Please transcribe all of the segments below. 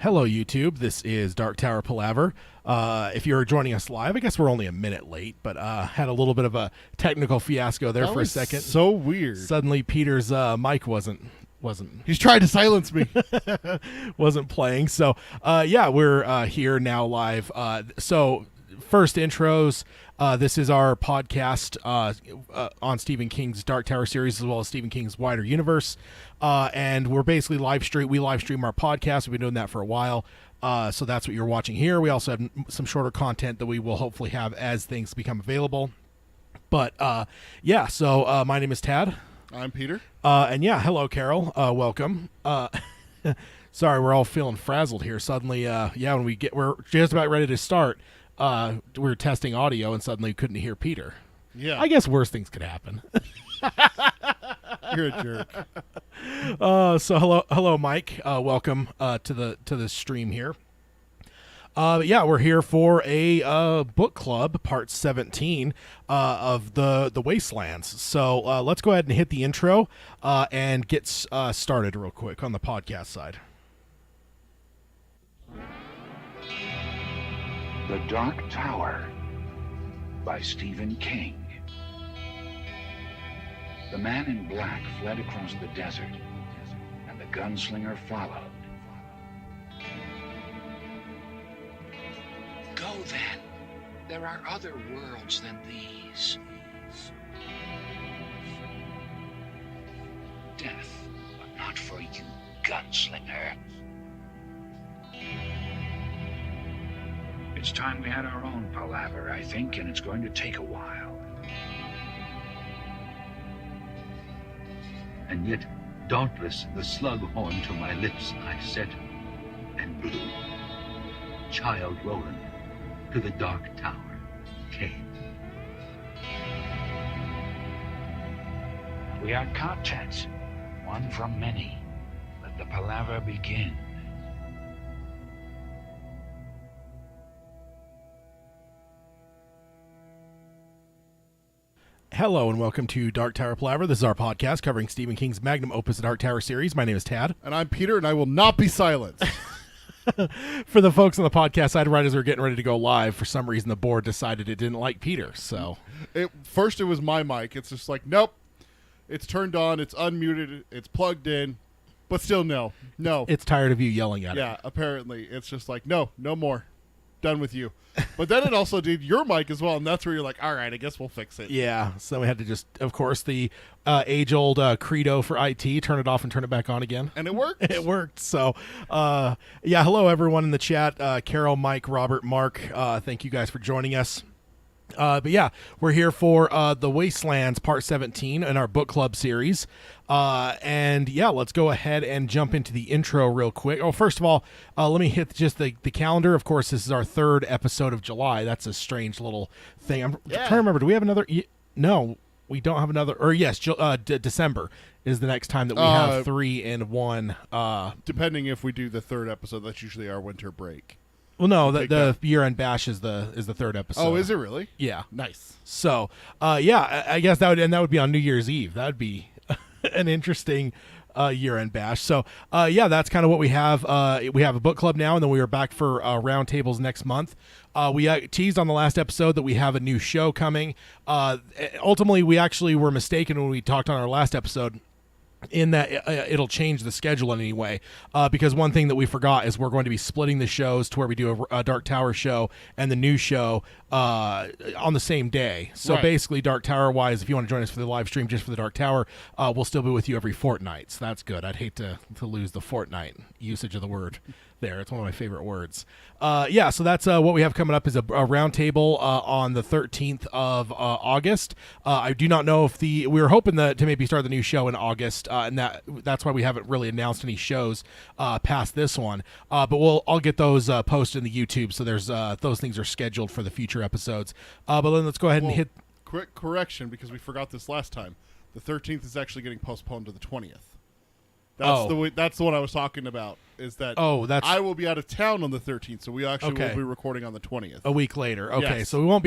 Hello, YouTube. This is Dark Tower Palaver. If you're joining us live, I guess we're only a minute late, but had a little bit of a technical fiasco there That for a was second. so weird. Suddenly, Peter's mic wasn't He's trying to silence me. wasn't playing. So, yeah, we're here now live. So, first intros. This is our podcast on Stephen King's Dark Tower series, as well as Stephen King's wider universe. And we're basically we live stream our podcast. We've been doing that for a while. So that's what you're watching here. We also have some shorter content that we will hopefully have as things become available. But yeah, so my name is Tad. I'm Peter. And yeah, hello, Carol. Welcome. Sorry, we're all feeling frazzled here. Suddenly, yeah, when we're just about ready to start, we were testing audio, and suddenly we couldn't hear Peter. Yeah. I guess worse things could happen. You're a jerk. So hello, Mike. Welcome to the stream here. Yeah, we're here for a book club, part 17 of the Wastelands. So let's go ahead and hit the intro and get started real quick on the podcast side. The Dark Tower by Stephen King. The man in black fled across the desert, and the gunslinger followed. Go then. There are other worlds than these. Death, but not for you, gunslinger. It's time we had our own palaver, I think, and it's going to take a while. And yet, dauntless, the slug horn to my lips I set, and blew. Child Roland, to the Dark Tower came. We are content, one from many. Let the palaver begin. Hello and welcome to Dark Tower Palaver. This is our podcast covering Stephen King's magnum opus, the Dark Tower series. My name is Tad. And I'm Peter, and I will not be silenced. For the folks on the podcast side, right as we were getting ready to go live, for some reason the board decided it didn't like Peter. So First it was my mic. It's just like, nope. It's turned on. It's unmuted. It's plugged in. But still, no. it's tired of you yelling at it. Yeah, apparently. It's just like, no more. Done with you. But then it also did your mic as well, and that's where you're like, all right, I guess we'll fix it. Yeah, so we had to just, of course, the age-old credo for IT, turn it off and turn it back on again. And it worked. It worked. So, yeah, hello, everyone in the chat. Carol, Mike, Robert, Mark, thank you guys for joining us. But yeah, we're here for the Wastelands Part 17 in our book club series. And yeah, let's go ahead and jump into the intro real quick. Oh, first of all, let me hit just the calendar. Of course, this is our third episode of July. That's a strange little thing. I'm trying to remember. Do we have another? No, we don't have another. Or yes, December is the next time that we have 3 in 1. Depending if we do the third episode, that's usually our winter break. Well, no, the year-end bash is the third episode. Oh, is it really? Yeah. Nice. So, yeah, I guess that would be on New Year's Eve. That would be an interesting year-end bash. So, yeah, that's kind of what we have. We have a book club now, and then we are back for roundtables next month. We teased on the last episode that we have a new show coming. Ultimately, we actually were mistaken when we talked on our last episode, in that it'll change the schedule in any way, because one thing that we forgot is we're going to be splitting the shows to where we do a Dark Tower show and the new show on the same day. So Right. basically, Dark Tower wise, if you want to join us for the live stream just for the Dark Tower, we'll still be with you every fortnight. So that's good. I'd hate to lose the fortnight usage of the word there. It's one of my favorite words. Yeah, so that's what we have coming up is a roundtable on the 13th of August. I do not know if we were hoping to maybe start the new show in August, and that's why we haven't really announced any shows past this one. But I'll get those posted in the YouTube, so there's those things are scheduled for the future episodes. But then let's go ahead and hit. Quick correction, because we forgot this last time. The 13th is actually getting postponed to the 20th. That's the one I was talking about. Is that I will be out of town on the 13th, so we actually will be recording on the 20th. A week later. Okay, Yes. so we won't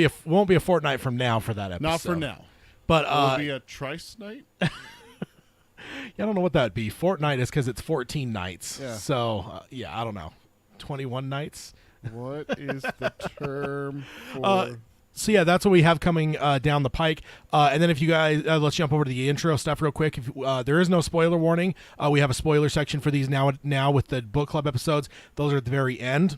be a fortnight from now for that episode. Not for now. But Will it be a trice night? Yeah, I don't know what that would be. Fortnite is because it's 14 nights. Yeah. So, yeah, I don't know. 21 nights. What is the term for... So yeah, that's what we have coming down the pike. And then if you guys, let's jump over to the intro stuff real quick. If there is no spoiler warning, we have a spoiler section for these now with the book club episodes. Those are at the very end.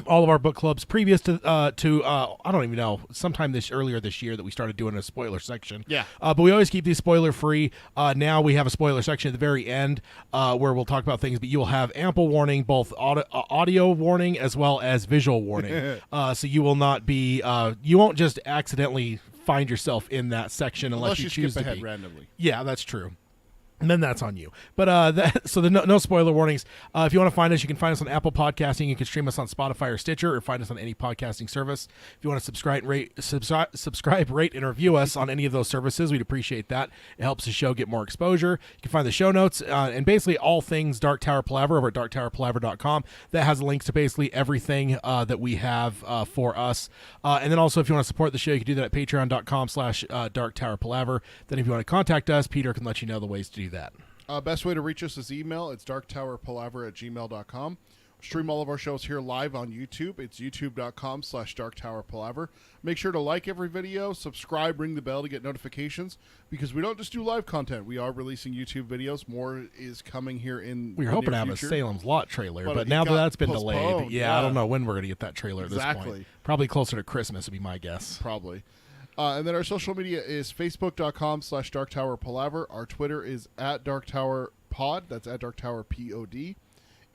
All of our book clubs previous to I don't even know, sometime earlier this year that we started doing a spoiler section. Yeah. But we always keep these spoiler free. Now we have a spoiler section at the very end where we'll talk about things, but you will have ample warning, both audio warning as well as visual warning. So you will not be, you won't just accidentally find yourself in that section unless you choose skip to ahead be. randomly. Yeah, that's true. And then that's on you. But so the no spoiler warnings. If you want to find us, you can find us on Apple Podcasting. You can stream us on Spotify or Stitcher, or find us on any podcasting service. If you want to subscribe, rate, and review us on any of those services, we'd appreciate that. It helps the show get more exposure. You can find the show notes and basically all things Dark Tower Palaver over at darktowerpalaver.com. That has links to basically everything that we have for us. And then also, if you want to support the show, you can do that at patreon.com/darktowerpalaver. Then if you want to contact us, Peter can let you know the ways to do that. Best way to reach us is email. It's darktowerpalaver@gmail.com. Stream all of our shows here live on YouTube. It's youtube.com/darktowerpalaver. Make sure to like every video, subscribe, ring the bell to get notifications, because we don't just do live content. We are releasing YouTube videos. More is coming here in We were hoping to have future. a Salem's Lot trailer, but it now that got that's been postponed, delayed, yeah, I don't know when we're going to get that trailer at this Exactly. point. Probably closer to Christmas would be my guess. Probably. And then our social media is facebook.com/darktowerpalaver. Our Twitter is @darktowerpod. That's @darktowerpod.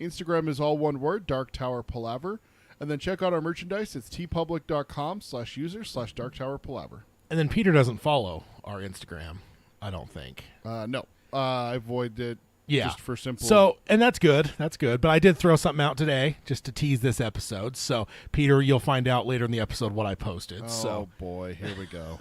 Instagram is all one word, darktowerpalaver. And then check out our merchandise. It's tpublic.com/user/darktowerpalaver. And then Peter doesn't follow our Instagram, I don't think. No. I avoid it. Yeah. Just for simple. So, and that's good. That's good. But I did throw something out today just to tease this episode. So, Peter, you'll find out later in the episode what I posted. Oh, boy. Here we go.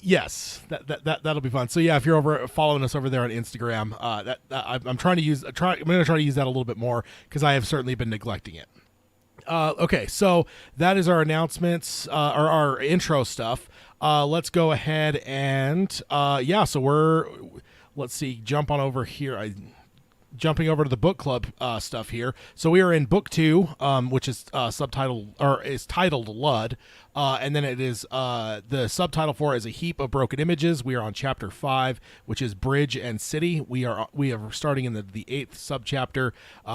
Yes, that'll be fun. So, yeah, if you're following us over there on Instagram, I'm going to try to use that a little bit more because I have certainly been neglecting it. Okay, so that is our announcements, or our intro stuff. Let's go ahead and, so let's see, jumping over to the book club stuff here. So we are in book 2, which is titled Lud, and then it is the subtitle for it is A Heap of Broken Images. We are on chapter 5, which is Bridge and City. We are starting in the 8th subchapter.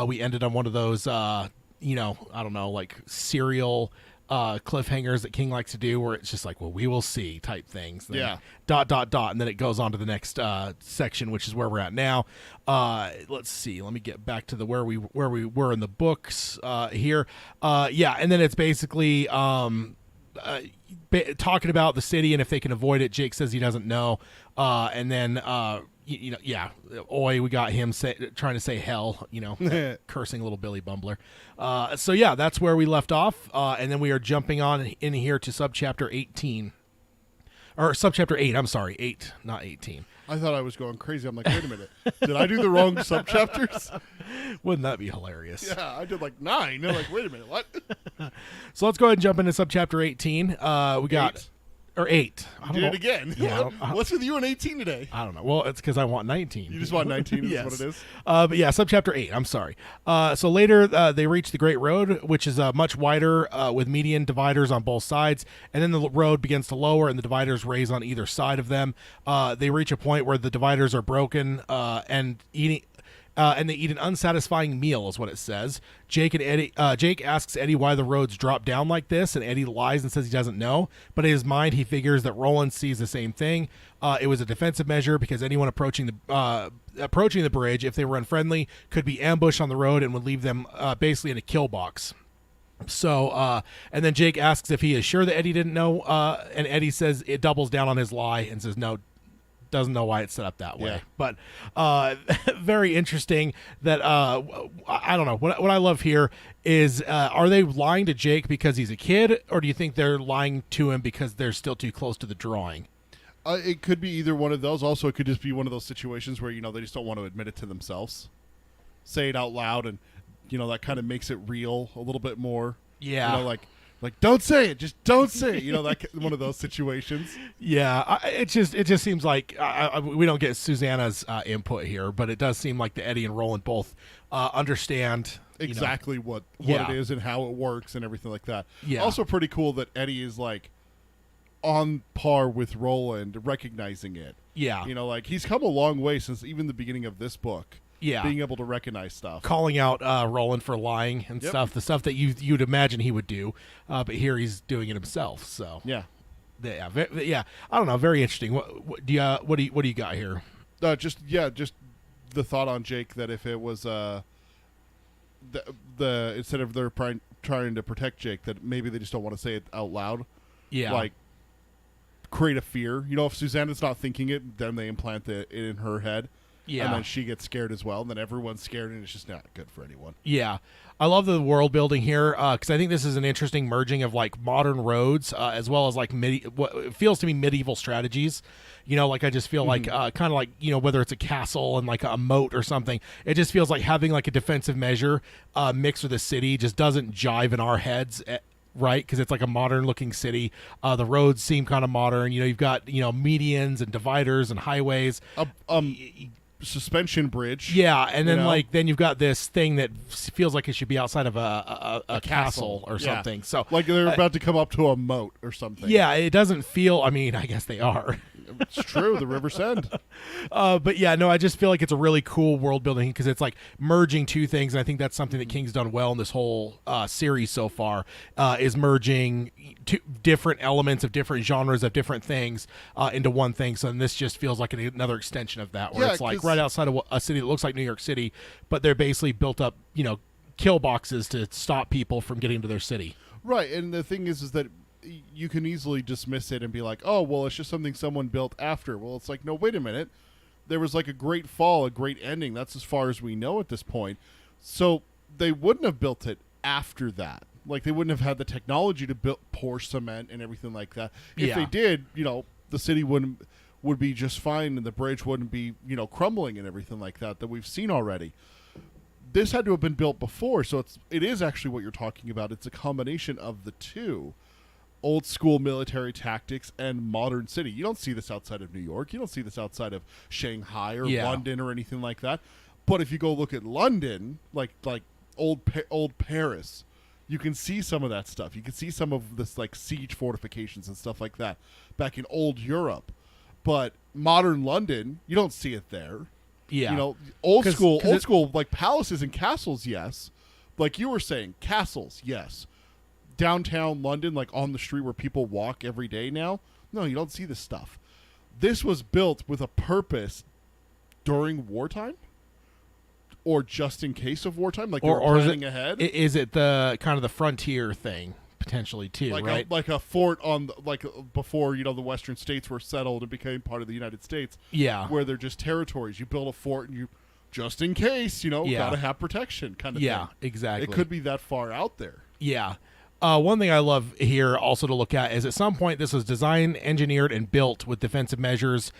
We ended on one of those I don't know, like serial cliffhangers that King likes to do, where it's just like, well, we will see type things. Then yeah. ... And then it goes on to the next section, which is where we're at now. Let's see. Let me get back to where we were in the books here. And then it's basically talking about the city and if they can avoid it. Jake says he doesn't know, and then we got him trying to say hell, cursing little Billy Bumbler. That's where we left off, and then we are jumping on in here to subchapter 18. Or subchapter 8, I'm sorry, 8, not 18. I thought I was going crazy. I'm like, wait a minute. Did I do the wrong subchapters? Wouldn't that be hilarious? Yeah, I did like 9. They're like, wait a minute, what? So let's go ahead and jump into subchapter 18. We got... 8. Or 8. You did it again. Yeah, what's with you and 18 today? I don't know. Well, it's because I want 19. You just want 19 Yes. is what it is? But yeah, subchapter 8. I'm sorry. So later they reach the Great Road, which is much wider with median dividers on both sides. And then the road begins to lower and the dividers raise on either side of them. They reach a point where the dividers are broken and they eat an unsatisfying meal, is what it says. Jake asks Eddie why the roads drop down like this, and Eddie lies and says he doesn't know. But in his mind, he figures that Roland sees the same thing. It was a defensive measure because anyone approaching the bridge, if they were unfriendly, could be ambushed on the road and would leave them basically in a kill box. So, and then Jake asks if he is sure that Eddie didn't know, and Eddie says it doubles down on his lie and says no. Doesn't know why it's set up that way. Yeah. But very interesting that I don't know. What I love here is are they lying to Jake because he's a kid, or do you think they're lying to him because they're still too close to the drawing? It could be either one of those. Also, it could just be one of those situations where they just don't want to admit it to themselves, say it out loud, and that kind of makes it real a little bit more. Yeah, like don't say it, just don't say it. That one of those situations. Yeah, it just seems like we don't get Susanna's input here, but it does seem like the Eddie and Roland both understand exactly what Yeah. it is and how it works and everything like that. Yeah. Also pretty cool that Eddie is like on par with Roland, recognizing it. Yeah. You know, like he's come a long way since even the beginning of this book. Yeah. Being able to recognize stuff. Calling out Roland for lying and stuff, the stuff that you'd imagine he would do, but here he's doing it himself. So yeah. Yeah. I don't know. Very interesting. What do you got here? Just the thought on Jake that if it was the instead of they're trying to protect Jake, that maybe they just don't want to say it out loud. Yeah. Like create a fear. You know, if Susanna's not thinking it, then they implant it in her head. Yeah. And then she gets scared as well, and then everyone's scared, and it's just not good for anyone. Yeah. I love the world building here because I think this is an interesting merging of like modern roads as well as like what it feels to me medieval strategies. You know, like I just feel like kind of like, you know, whether it's a castle and like a moat or something, it just feels like having like a defensive measure mixed with a city just doesn't jive in our heads. Right, because it's like a modern looking city. The roads seem kind of modern. You know, you've got, you know, medians and dividers and highways. Suspension bridge. Yeah, and then then you've got this thing that feels like it should be outside of a castle or something. Yeah. So like they're about to come up to a moat or something. Yeah, it doesn't feel. I mean, I guess they are. It's true. The River's End. But yeah, no, I just feel like it's a really cool world building because it's like merging two things. And I think that's something that King's done well in this whole series so far is merging two different elements of different genres of different things into one thing. So then this just feels like another extension of that, where it's like right outside of a city that looks like New York City, but they're basically built up, you know, kill boxes to stop people from getting to their city. Right, and the thing is that you can easily dismiss it and be like, oh, well, it's just something someone built after. Well, it's like, no, wait a minute. There was like a great fall, a great ending. That's as far as we know at this point. So they wouldn't have built it after that. Like, they wouldn't have had the technology to pour cement and everything like that. If they did, you know, the city would be just fine and the bridge wouldn't be, you know, crumbling and everything like that we've seen already. This had to have been built before, so it is actually what you're talking about. It's a combination of the two. Old school military tactics and modern city. You don't see this outside of New York. You don't see this outside of Shanghai or London or anything like that. But if you go look at London, like old Paris, you can see some of that stuff. You can see some of this like siege fortifications and stuff like that back in old Europe. But modern London, you don't see it there. Yeah. You know, old school like palaces and castles, yes. Like you were saying, castles, yes. Downtown London, like on the street where people walk every day now, no, you don't see this stuff. This was built with a purpose during wartime, or just in case of wartime, like they're planning ahead. Is it the kind of the frontier thing potentially too, like right? Like a fort on like before, you know, the Western states were settled and became part of the United States. Yeah, where they're just territories. You build a fort and you, just in case, you know, gotta have protection, kind of thing. Yeah, exactly. It could be that far out there. Yeah. One thing I love here also to look at is at some point this was designed, engineered, and built with defensive measures,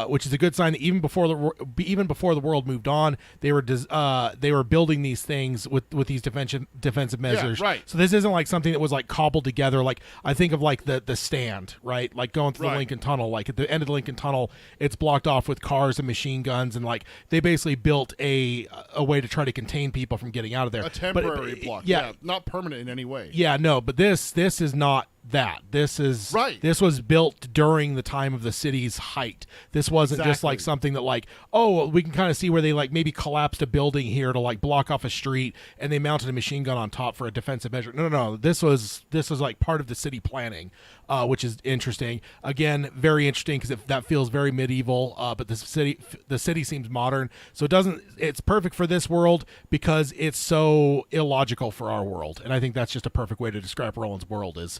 which is a good sign that even before the world moved on, they were building these things with these defensive measures. Yeah, right. So this isn't like something that was like cobbled together. Like I think of like the Stand, right? Like going through the Lincoln Tunnel. Like at the end of the Lincoln Tunnel, it's blocked off with cars and machine guns, and like they basically built a way to try to contain people from getting out of there. A temporary block. Yeah, not permanent in any way. Yeah. No, but this is not that. This was built during the time of the city's height. This wasn't just like something that like, oh, we can kind of see where they like maybe collapsed a building here to like block off a street and they mounted a machine gun on top for a defensive measure. No. This was like part of the city planning, which is interesting. Again, very interesting because that feels very medieval, but the city seems modern. So it's perfect for this world because it's so illogical for our world. And I think that's just a perfect way to describe Roland's world is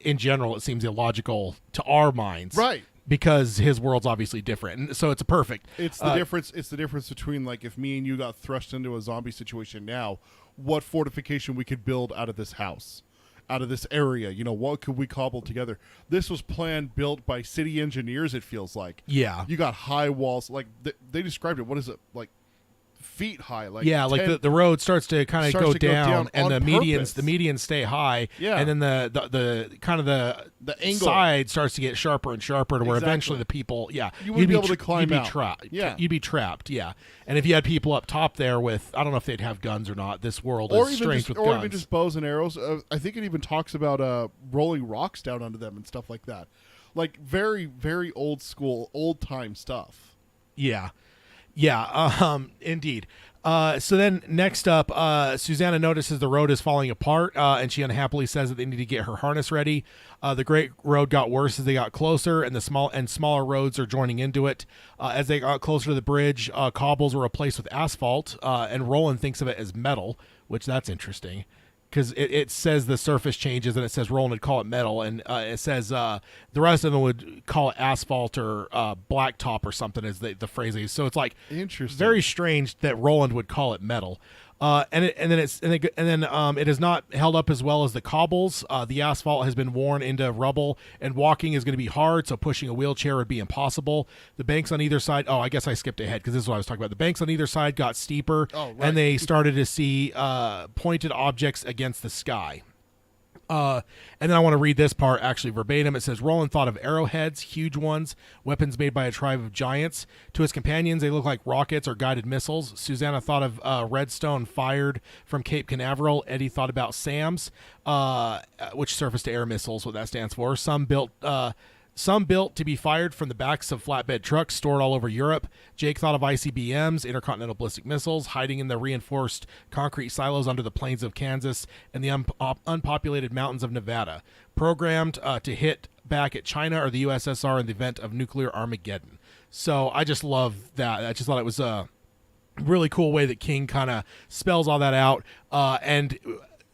in general, it seems illogical to our minds, right? Because his world's obviously different, and so it's a perfect. It's the difference. It's the difference between like if me and you got thrust into a zombie situation now, what fortification we could build out of this house, out of this area. You know, what could we cobble together? This was built by city engineers. It feels like. Yeah. You got high walls. Like they described it. What is it like? feet high. Like like the road starts to kind of go down, and the purpose. medians stay high. Yeah. And then the kind of the angle side starts to get sharper and sharper to where eventually the people, you wouldn't be able to climb out. Trapped. Yeah. You'd be trapped. Yeah. And if you had people up top there with, I don't know if they'd have guns or not. This world is strange with guns. Or even just bows and arrows. I think it even talks about rolling rocks down onto them and stuff like that. Like very, very old school, old time stuff. Yeah. Yeah, indeed. So then next up, Susannah notices the road is falling apart, and she unhappily says that they need to get her harness ready. The Great Road got worse as they got closer, and the smaller roads are joining into it. As they got closer to the bridge, cobbles were replaced with asphalt, and Roland thinks of it as metal, which that's interesting. Because it says the surface changes, and it says Roland would call it metal, and it says the rest of them would call it asphalt or blacktop or something as the phrase is. So it's like interesting, very strange that Roland would call it metal. And then it is not held up as well as the cobbles. The asphalt has been worn into rubble, and walking is going to be hard, so pushing a wheelchair would be impossible. The banks on either side, I guess I skipped ahead because this is what I was talking about. The banks on either side got steeper, and they started to see pointed objects against the sky. And then I want to read this part actually verbatim. It says, Roland thought of arrowheads, huge ones, weapons made by a tribe of giants. To his companions, they look like rockets or guided missiles. Susannah thought of redstone fired from Cape Canaveral. Eddie thought about SAMs, which surface-to-air missiles, what that stands for. Some built to be fired from the backs of flatbed trucks stored all over Europe. Jake thought of ICBMs, intercontinental ballistic missiles, hiding in the reinforced concrete silos under the plains of Kansas and the unpopulated mountains of Nevada, programmed to hit back at China or the USSR in the event of nuclear Armageddon. So I just love that. I just thought it was a really cool way that King kind of spells all that out. And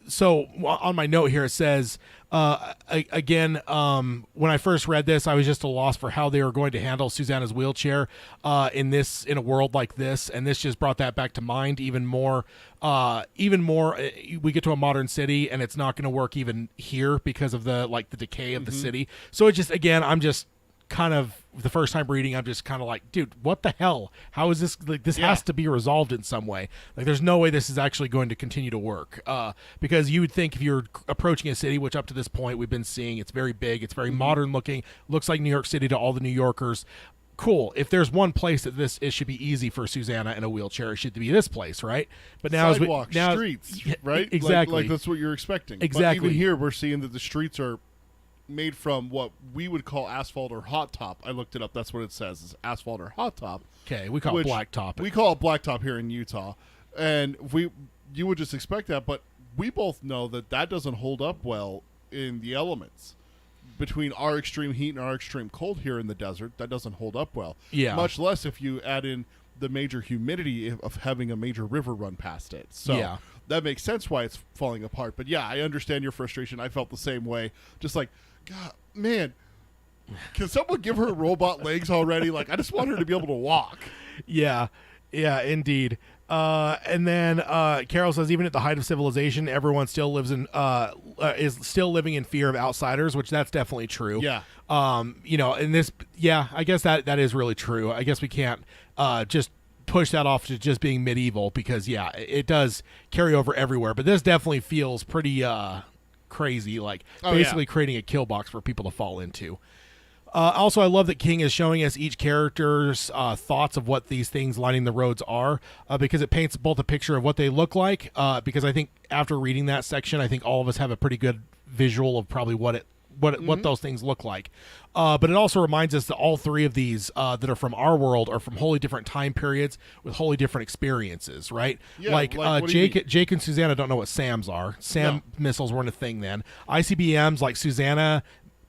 so on my note here, it says, again, when I first read this, I was just a loss for how they were going to handle Susannah's wheelchair in a world like this, and this just brought that back to mind even more. We get to a modern city, and it's not going to work even here because of the decay of the city. So it just, again, I'm just kind of, the first time reading, I'm just kind of like, dude, what the hell? How is this, this has to be resolved in some way. There's no way this is actually going to continue to work, because you would think if you're approaching a city, which up to this point we've been seeing, it's very big, it's very modern looking, looks like New York City to all the New Yorkers. Cool. If there's one place that it should be easy for Susannah in a wheelchair, it should be this place, right? But now sidewalks, streets, right? Exactly. Like that's what you're expecting. Exactly. But even here, we're seeing that the streets are made from what we would call asphalt or hot top. I looked it up. That's what it says, is asphalt or hot top. Okay, we call it blacktop. We call it blacktop here in Utah. And you would just expect that, but we both know that doesn't hold up well in the elements. Between our extreme heat and our extreme cold here in the desert, that doesn't hold up well. Yeah. Much less if you add in the major humidity of having a major river run past it. So that makes sense why it's falling apart. But yeah, I understand your frustration. I felt the same way. Just like, God, man, can someone give her robot legs already? Like, I just want her to be able to walk. Yeah, indeed. And then Carol says, even at the height of civilization, everyone still lives in is still living in fear of outsiders, which that's definitely true. Yeah. In this, I guess that is really true. I guess we can't just push that off to just being medieval because it does carry over everywhere. But this definitely feels pretty crazy, like basically creating a kill box for people to fall into. Also, I love that King is showing us each character's thoughts of what these things lining the roads are, because it paints both a picture of what they look like, because I think after reading that section, I think all of us have a pretty good visual of probably what those things look like. But it also reminds us that all three of these that are from our world are from wholly different time periods with wholly different experiences, right? Yeah, Jake and Susannah don't know what SAMs are. Missiles weren't a thing then. ICBMs, like Susannah,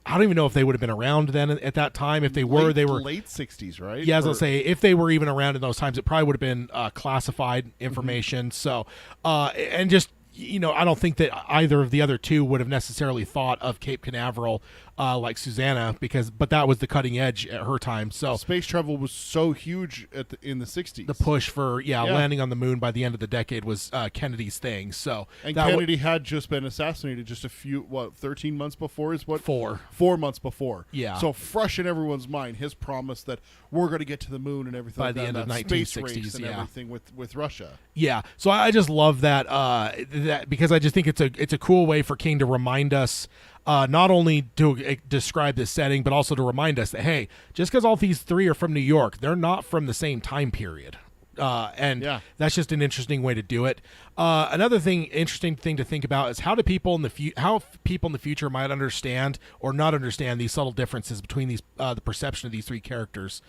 I don't even know if they would have been around then at that time. If they were, they were late 60s, right? Yeah, as I'll say, if they were even around in those times, it probably would have been classified information. So, and just, I don't think that either of the other two would have necessarily thought of Cape Canaveral like Susanna, but that was the cutting edge at her time. So space travel was so huge in the 60s. The push for landing on the moon by the end of the decade was Kennedy's thing. So and Kennedy had just been assassinated just 13 months before is what 4 months before. Yeah. So fresh in everyone's mind, his promise that we're going to get to the moon and everything by like the end of 1960s and everything with Russia. Yeah. So I just love that that because I just think it's a cool way for King to remind us. Not only to describe this setting, but also to remind us that, hey, just because all these 3 are from New York, they're not from the same time period. That's just an interesting way to do it. Another interesting thing to think about is how people in the future might understand or not understand these subtle differences between the perception of these 3 characters.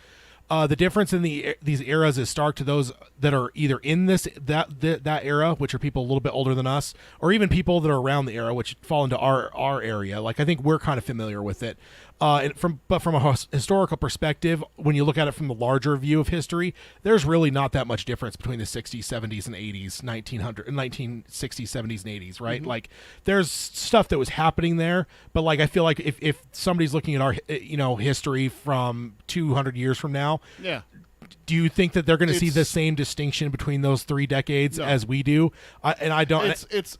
The difference in these eras is stark to those that are either in that era, which are people a little bit older than us, or even people that are around the era, which fall into our area. Like I think we're kind of familiar with it. But from a historical perspective, when you look at it from the larger view of history, there's really not that much difference between the 60s, 70s, and 80s, 1960s, 70s, and 80s, right? Mm-hmm. Like there's stuff that was happening there, but like I feel like if somebody's looking at our history from 200 years from now, do you think that they're going to see the same distinction between those 3 decades as we do? I don't. It's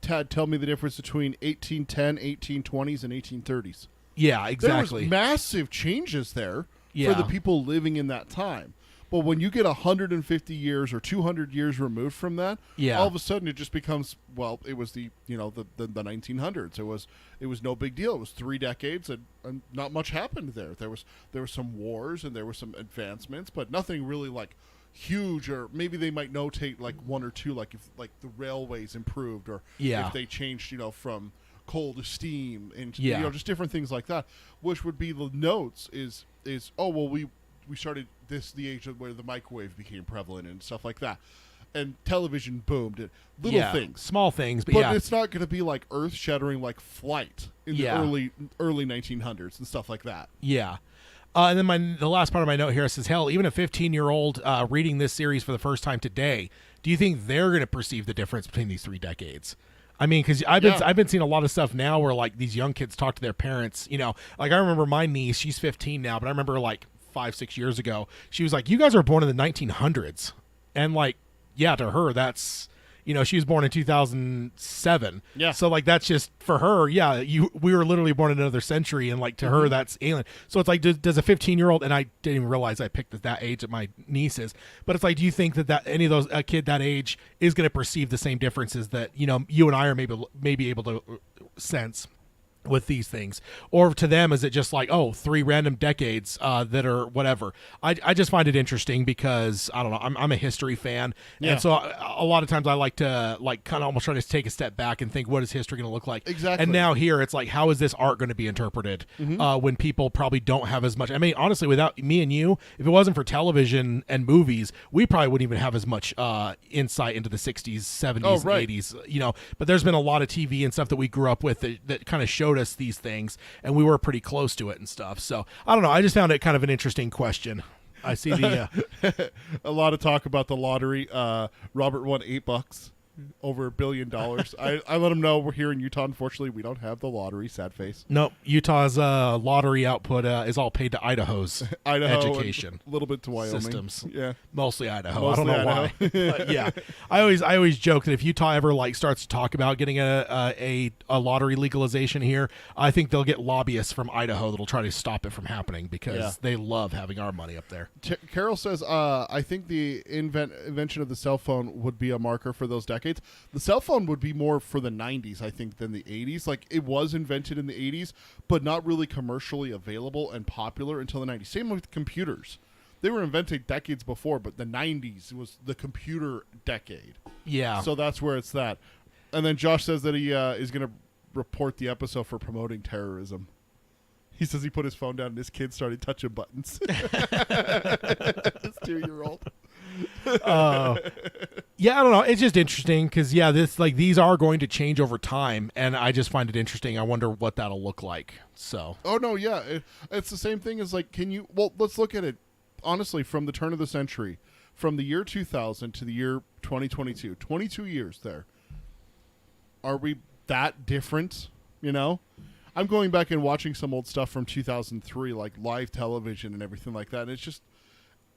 Tad, tell me the difference between 1810, 1820s, and 1830s. Yeah, exactly. There was massive changes there for the people living in that time. But when you get 150 years or 200 years removed from that, all of a sudden it just becomes, well, it was the 1900s. It was no big deal. It was 3 decades and not much happened there. There was some wars and there were some advancements, but nothing really like huge, or maybe they might notate like 1 or 2, like if like the railways improved, or if they changed, from coal to steam, and just different things like that, which would be the notes is we started the age of where the microwave became prevalent and stuff like that, and television boomed, and things, small things, but it's not going to be like earth shattering like flight in the early 1900s and stuff like that. And then the last part of my note here says, hell, even a 15-year-old reading this series for the first time today, do you think they're going to perceive the difference between these 3 decades? I mean, because I've been seeing a lot of stuff now where like these young kids talk to their parents. Like I remember my niece, she's 15 now, but I remember like 5-6 years ago, she was like, "You guys are born in the 1900s," and like, to her that's. She was born in 2007. Yeah. So like that's just for her. Yeah. We were literally born in another century, and like to her that's alien. So it's like does a 15-year-old, and I didn't even realize I picked that age at my nieces, but it's like, do you think that any of those a kid that age is going to perceive the same differences that you and I are maybe able to sense with these things, or to them is it just like 3 random decades that are whatever? I just find it interesting because I don't know, I'm a history fan, and so a lot of times I like to kind of almost try to take a step back and think, what is history going to look like? Exactly. And now here it's like, how is this art going to be interpreted when people probably don't have as much? I mean, honestly, without me and you, if it wasn't for television and movies, we probably wouldn't even have as much insight into the 60s, 70s, 80s. But there's been a lot of TV and stuff that we grew up with that kind of showed us these things, and we were pretty close to it and stuff. So I don't know, I just found it kind of an interesting question. I see the a lot of talk about the lottery. Robert won $8, over $1 billion. I let him know we're here in Utah. Unfortunately, we don't have the lottery. Sad face. Nope. Utah's lottery output is all paid to Idaho's education. A little bit to Wyoming systems. Yeah, mostly Idaho. I don't know why. But yeah, I always joke that if Utah ever starts to talk about getting a lottery legalization here, I think they'll get lobbyists from Idaho that'll try to stop it from happening because they love having our money up there. Carol says, I think the invention of the cell phone would be a marker for those decades. The cell phone would be more for the 90s, I think, than the 80s. Like, it was invented in the 80s, but not really commercially available and popular until the 90s. Same with computers. They were invented decades before, but the 90s was the computer decade. Yeah. So that's where it's that. And then Josh says that he is going to report the episode for promoting terrorism. He says he put his phone down and his kid started touching buttons. This 2-year-old. Yeah, I don't know. It's just interesting because these are going to change over time, and I just find it interesting. I wonder what that'll look like. So. Oh no, yeah, it's the same thing as like, let's look at it honestly from the turn of the century, from the year 2000 to the year 2022, 22 years there. Are we that different? I'm going back and watching some old stuff from 2003, like live television and everything like that. And it's just,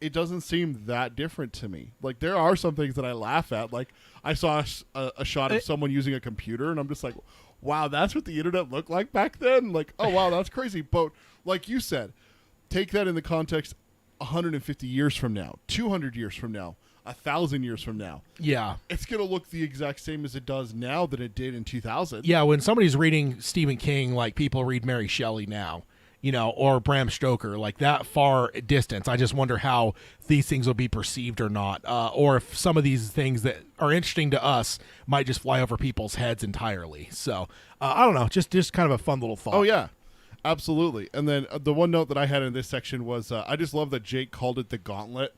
it doesn't seem that different to me. Like, there are some things that I laugh at. Like, I saw a shot of someone using a computer, and I'm just like, wow, that's what the internet looked like back then? Like, oh, wow, that's crazy. But like you said, take that in the context 150 years from now, 200 years from now, 1,000 years from now. Yeah. It's going to look the exact same as it does now that it did in 2000. Yeah, when somebody's reading Stephen King, like people read Mary Shelley now, or Bram Stoker, like that far distance, I just wonder how these things will be perceived or not. Or if some of these things that are interesting to us might just fly over people's heads entirely. So, I don't know, just kind of a fun little thought. Oh, yeah. Absolutely. And then the one note that I had in this section was I just love that Jake called it the Gauntlet.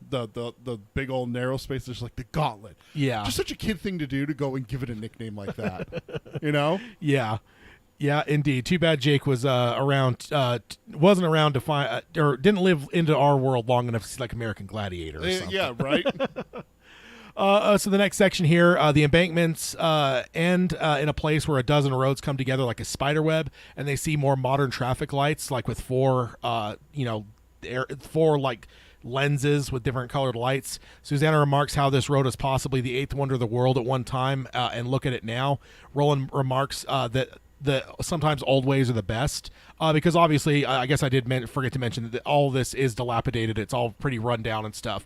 The big old narrow space, there's like the Gauntlet. Yeah. Just such a kid thing to do, to go and give it a nickname like that. Yeah. Yeah, indeed. Too bad Jake was wasn't around to find, or didn't live into our world long enough to see like American Gladiator or something. Yeah, right? So the next section here, the embankments end in a place where a dozen roads come together like a spider web, and they see more modern traffic lights, like with four like lenses with different colored lights. Susanna remarks how this road is possibly the eighth wonder of the world at one time, and look at it now. Roland remarks that sometimes old ways are the best, because obviously, I guess I did forget to mention that all of this is dilapidated. It's all pretty run down and stuff.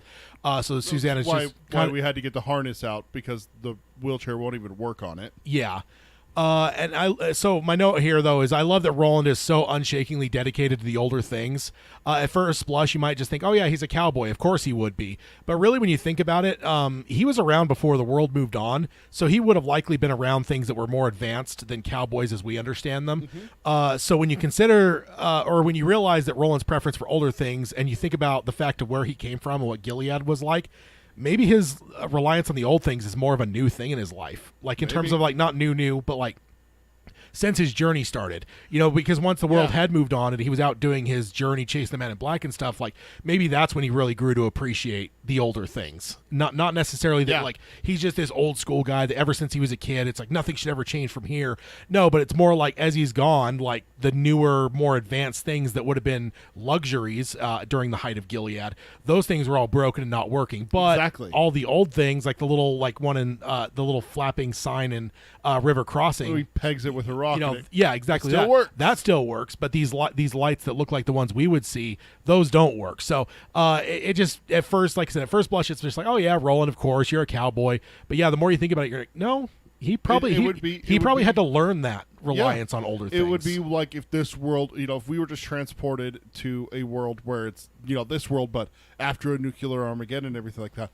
So Susanna's why we had to get the harness out, because the wheelchair won't even work on it. Yeah. So my note here, though, is I love that Roland is so unshakingly dedicated to the older things. At first blush, you might just think, oh, yeah, he's a cowboy. Of course he would be. But really, when you think about it, he was around before the world moved on. So he would have likely been around things that were more advanced than cowboys as we understand them. Mm-hmm. So when you consider, or when you realize that Roland's preference for older things, and you think about the fact of where he came from and what Gilead was like, maybe his reliance on the old things is more of a new thing in his life. Like in terms of like not new, but like since his journey started, because once the world had moved on and he was out doing his journey, chasing the man in black and stuff, like maybe that's when he really grew to appreciate the older things. Not necessarily that like he's just this old school guy that ever since he was a kid, it's like nothing should ever change from here. No, but it's more like as he's gone, like the newer, more advanced things that would have been luxuries during the height of Gilead, those things were all broken and not working. But all the old things, like the little one in the little flapping sign in River Crossing, he pegs it with a rock. Yeah, exactly. That still works, but these lights that look like the ones we would see, those don't work. So it just, at first, like I said, at first blush, it's just like, oh yeah, Roland, of course, you're a cowboy. But yeah, the more you think about it, you're like, no, he probably had to learn that reliance on older things. It would be like if this world, if we were just transported to a world where it's, this world, but after a nuclear Armageddon and everything like that,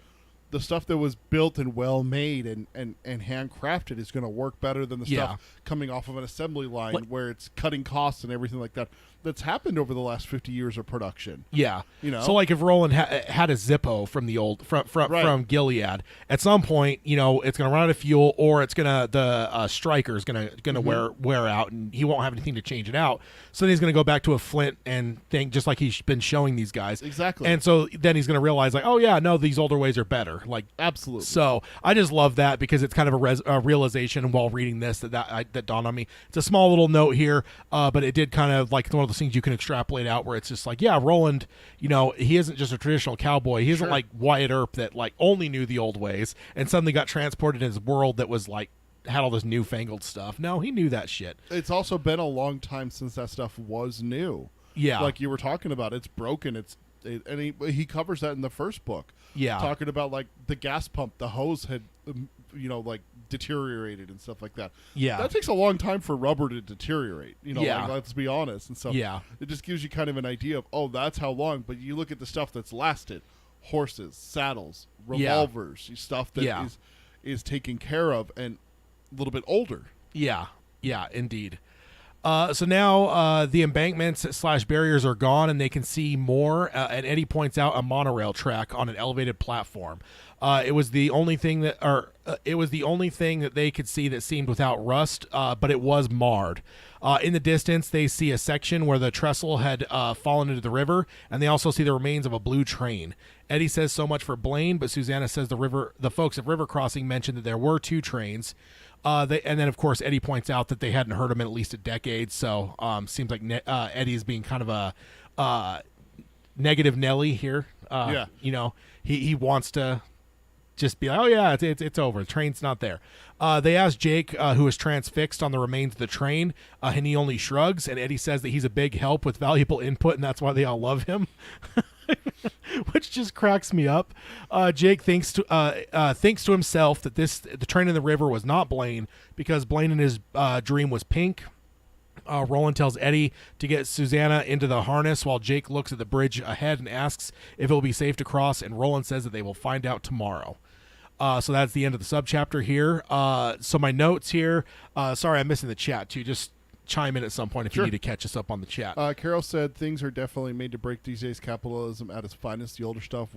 the stuff that was built and well made and handcrafted is going to work better than the stuff coming off of an assembly line where it's cutting costs and everything like that. That's happened over the last 50 years of production. Yeah. So like if Roland had a Zippo from the old from Gilead, at some point, it's going to run out of fuel, or it's going to the striker is going to wear out, and he won't have anything to change it out. So then he's going to go back to a flint and think, just like he's been showing these guys. Exactly. And so then he's going to realize, like, oh yeah, no, these older ways are better. Like, absolutely. So I just love that, because it's kind of a realization while reading this that dawned on me. It's a small little note here, but it did kind of like one of those things you can extrapolate out, where it's just like, yeah, Roland, he isn't just a traditional cowboy. He isn't like Wyatt Earp that like only knew the old ways and suddenly got transported in his world that was like had all this newfangled stuff. No, he knew that shit. It's also been a long time since that stuff was new. Yeah, like you were talking about, it's broken. And he covers that in the first book. Yeah, talking about like the gas pump, the hose had like deteriorated and stuff like that. Yeah, that takes a long time for rubber to deteriorate. Like, let's be honest. And so it just gives you kind of an idea of, oh, that's how long. But you look at the stuff that's lasted: horses, saddles, revolvers, stuff that is taken care of and a little bit older. Yeah, indeed. So now the embankments / barriers are gone, and they can see more. And Eddie points out a monorail track on an elevated platform. It was the only thing that they could see that seemed without rust, but it was marred. In the distance, they see a section where the trestle had fallen into the river, and they also see the remains of a blue train. Eddie says so much for Blaine, but Susanna says the folks at River Crossing mentioned that there were 2 trains. And then, of course, Eddie points out that they hadn't heard him in at least a decade, so seems like Eddie's being kind of a negative Nelly here. He wants to just be like, oh yeah, it's over. The train's not there. They ask Jake, who is transfixed on the remains of the train, and he only shrugs. And Eddie says that he's a big help with valuable input, and that's why they all love him, which just cracks me up. Jake thinks to himself that the train in the river was not Blaine, because Blaine in his dream was pink. Roland tells Eddie to get Susanna into the harness while Jake looks at the bridge ahead and asks if it will be safe to cross, and Roland says that they will find out tomorrow. So that's the end of the subchapter here. So my notes here, sorry I'm missing the chat too, just chime in at some point if you need to catch us up on the chat. Carol said things are definitely made to break these days. Capitalism at its finest. The older stuff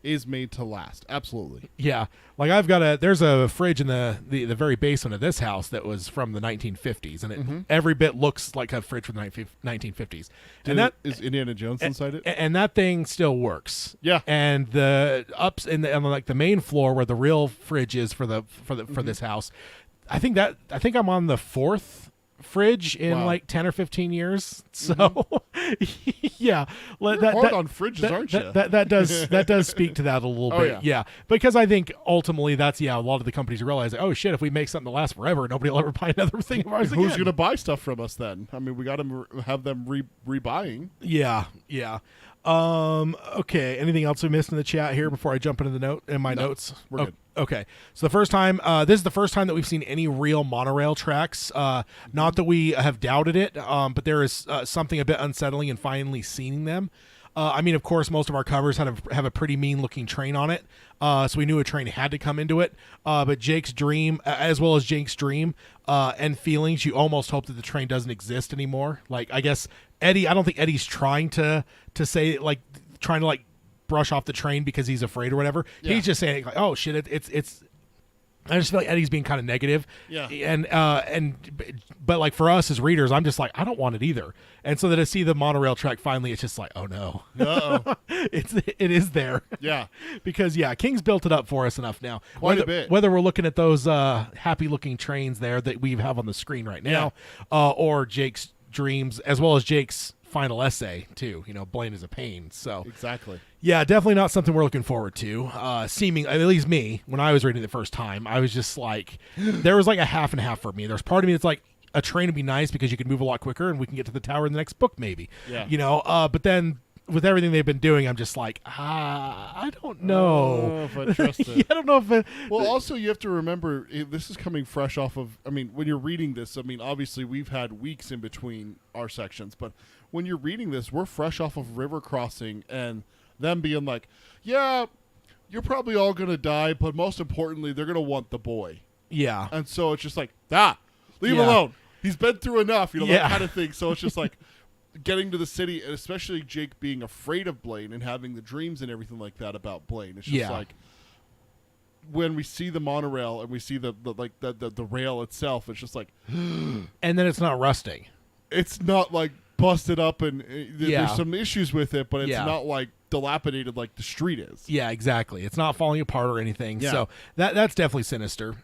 is made to last. Absolutely. Yeah. Like there's a fridge in the very basement of this house that was from the 1950s, and it every bit looks like a fridge from the 1950s. And that is Indiana Jones inside it. And that thing still works. Yeah. And the ups and like the main floor where the real fridge is for this house, I think I'm on the 4th fridge in like 10 or 15 years. So yeah, you're hard on fridges, aren't you? That does speak to that a little bit. Yeah, because I think ultimately that's a lot of the companies realize, oh shit, if we make something to last forever, nobody will ever buy another thing of ours again. Who's going to buy stuff from us then? I mean, we got to have them rebuying. Yeah. Okay, anything else we missed in the chat here before I jump into my notes? We're good. Okay, so this is the first time that we've seen any real monorail tracks. Not that we have doubted it, but there is something a bit unsettling in finally seeing them. I mean, of course, most of our covers have a pretty mean-looking train on it, so we knew a train had to come into it. But Jake's dream, as well as Jake's dream and feelings, you almost hope that the train doesn't exist anymore. Like, I guess Eddie, I don't think Eddie's trying to say, like, trying to, like, brush off the train because he's afraid or whatever. Yeah. He's just saying, like, oh shit, it's I just feel like Eddie's being kind of negative. Yeah. But like for us as readers, I'm just like, I don't want it either. And so that I see the monorail track finally, it's just like, oh no. Uh-oh. it is there. Yeah. Because King's built it up for us enough now. Quite a bit. Whether we're looking at those happy looking trains there that we have on the screen right now, or Jake's dreams, as well as Jake's final essay too. Blaine is a pain. So exactly. Yeah, definitely not something we're looking forward to. At least me, when I was reading it the first time, I was just like, there was like a half and half for me. There's part of me that's like, a train would be nice because you could move a lot quicker and we can get to the tower in the next book maybe. Yeah. But then with everything they've been doing, I'm just like, I don't know if I trust it. Yeah, I don't know if it... Well, also you have to remember, this is coming fresh off of, I mean, when you're reading this, I mean, obviously we've had weeks in between our sections, but when you're reading this, we're fresh off of River Crossing and them being like, yeah, you're probably all going to die, but most importantly, they're going to want the boy. Yeah. And so it's just like, leave him alone. He's been through enough, that kind of thing. So it's just like getting to the city, and especially Jake being afraid of Blaine and having the dreams and everything like that about Blaine. It's just like when we see the monorail and we see the rail itself, it's just like, and then it's not rusting. It's not like busted up and there's some issues with it, but it's not like dilapidated like the street is. Yeah, exactly. It's not falling apart or anything. Yeah. So that's definitely sinister.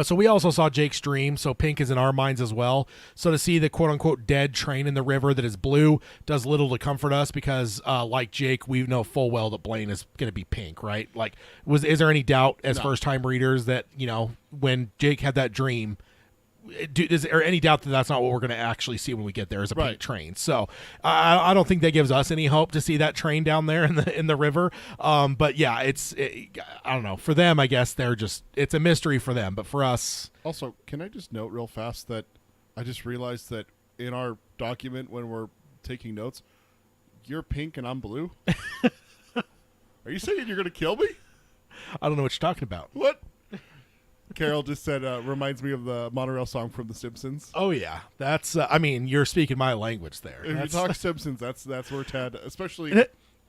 So we also saw Jake's dream, so pink is in our minds as well. So to see the quote-unquote dead train in the river that is blue does little to comfort us because, like Jake, we know full well that Blaine is going to be pink, right? Like, is there any doubt as first-time readers that, when Jake had that dream, is there any doubt that that's not what we're going to actually see when we get there as a pink train? So I don't think that gives us any hope to see that train down there in the river. But yeah, I don't know. For them, I guess it's a mystery for them. But for us, also, can I just note real fast that I just realized that in our document when we're taking notes, you're pink and I'm blue. Are you saying you're going to kill me? I don't know what you're talking about. What? Carol just said, reminds me of the monorail song from The Simpsons. Oh, yeah. That's, you're speaking my language there. If you talk Simpsons, that's where Ted, especially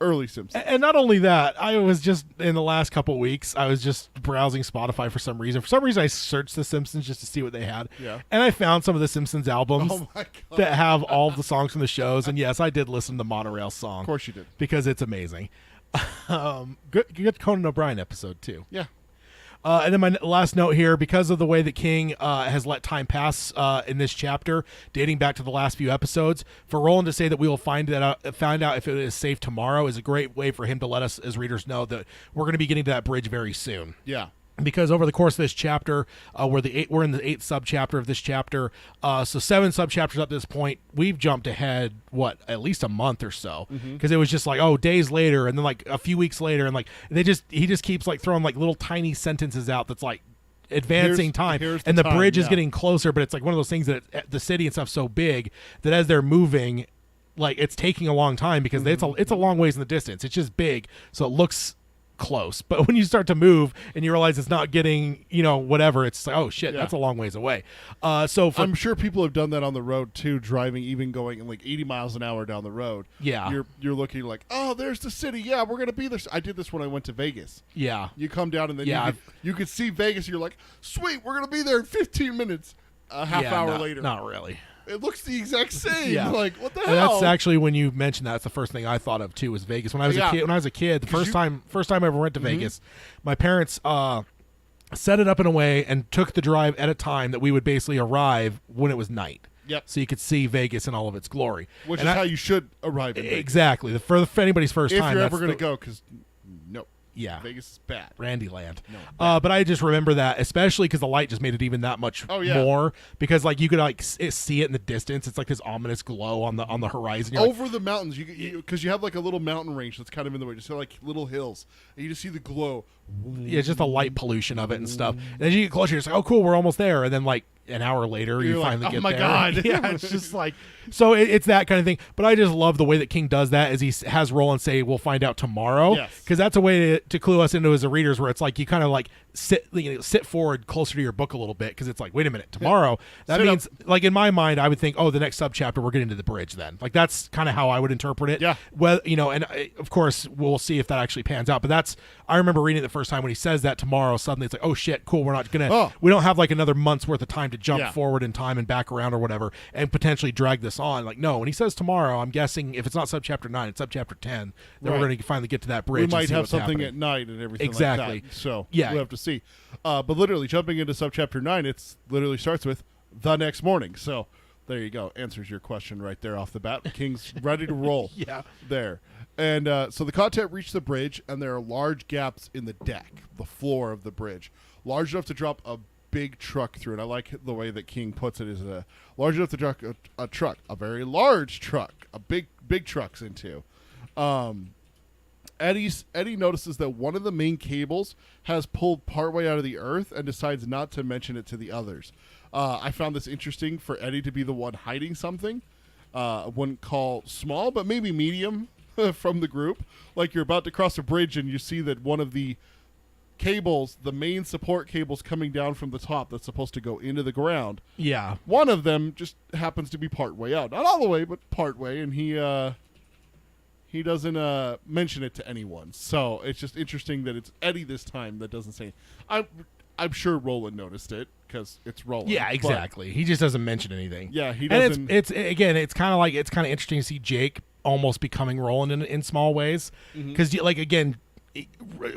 early Simpsons. And not only that, I was just in the last couple of weeks, I was just browsing Spotify for some reason. For some reason, I searched The Simpsons just to see what they had. Yeah. And I found some of the Simpsons albums Oh my God. that have all of the songs from the shows. And yes, I did listen to Monorail song. Of course you did. Because it's amazing. Good Conan O'Brien episode too. Yeah. And then my last note here, because of the way that King has let time pass in this chapter, dating back to the last few episodes, for Roland to say that we will find out if it is safe tomorrow is a great way for him to let us as readers know that we're going to be getting to that bridge very soon. Yeah. Because over the course of this chapter, we're in the 8th subchapter of this chapter, so 7 subchapters up to this point, we've jumped ahead at least a month or so, because it was just like days later, and then like a few weeks later, and like he just keeps like throwing like little tiny sentences out that's like advancing time, and the bridge is getting closer, but it's like one of those things that the city and stuff's so big that as they're moving, like it's taking a long time because it's a long ways in the distance. It's just big, so it looks close, but when you start to move and you realize it's not getting whatever, it's like, oh shit, that's a long ways away. I'm sure people have done that on the road too, driving, even going like 80 miles an hour down the road. Yeah, you're looking like, oh, there's the city. Yeah, we're gonna be there. I did this when I went to Vegas. Yeah, you come down and then you could see Vegas. And you're like, sweet, we're gonna be there in 15 minutes. A half hour later, not really. It looks the exact same. Yeah. Like, what the and hell? That's actually, when you mentioned that, it's the first thing I thought of too, was Vegas. When I was a kid, the first time I ever went to Vegas, my parents set it up in a way and took the drive at a time that we would basically arrive when it was night. Yep. So you could see Vegas in all of its glory. Which is how you should arrive in Vegas. Exactly. For anybody's first time. If you're ever going to go, because nope. Yeah, Vegas is bad. Randyland. No, but I just remember that, especially because the light just made it even that much more. Because like you could like see it in the distance. It's like this ominous glow on the horizon. You're over the mountains, because you have like a little mountain range that's kind of in the way, just like little hills, and you just see the glow. Yeah, just the light pollution of it and stuff. And as you get closer, you're just like, oh, cool, we're almost there. And then like an hour later, you finally get there. Oh my God! Yeah, it's just like so. It's that kind of thing. But I just love the way that King does that. Is he has Roland say, "We'll find out tomorrow," because that's a way to clue us into as readers, where it's like you kind of like sit forward closer to your book a little bit, because it's like, wait a minute, tomorrow. That means like in my mind, I would think, oh, the next subchapter we're getting to the bridge. Then like that's kind of how I would interpret it. Yeah. Well, and of course we'll see if that actually pans out. But I remember reading it the first time when he says that tomorrow. Suddenly it's like, oh shit, cool. We're not gonna. We don't have like another month's worth of time to jump forward in time and back around or whatever and potentially drag this on. Like, no, when he says tomorrow, I'm guessing if it's not subchapter 9, it's subchapter 10. Then we're going to finally get to that bridge. We might have something happening at night and everything exactly. like that. So yeah, we'll have to see. But literally jumping into subchapter 9, it's literally starts with the next morning. So there you go. Answers your question right there off the bat. King's ready to roll. Yeah. There. And so the content reached the bridge, and there are large gaps in the deck, the floor of the bridge, large enough to drop a big truck through. And I like the way that King puts it, is large enough to drop a truck, a very large truck, a big trucks into. Eddie notices that one of the main cables has pulled partway out of the earth and decides not to mention it to the others. I found this interesting for Eddie to be the one hiding something. I wouldn't call small, but maybe medium from the group. Like you're about to cross a bridge and you see that one of the cables, the main support cables coming down from the top that's supposed to go into the ground. Yeah. One of them just happens to be part way out. Not all the way, but part way. And he doesn't mention it to anyone. So it's just interesting that it's Eddie this time that doesn't say. I'm sure Roland noticed it because it's Roland. Yeah, exactly. He just doesn't mention anything. Yeah, he doesn't. And it's kind of interesting to see Jake almost becoming Roland in small ways, because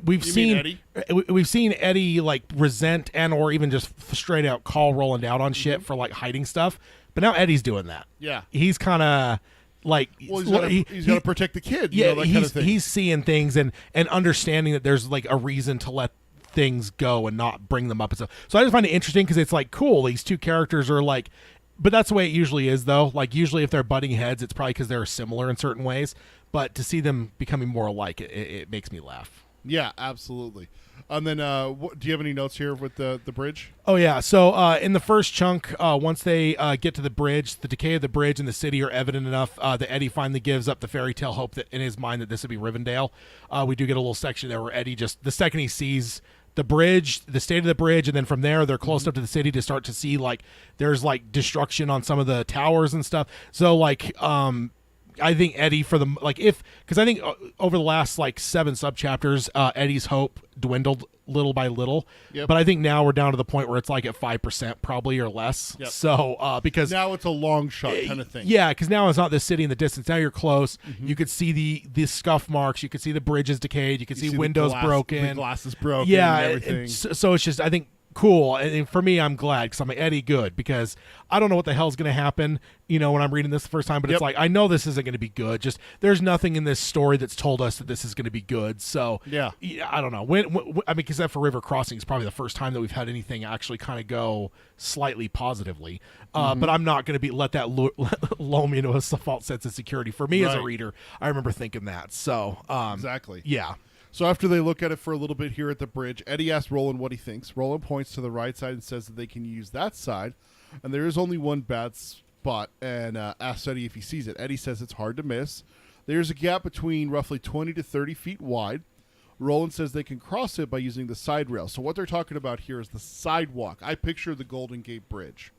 we've seen Eddie like resent and or even just straight out call Roland out on shit for like hiding stuff, but now Eddie's doing that. Yeah, he's kind of like, he's got to protect the kid. Yeah, that kind of thing. He's seeing things and understanding that there's like a reason to let things go and not bring them up and stuff. So I just find it interesting because it's like, cool, these two characters are like, but that's the way it usually is though. Like usually if they're butting heads, it's probably because they're similar in certain ways, but to see them becoming more alike, it makes me laugh. Yeah, absolutely. And then do you have any notes here with the bridge? Oh yeah, so in the first chunk, once they get to the bridge, the decay of the bridge and the city are evident enough that Eddie finally gives up the fairy tale hope that in his mind that this would be Rivendell. We do get a little section there where Eddie the second he sees the bridge, the state of the bridge, and then from there they're close enough to the city to start to see like there's like destruction on some of the towers and stuff. So like Eddie because I think over the last like 7 subchapters, Eddie's hope dwindled little by little. Yep. But I think now we're down to the point where it's like at 5% probably or less. Yep. So because now it's a long shot kind of thing. Yeah, because now it's not this city in the distance. Now you're close. Mm-hmm. You could see the scuff marks. You could see the bridges decayed. You could see windows broken. The glass is broken. Yeah, and everything. So it's just I think. Cool, and for me, I'm glad because I'm like Eddie. Good, because I don't know what the hell's going to happen. When I'm reading this the first time, but it's like I know this isn't going to be good. Just there's nothing in this story that's told us that this is going to be good. So yeah, I don't know. When I mean, except for River Crossing, it's probably the first time that we've had anything actually kind of go slightly positively. But I'm not going to let that lull me into a false sense of security. For me as a reader, I remember thinking that. So exactly, yeah. So after they look at it for a little bit here at the bridge, Eddie asks Roland what he thinks. Roland points to the right side and says that they can use that side, and there is only one bad spot, and asks Eddie if he sees it. Eddie says it's hard to miss. There's a gap between roughly 20 to 30 feet wide. Roland says they can cross it by using the side rail. So what they're talking about here is the sidewalk. I picture the Golden Gate Bridge.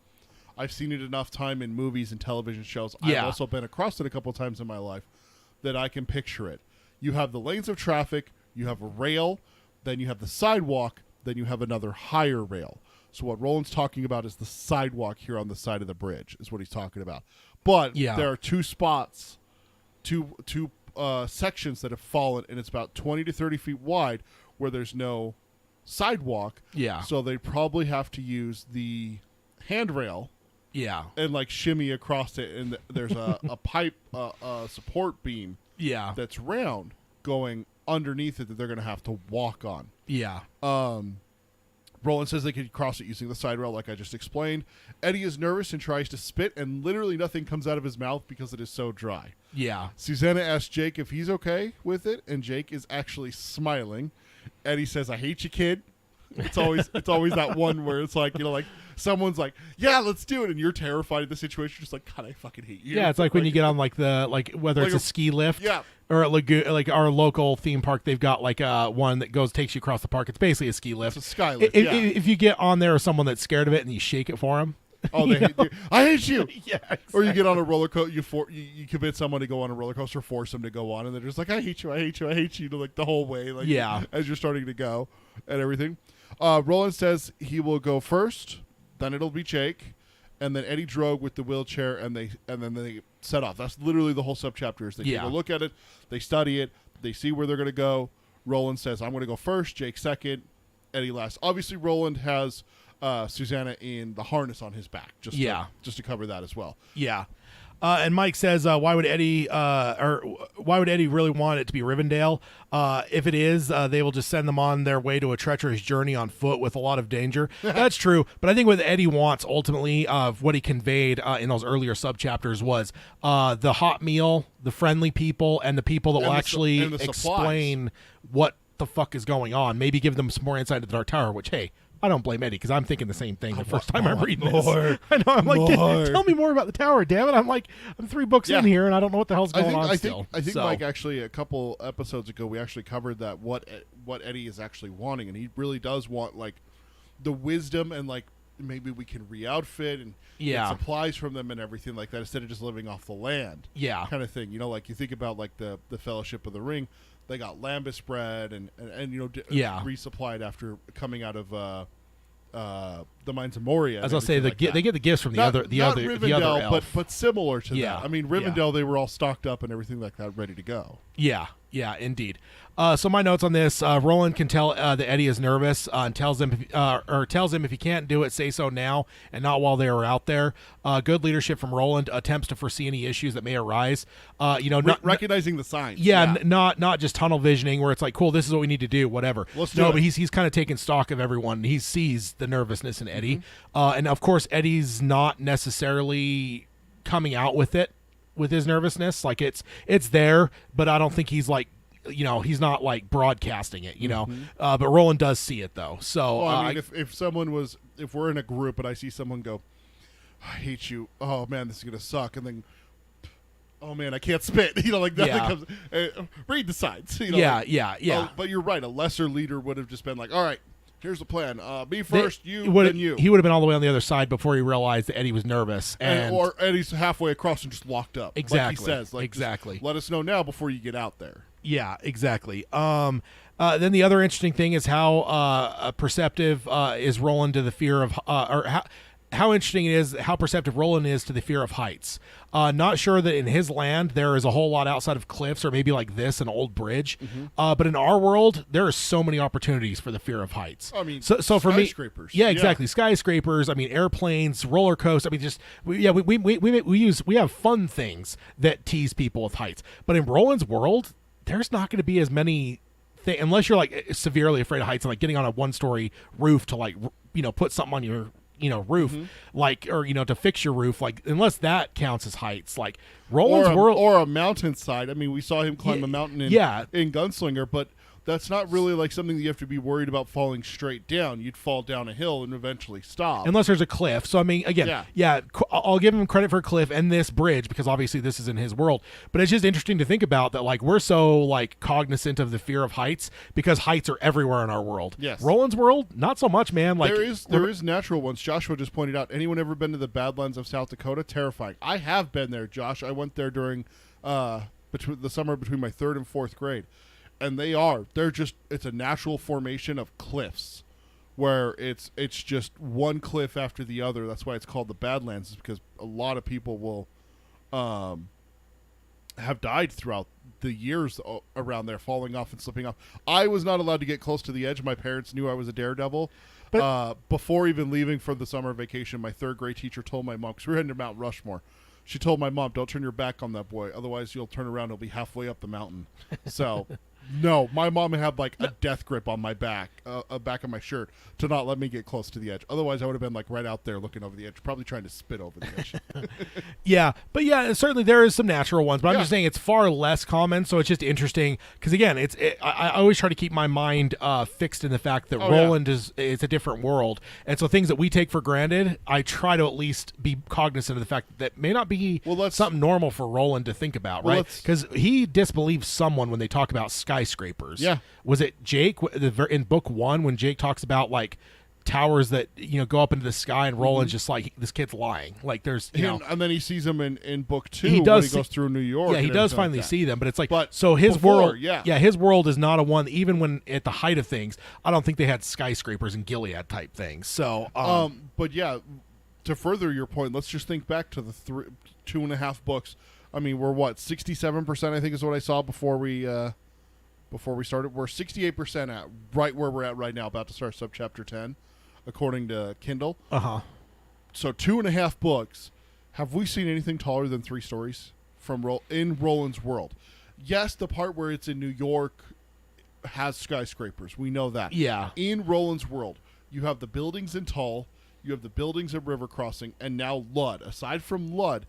I've seen it enough time in movies and television shows. Yeah. I've also been across it a couple times in my life that I can picture it. You have the lanes of traffic. You have a rail, then you have the sidewalk, then you have another higher rail. So what Roland's talking about is the sidewalk here on the side of the bridge is what he's talking about. But there are 2 spots, two sections that have fallen, and it's about 20 to 30 feet wide where there's no sidewalk. Yeah. So they probably have to use the handrail. Yeah. And like shimmy across it, and there's a pipe, support beam. Yeah. That's round going underneath it that they're going to have to walk on. Yeah. Roland says they could cross it using the side rail like I just explained. Eddie is nervous and tries to spit, and literally nothing comes out of his mouth because it is so dry. Yeah. Susanna asks Jake if he's okay with it, and Jake is actually smiling. Eddie says, I hate you, kid. It's always that one where it's like, like someone's like, yeah, let's do it, and you're terrified of the situation, just like, God, I fucking hate you. Yeah, it's like when you get on whether it's a ski lift, or at like our local theme park, they've got like one that takes you across the park. It's basically a ski lift. It's a sky lift. If you get on there with someone that's scared of it and you shake it for them. Oh, I hate you. Yeah, exactly. Or you get on a roller coaster, you convince someone to go on a roller coaster, force them to go on, and they're just like, I hate you, I hate you, I hate you, like the whole way, like as you're starting to go and everything. Roland says he will go first, then it'll be Jake, and then Eddie Drogue with the wheelchair, and then they set off. That's literally the whole subchapter. Is they take a look at it, they study it, they see where they're going to go. Roland says, I'm going to go first, Jake second, Eddie last. Obviously, Roland has Susanna in the harness on his back, just to cover that as well. Yeah. And Mike says, why would Eddie really want it to be Rivendell? If it is, they will just send them on their way to a treacherous journey on foot with a lot of danger. That's true. But I think what Eddie wants ultimately, what he conveyed in those earlier subchapters was the hot meal, the friendly people, and the people that will actually explain what the fuck is going on. Maybe give them some more insight into the Dark Tower, which, hey, I don't blame Eddie because I'm thinking the same thing the first time I'm reading this. I know. I'm like, tell me more about the tower, damn it. I'm like, I'm 3 books in here and I don't know what the hell's going on still. I think Mike, actually, a couple episodes ago, we actually covered that what Eddie is actually wanting, and he really does want like the wisdom and like maybe we can re-outfit and get supplies from them and everything like that instead of just living off the land. Yeah, kind of thing. Like you think about like the Fellowship of the Ring. They got lambus bread and resupplied after coming out of the Mines of Moria. As I'll say, they get the gifts from the other elf. but similar to that. I mean, Rivendell, they were all stocked up and everything like that, ready to go. Yeah, indeed. So my notes on this: Roland can tell that Eddie is nervous and tells him if he can't do it, say so now and not while they are out there. Good leadership from Roland. Attempts to foresee any issues that may arise. Recognizing the signs. Not just tunnel visioning where it's like, cool, this is what we need to do, whatever. But he's kind of taking stock of everyone. He sees the nervousness in Eddie, and of course Eddie's not necessarily coming out with it with his nervousness. Like it's there, but I don't think he's like. He's not like broadcasting it, but Roland does see it though. So, I mean, if we're in a group and I see someone go, I hate you. Oh man, this is going to suck. And then, oh man, I can't spit. Nothing comes, read the signs. Yeah. But you're right. A lesser leader would have just been like, all right, here's the plan. Me first, then you. He would have been all the way on the other side before he realized that Eddie was nervous. Or Eddie's halfway across and just locked up. Exactly. Like he says. Exactly. Let us know now before you get out there. Yeah, exactly. Then the other interesting thing is how perceptive is Roland to the fear of, or how interesting it is, how perceptive Roland is to the fear of heights. Not sure that in his land there is a whole lot outside of cliffs or maybe like this, an old bridge. But in our world, there are so many opportunities for the fear of heights. I mean, so for me, skyscrapers. Yeah, exactly. Skyscrapers. I mean, airplanes, roller coasters. I mean, just we have fun things that tease people with heights. But in Roland's world, there's not going to be as many things unless you're like severely afraid of heights and like getting on a 1-story roof to like put something on your roof, like, or to fix your roof, like, unless that counts as heights, like Roland's world, or a mountainside. I mean, we saw him climb a mountain in Gunslinger, but that's not really like something that you have to be worried about falling straight down. You'd fall down a hill and eventually stop. Unless there's a cliff. So, I mean, again, I'll give him credit for a cliff and this bridge because obviously this is in his world. But it's just interesting to think about that, like, we're so, like, cognizant of the fear of heights because heights are everywhere in our world. Yes. Roland's world, not so much, man. Like, there is natural ones. Joshua just pointed out, anyone ever been to the Badlands of South Dakota? Terrifying. I have been there, Josh. I went there during between the summer between my 3rd and 4th grade. And it's a natural formation of cliffs where it's just one cliff after the other. That's why it's called the Badlands, is because a lot of people will have died throughout the years around there, falling off and slipping off. I was not allowed to get close to the edge. My parents knew I was a daredevil. But before even leaving for the summer vacation, my 3rd grade teacher told my mom, because we were heading to Mount Rushmore, she told my mom, don't turn your back on that boy. Otherwise, you'll turn around and he'll be halfway up the mountain. So... No, my mom had like a death grip on my back, back of my shirt, to not let me get close to the edge. Otherwise, I would have been like right out there looking over the edge, probably trying to spit over the edge. Yeah, but yeah, certainly there is some natural ones, but I'm just saying it's far less common. So it's just interesting because again, I always try to keep my mind fixed in the fact that Roland is a different world, and so things that we take for granted, I try to at least be cognizant of the fact that may not be something normal for Roland to think about, right? Because he disbelieves someone when they talk about skyscrapers. Yeah. Was it Jake in book 1 when Jake talks about like towers that go up into the sky and Roland's just like, this kid's lying, like there's and then he sees them in book 2 when he goes through New York. Yeah, he does finally see them, but it's like, so his world his world is not a one, even when at the height of things, I don't think they had skyscrapers and Gilead type things. So but yeah, to further your point, let's just think back to the 2.5 books. I mean, we're 67%, I think is what I saw before we started. We're 68% at right where we're at right now, about to start subchapter 10, according to Kindle. So 2.5 books. Have we seen anything taller than 3 stories in Roland's world? Yes, the part where it's in New York has skyscrapers. We know that. Yeah. In Roland's world, you have the buildings in Tull, you have the buildings at River Crossing, and now Lud. Aside from Lud,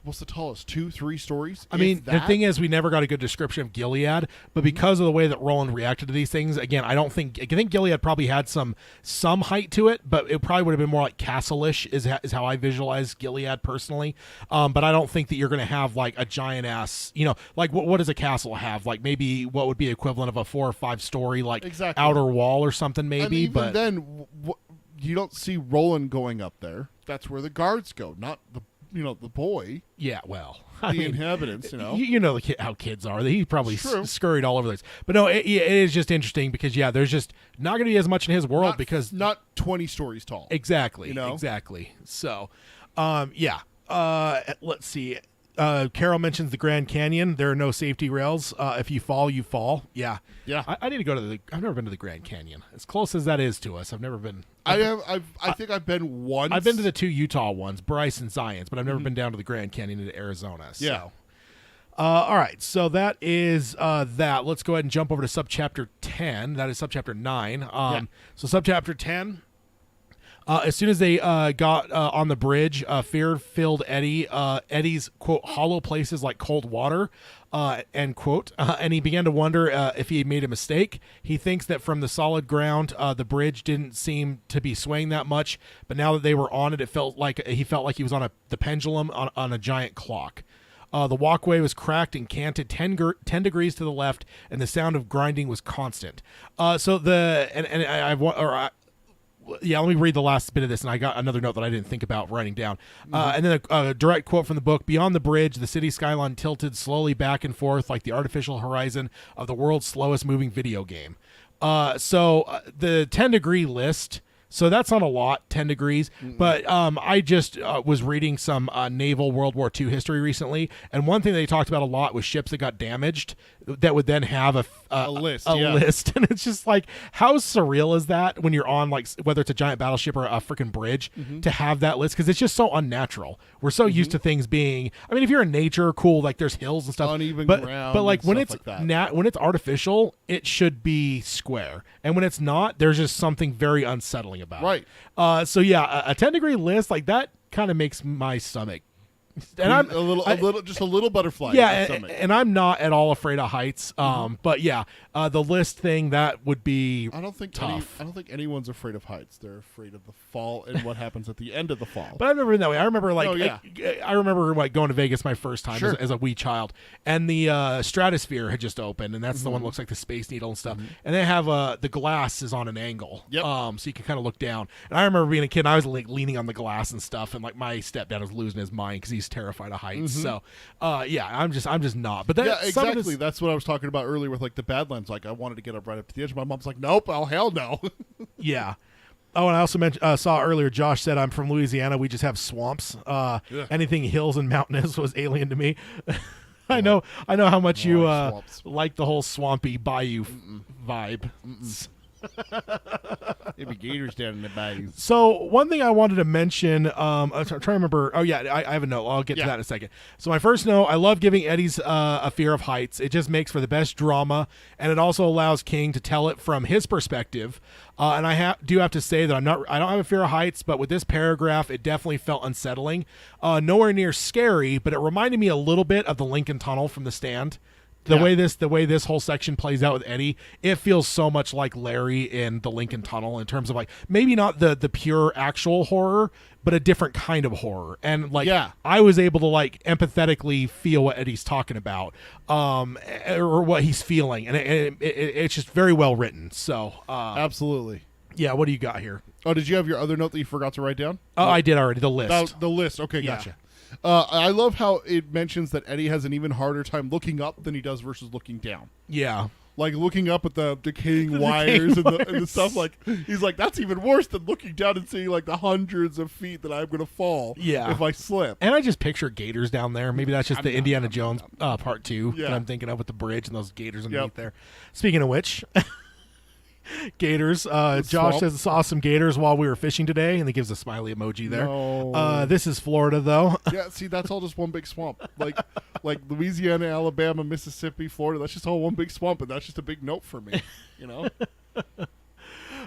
what's the tallest? 2-3 stories? I mean, the thing is, we never got a good description of Gilead, but because of the way that Roland reacted to these things, again, I think Gilead probably had some height to it, but it probably would have been more like castle-ish is how I visualize Gilead personally. But I don't think that you're going to have like a giant ass, like what does a castle have? Like maybe what would be equivalent of a 4 or 5 story like outer wall or something maybe. And but then you don't see Roland going up there. That's where the guards go, not the boy. Yeah, well, the inhabitants, how kids are. He probably scurried all over this. But no, it is just interesting because there's just not going to be as much in his world because not 20 stories tall. Exactly. Exactly. So, let's see. Carol mentions the Grand Canyon. There are no safety rails. If you fall, you fall. Yeah. I need to go to I've never been to the Grand Canyon. As close as that is to us, I've never been. I think I've been once. I've been to the 2 Utah ones, Bryce and Zions, but I've never been down to the Grand Canyon in Arizona. So. Yeah. All right. So that is that. Let's go ahead and jump over to subchapter 10. That is subchapter 9. So subchapter 10. As soon as they got on the bridge, fear filled Eddie. Eddie's, quote, hollow places like cold water, end quote. And he began to wonder if he had made a mistake. He thinks that from the solid ground, the bridge didn't seem to be swaying that much. But now that they were on it, he felt like he was on the pendulum on a giant clock. The walkway was cracked and canted 10 degrees to the left, and the sound of grinding was constant. let me read the last bit of this, and I got another note that I didn't think about writing down. And then a direct quote from the book: "Beyond the bridge, the city skyline tilted slowly back and forth like the artificial horizon of the world's slowest moving video game." So the 10-degree list. So that's not a lot, 10 degrees. But I just was reading some naval World War II history recently, and one thing they talked about a lot was ships that got damaged that would then have a list. list. And it's just like, how surreal is that when you're on, like, whether it's a giant battleship or a freaking bridge, to have that list? Because it's just so unnatural. We're so used to things being, I mean, if you're in nature, cool, like there's hills and stuff. Uneven but, ground. But like when it's when it's artificial, it should be square. And when it's not, there's just something very unsettling about right. it. So yeah, a 10-degree list like that kind of makes my stomach. And I'm a little butterfly. Yeah, in my stomach. and I'm not at all afraid of heights. But yeah, the list thing that would be I don't think tough. I don't think anyone's afraid of heights. They're afraid of the fall and what happens at the end of the fall. But I've never been that way. I remember I remember like going to Vegas my first time as a wee child, and the Stratosphere had just opened, and that's the one that looks like the Space Needle and stuff. And they have the glass is on an angle, so you can kind of look down. And I remember being a kid, and I was like leaning on the glass and stuff, and like my stepdad was losing his mind because he's terrified of heights. So I'm just not. But that, exactly. That's what I was talking about earlier with like the Badlands. Like I wanted to get up right up to the edge. My mom's like, nope, oh hell no. Yeah. Oh, and I also saw earlier, Josh said, I'm from Louisiana. We just have swamps. Anything hills and mountainous was alien to me. I know how much you like the whole swampy bayou vibe. Maybe gators down in the bayou. So one thing I wanted to mention, I'm trying to remember. Oh yeah, I have a note. I'll get to that in a second. So my first note, I love giving Eddie's a fear of heights. It just makes for the best drama, and it also allows King to tell it from his perspective. And I do have to say that I don't have a fear of heights, but with this paragraph, it definitely felt unsettling. Nowhere near scary, but it reminded me a little bit of the Lincoln Tunnel from The Stand. The way this whole section plays out with Eddie, it feels so much like Larry in the Lincoln Tunnel in terms of like maybe not the pure actual horror, but a different kind of horror. And like I was able to like empathetically feel what Eddie's talking about, or what he's feeling, and it's just very well written. So absolutely. Yeah, what do you got here? Oh, did you have your other note that you forgot to write down? Oh, I did already. The list. The list. Okay, gotcha. I love how it mentions that Eddie has an even harder time looking up than he does versus looking down. Yeah. Like looking up at the decaying wires and the stuff. Like he's like, that's even worse than looking down and seeing like the hundreds of feet that I'm going to fall if I slip. And I just picture gators down there. Maybe that's just the Indiana Jones part 2 that I'm thinking of with the bridge and those gators underneath there. Speaking of which... Gators. Josh saw some gators while we were fishing today, and he gives a smiley emoji there. No. This is Florida, though. Yeah, see, that's all just one big swamp. Like Louisiana, Alabama, Mississippi, Florida. That's just all one big swamp, and that's just a big note for me. You know.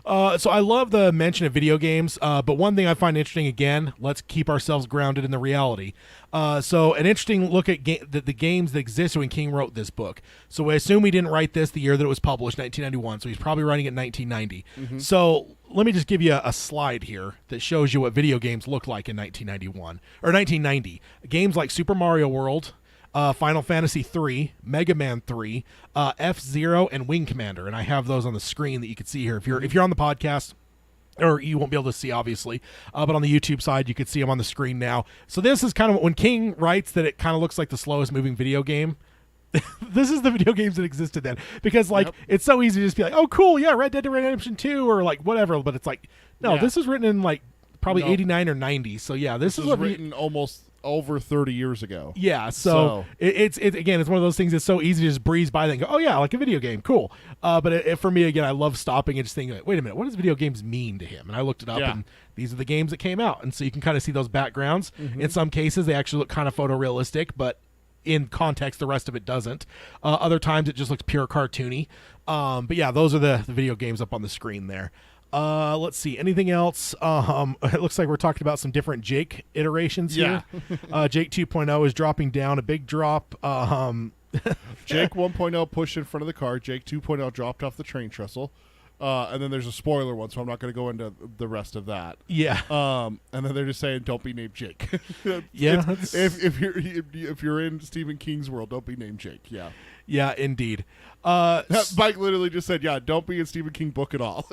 So I love the mention of video games, but one thing I find interesting, again, let's keep ourselves grounded in the reality. So an interesting look at the games that existed when King wrote this book. So I assume he didn't write this the year that it was published, 1991, so he's probably writing it in 1990. So let me just give you a slide here that shows you what video games looked like in 1991, or 1990. Games like Super Mario World, Final Fantasy 3, Mega Man 3, F-Zero, and Wing Commander, and I have those on the screen that you can see here. If you're on the podcast, or you won't be able to see, obviously, but on the YouTube side, you can see them on the screen now. So this is kind of when King writes that it kind of looks like the slowest moving video game. This is the video games that existed then, because like it's so easy to just be like, oh cool, yeah, Red Dead Redemption 2 or like whatever, but it's like no, this is written in like probably 89 or 90. So yeah, this is written almost over 30 years ago. Yeah, so it's again, it's one of those things that's so easy to just breeze by and go, oh yeah, like a video game, cool. But for me, again, I love stopping and just thinking, like, wait a minute, what does video games mean to him? And I looked it up, and these are the games that came out, and so you can kind of see those backgrounds. In some cases, they actually look kind of photorealistic, but in context, the rest of it doesn't. Other times, it just looks pure cartoony. But yeah, those are the video games up on the screen there. Let's see. Anything else? It looks like we're talking about some different Jake iterations here. Jake 2.0 is dropping down, a big drop. Jake 1.0 pushed in front of the car. Jake 2.0 dropped off the train trestle. And then there's a spoiler one, so I'm not going to go into the rest of that. Yeah. And then they're just saying, "Don't be named Jake." Yeah. If you're in Stephen King's world, don't be named Jake. Yeah. Yeah, indeed. Mike literally just said, "Yeah, don't be in Stephen King book at all."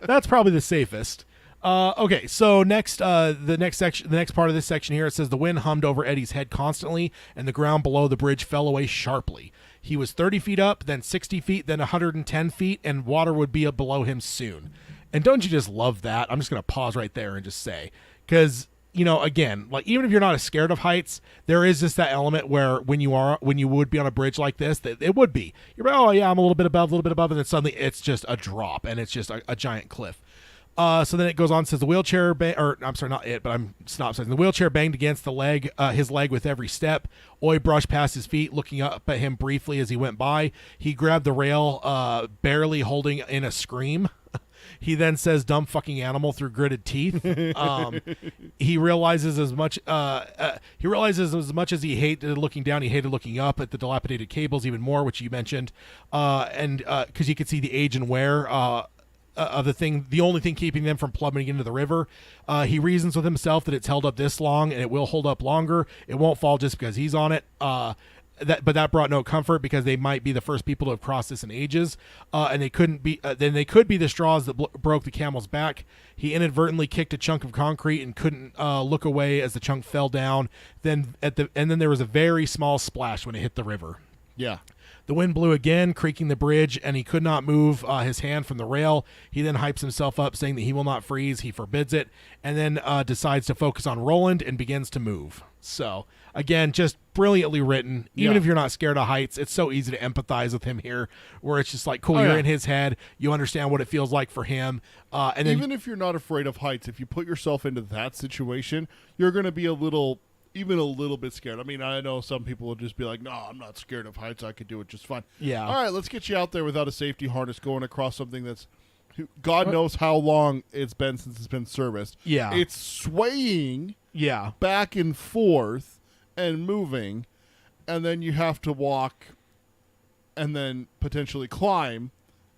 That's probably the safest. Okay, so next, the next part of this section here, it says the wind hummed over Eddie's head constantly, and the ground below the bridge fell away sharply. He was 30 feet up, then 60 feet, then 110 feet, and water would be below him soon. And don't you just love that? I'm just going to pause right there and just say, because, you know, again, like, even if you're not as scared of heights, there is just that element where when you would be on a bridge like this, that it would be. You're like, oh yeah, I'm a little bit above, and then suddenly it's just a drop, and it's just a giant cliff. So then it goes on, says the wheelchair, the wheelchair banged against his leg with every step. Oy brushed past his feet, looking up at him briefly as he went by. He grabbed the rail, barely holding in a scream. He then says, "Dumb fucking animal," through gritted teeth. He realizes as much as he hated looking down, he hated looking up at the dilapidated cables even more, which you mentioned, and because you could see the age and wear of the only thing keeping them from plummeting into the river. He reasons with himself that it's held up this long and it will hold up longer. It won't fall just because he's on it. But that brought no comfort, because they might be the first people to have crossed this in ages, and they couldn't be. Then they could be the straws that broke the camel's back. He inadvertently kicked a chunk of concrete and couldn't look away as the chunk fell down. Then there was a very small splash when it hit the river. Yeah. The wind blew again, creaking the bridge, and he could not move his hand from the rail. He then hypes himself up, saying that he will not freeze. He forbids it, and then decides to focus on Roland and begins to move. So, again, just brilliantly written. Even if you're not scared of heights, it's so easy to empathize with him here, where it's just like, cool, you're in his head. You understand what it feels like for him. And then, even if you're not afraid of heights, if you put yourself into that situation, you're going to be even a little bit scared. I mean, I know some people will just be like, no, I'm not scared of heights. I could do it just fine. Yeah. All right, let's get you out there without a safety harness going across something that's, God knows how long it's been since it's been serviced. Yeah. It's swaying back and forth and moving, and then you have to walk and then potentially climb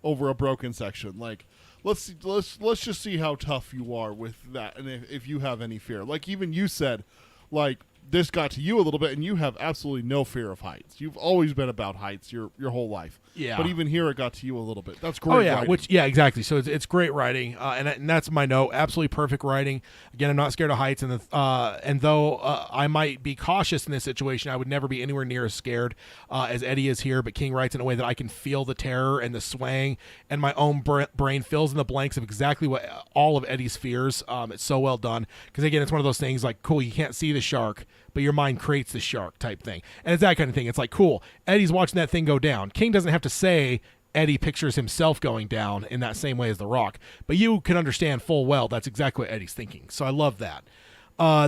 over a broken section. Like, let's just see how tough you are with that, and if you have any fear. Like, even you said, like, this got to you a little bit, and you have absolutely no fear of heights. You've always been about heights your whole life. Yeah. But even here, it got to you a little bit. That's great. Oh yeah, writing. Exactly. So it's great writing, and that's my note. Absolutely perfect writing. Again, I'm not scared of heights, and though I might be cautious in this situation, I would never be anywhere near as scared as Eddie is here. But King writes in a way that I can feel the terror and the swaying, and my own brain fills in the blanks of exactly what all of Eddie's fears. It's so well done, because again, it's one of those things like, cool, you can't see the shark, but your mind creates the shark type thing. And it's that kind of thing. It's like, cool, Eddie's watching that thing go down. King doesn't have to say Eddie pictures himself going down in that same way as the Rock, but you can understand full well that's exactly what Eddie's thinking. So I love that.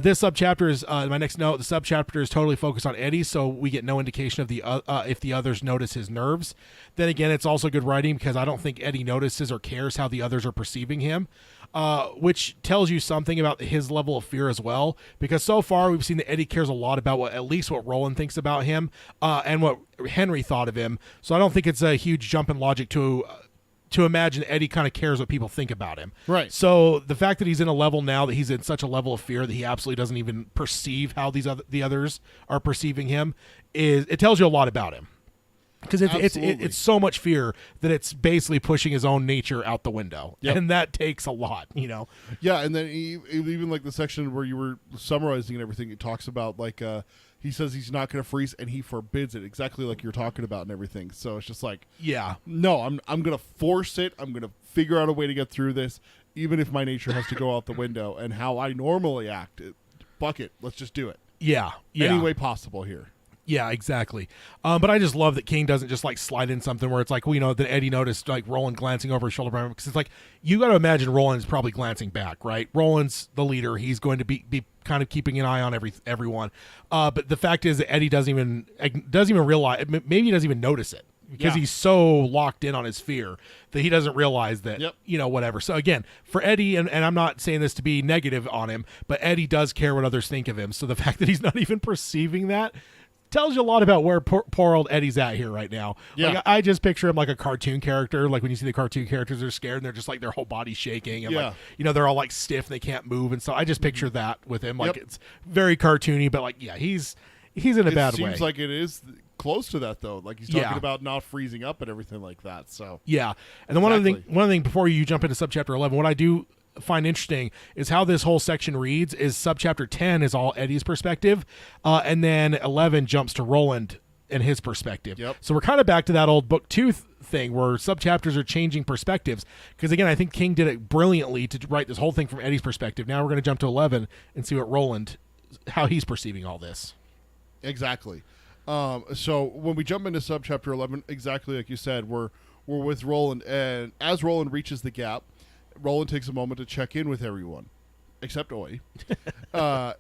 This subchapter is my next note. The subchapter is totally focused on Eddie, so we get no indication of if the others notice his nerves. Then again, it's also good writing, because I don't think Eddie notices or cares how the others are perceiving him, which tells you something about his level of fear as well. Because so far we've seen that Eddie cares a lot about at least what Roland thinks about him, and what Henry thought of him. So I don't think it's a huge jump in logic to imagine Eddie kind of cares what people think about him. Right. So the fact that he's in a level now that he's in such a level of fear that he absolutely doesn't even perceive how the others are perceiving him, it tells you a lot about him. Because it's so much fear that it's basically pushing his own nature out the window. Yep. And that takes a lot, you know. Yeah, and then even like the section where you were summarizing and everything, it talks about like he says he's not going to freeze, and he forbids it, exactly like you're talking about and everything. So it's just like, no, I'm going to force it. I'm going to figure out a way to get through this, even if my nature has to go out the window. And how I normally act, fuck it, let's just do it. Yeah. Any way possible here. Yeah, exactly. But I just love that King doesn't just like slide in something where it's like, well, you know, that Eddie noticed like Roland glancing over his shoulder, because it's like, you got to imagine Roland's probably glancing back, right? Roland's the leader. He's going to be kind of keeping an eye on everyone. But the fact is that Eddie doesn't even realize, maybe he doesn't even notice it, because he's so locked in on his fear that he doesn't realize that, you know, whatever. So again, for Eddie, and I'm not saying this to be negative on him, but Eddie does care what others think of him. So the fact that he's not even perceiving that tells you a lot about where poor old Eddie's at here right now. Yeah. Like, I just picture him like a cartoon character. Like when you see the cartoon characters, they're scared and they're just like their whole body's shaking, and like, you know, they're all like stiff and they can't move. And so I just picture that with him. Like it's very cartoony, but like, yeah, he's in a bad way. It seems like it is close to that though. Like he's talking about not freezing up and everything like that. So yeah, and then one other thing before you jump into subchapter 11, what I do find interesting is how this whole section reads. Is subchapter 10 is all Eddie's perspective, and then 11 jumps to Roland and his perspective. Yep. So we're kind of back to that old book 2 thing where subchapters are changing perspectives, because again I think King did it brilliantly to write this whole thing from Eddie's perspective. Now we're going to jump to 11 and see what Roland, how he's perceiving all this. Exactly. So when we jump into subchapter 11, exactly like you said, we're with Roland, and as Roland reaches the gap, Roland takes a moment to check in with everyone, except Oi.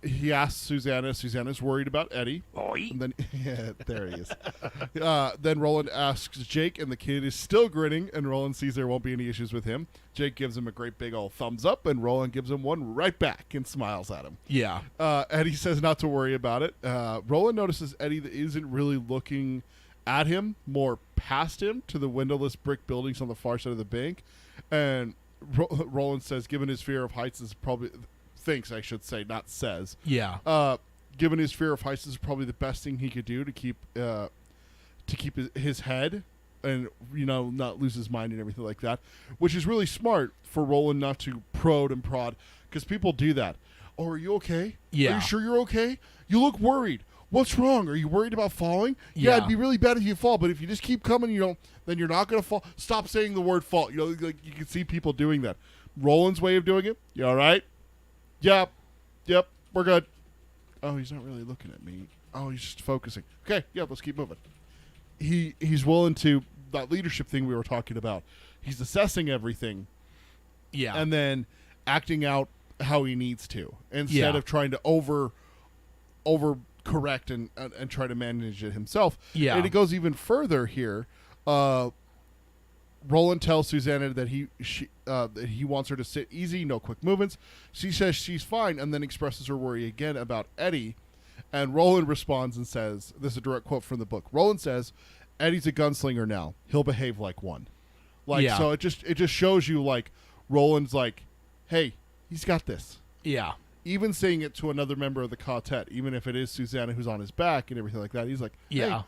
He asks Susanna. Susanna's worried about Eddie. Oi. And then, yeah, there he is. Then Roland asks Jake, and the kid is still grinning, and Roland sees there won't be any issues with him. Jake gives him a great big old thumbs up, and Roland gives him one right back and smiles at him. Yeah. Eddie says not to worry about it. Roland notices Eddie that isn't really looking at him, more past him to the windowless brick buildings on the far side of the bank. And Roland says, given his fear of heights, is probably thinks I should say, not says. Yeah. Given his fear of heights, is probably the best thing he could do to keep his head and not lose his mind and everything like that, which is really smart for Roland not to probe and prod, because people do that. Oh, are you okay? Yeah. Are you sure you're okay? You look worried. What's wrong? Are you worried about falling? Yeah. It'd be really bad if you fall, but if you just keep coming, then you're not going to fall. Stop saying the word fall. Like you can see people doing that. Roland's way of doing it. You all right? Yep, we're good. Oh, he's not really looking at me. Oh, he's just focusing. Okay, yeah, let's keep moving. He's willing to, that leadership thing we were talking about. He's assessing everything. Yeah. And then acting out how he needs to, instead of trying to over correct and try to manage it himself. Yeah. And it goes even further here. Roland tells Susanna that he wants her to sit easy, no quick movements. She says she's fine, and then expresses her worry again about Eddie. And Roland responds and says, this is a direct quote from the book. Roland says, Eddie's a gunslinger now. He'll behave like one. So it just shows you, like, Roland's like, hey, he's got this. Yeah. Even saying it to another member of the quartet, even if it is Susanna who's on his back and everything like that, he's like, hey,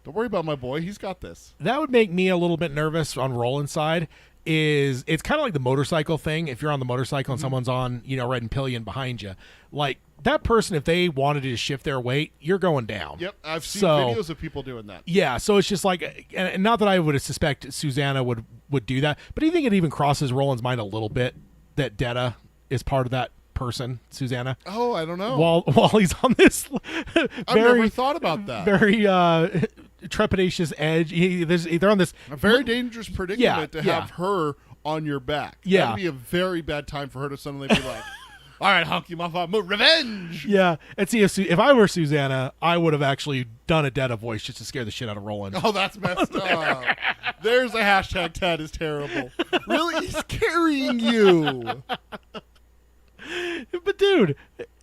don't worry about my boy. He's got this. That would make me a little bit nervous on Roland's side. It's kind of like the motorcycle thing. If you're on the motorcycle and someone's on, riding pillion behind you, like that person, if they wanted to shift their weight, you're going down. Yep. I've seen videos of people doing that. Yeah. So it's just like, and not that I would suspect Susanna would do that, but do you think it even crosses Roland's mind a little bit that Detta is part of that person, Susanna? Oh, I don't know. While he's on this I've never thought about that. Very trepidatious edge. They're on this a very dangerous predicament to have her on your back. Yeah. That'd be a very bad time for her to suddenly be like, all right, honky muff, revenge. Yeah. And see, if I were Susanna, I would have actually done a Detta voice just to scare the shit out of Roland. Oh, that's messed up. There's a hashtag Ted is terrible. Really? He's carrying you. But dude,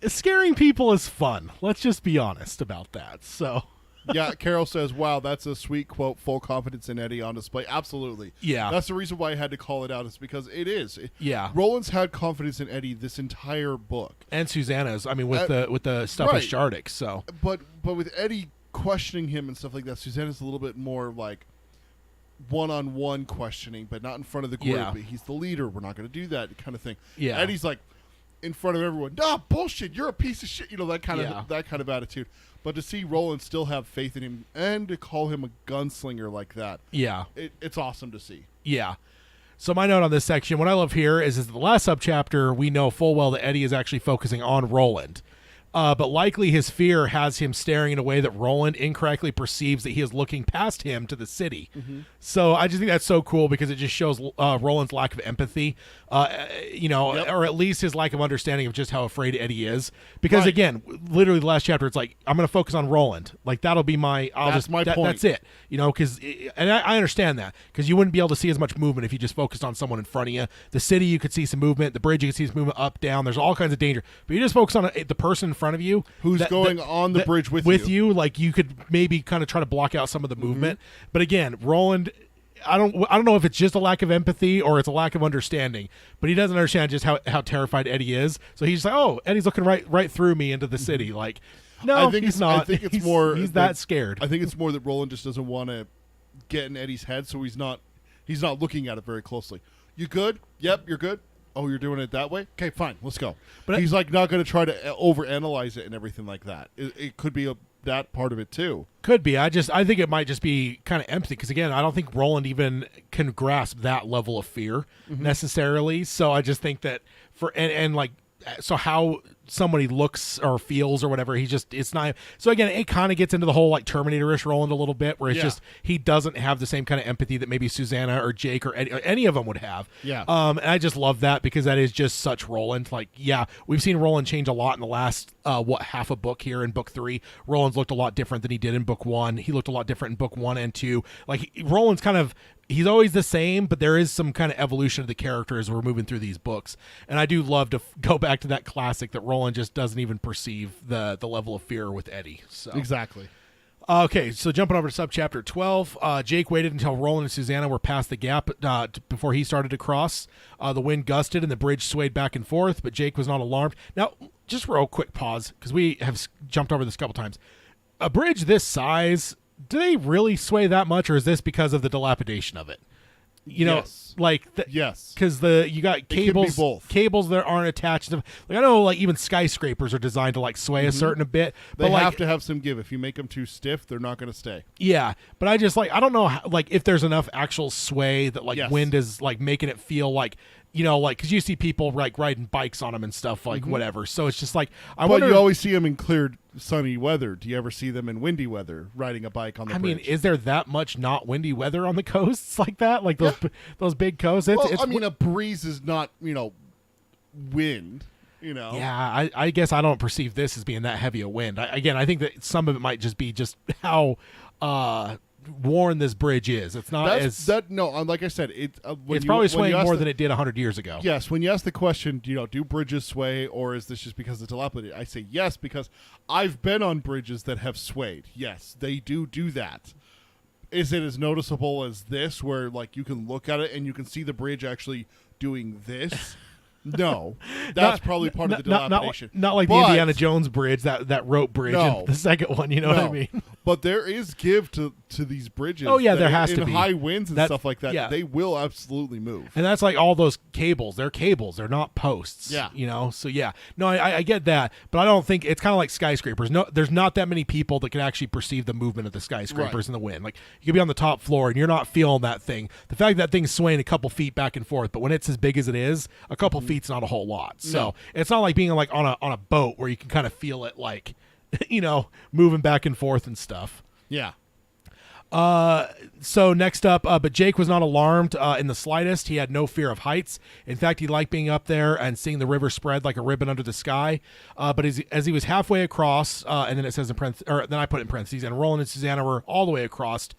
scaring people is fun. Let's just be honest about that. So yeah, Carol says, wow, that's a sweet quote, full confidence in Eddie on display. Absolutely. Yeah. That's the reason why I had to call it out, is because it is. Yeah. Roland's had confidence in Eddie this entire book. And Susanna's, I mean, with the stuff with Shardik, so. But with Eddie questioning him and stuff like that, Susanna's a little bit more like one-on-one questioning, but not in front of the group. Yeah. He's the leader. We're not going to do that kind of thing. Yeah. Eddie's like, in front of everyone, nah, bullshit, you're a piece of shit, that kind of attitude. But to see Roland still have faith in him and to call him a gunslinger like that, it's awesome to see. Yeah. So my note on this section, what I love here is the last subchapter, we know full well that Eddie is actually focusing on Roland. But likely his fear has him staring in a way that Roland incorrectly perceives that he is looking past him to the city. Mm-hmm. So I just think that's so cool, because it just shows Roland's lack of empathy, or at least his lack of understanding of just how afraid Eddie is. Because again, literally the last chapter, it's like, I'm going to focus on Roland. Like that'll be my, my point. That's it. Because, and I understand that, because you wouldn't be able to see as much movement if you just focused on someone in front of you. The city, you could see some movement. The bridge, you could see some movement up, down. There's all kinds of danger. But you just focus on the person in front of you who's going on the bridge with you, like you could maybe kind of try to block out some of the movement. But again, Roland, I don't know if it's just a lack of empathy or it's a lack of understanding, but he doesn't understand just how terrified Eddie is. So he's just like, oh, Eddie's looking right through me into the city. Like, No, I think he's not. I think it's more. He's that scared. I think it's more that Roland just doesn't want to get in Eddie's head, so he's not looking at it very closely. You good? Yep, you're good. Oh, you're doing it that way? Okay, fine. Let's go. But he's like not going to try to overanalyze it and everything like that. It could be that part of it too. Could be. I think it might just be kind of empty because again, I don't think Roland even can grasp that level of fear necessarily. So I just think that and like so how somebody looks or feels or whatever, it's not. So again, it kind of gets into the whole like Terminator-ish Roland a little bit, where it's just he doesn't have the same kind of empathy that maybe Susanna or Jake or any of them would have. Yeah. And I just love that because that is just such Roland. Like, yeah, we've seen Roland change a lot in the last half a book here in book 3. Roland's looked a lot different than he did in book 1. He looked a lot different in book 1 and 2. Like Roland's kind of. He's always the same, but there is some kind of evolution of the character as we're moving through these books. And I do love to go back to that classic that Roland just doesn't even perceive the level of fear with Eddie. So Exactly. Okay, so jumping over to subchapter 12, Jake waited until Roland and Susanna were past the gap before he started to cross. The wind gusted and the bridge swayed back and forth, but Jake was not alarmed. Now, just real quick pause, because we have jumped over this a couple times. A bridge this size, do they really sway that much, or is this because of the dilapidation of it? You know, Yes. like Yes. because you got cables, both. cables that aren't attached to. Like I know, like even skyscrapers are designed to like sway a certain bit, They but like, have to have some give. If you make them too stiff, they're not going to stay. yeah, but I just like I don't know how, like if there's enough actual sway that like Yes. wind is like making it feel like like because you see people like riding bikes on them and stuff like whatever. So it's just like I But wonder. you always see them in clear, sunny weather. Do you ever see them in windy weather riding a bike on the I mean, bridge? is there that much not windy weather on the coasts like that? Like those big coasts? It's I mean, a breeze is not, wind, Yeah, I guess I don't perceive this as being that heavy a wind. I think that some of it might just be just how worn this bridge is. It's not like I said, it's probably swaying more than it did 100 years ago. Yes, when you ask the question, do bridges sway, or is this just because it's dilapidated? I say yes, because I've been on bridges that have swayed. Yes, they do that. Is it as noticeable as this, where like you can look at it and you can see the bridge actually doing this? No, that's probably part of the dilapidation. Not like the Indiana Jones bridge, that rope bridge, and the second one. You know what I mean? But there is give to these bridges. Oh yeah, there has to be. In high winds and stuff like that. Yeah. They will absolutely move. And that's like all those cables. They're cables. They're not posts. Yeah. So yeah. No, I get that, but I don't think it's kind of like skyscrapers. No, there's not that many people that can actually perceive the movement of the skyscrapers in the wind. Like you could be on the top floor and you're not feeling that thing. The fact that thing's swaying a couple feet back and forth, but when it's as big as it is, a couple feet's not a whole lot. So it's not like being like on a boat where you can kind of feel it like, moving back and forth and stuff. Yeah. So next up, but Jake was not alarmed in the slightest. He had no fear of heights. In fact, he liked being up there and seeing the river spread like a ribbon under the sky. But as he was halfway across, and then it says in parentheses, or then I put in parentheses, and Roland and Susanna were all the way across,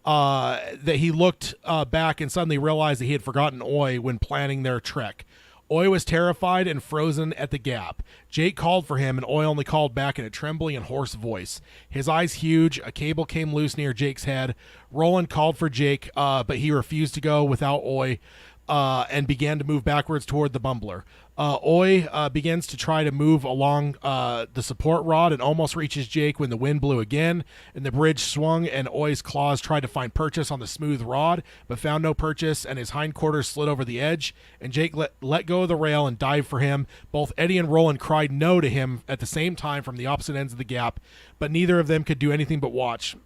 that he looked back and suddenly realized that he had forgotten Oy when planning their trek. Oy was terrified and frozen at the gap. Jake called for him, and Oy only called back in a trembling and hoarse voice. His eyes huge, a cable came loose near Jake's head. Roland called for Jake, but he refused to go without Oy, and began to move backwards toward the bumbler. Oy begins to try to move along the support rod and almost reaches Jake when the wind blew again, and the bridge swung, and Oy's claws tried to find purchase on the smooth rod, but found no purchase, and his hindquarters slid over the edge, and Jake let go of the rail and dived for him. Both Eddie and Roland cried no to him at the same time from the opposite ends of the gap, but neither of them could do anything but watch.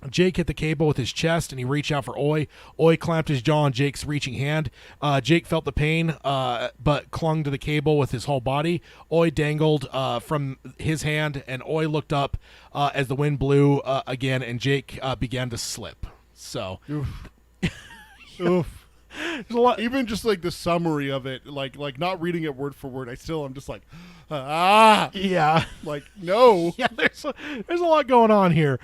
Jake hit the cable with his chest, and he reached out for Oy. Oy clamped his jaw on Jake's reaching hand. Jake felt the pain, but clung to the cable with his whole body. Oy dangled from his hand, and Oy looked up as the wind blew again, and Jake began to slip. So, Oof. Even just like the summary of it, like not reading it word for word, I'm just like, yeah, like no, yeah. There's a lot going on here.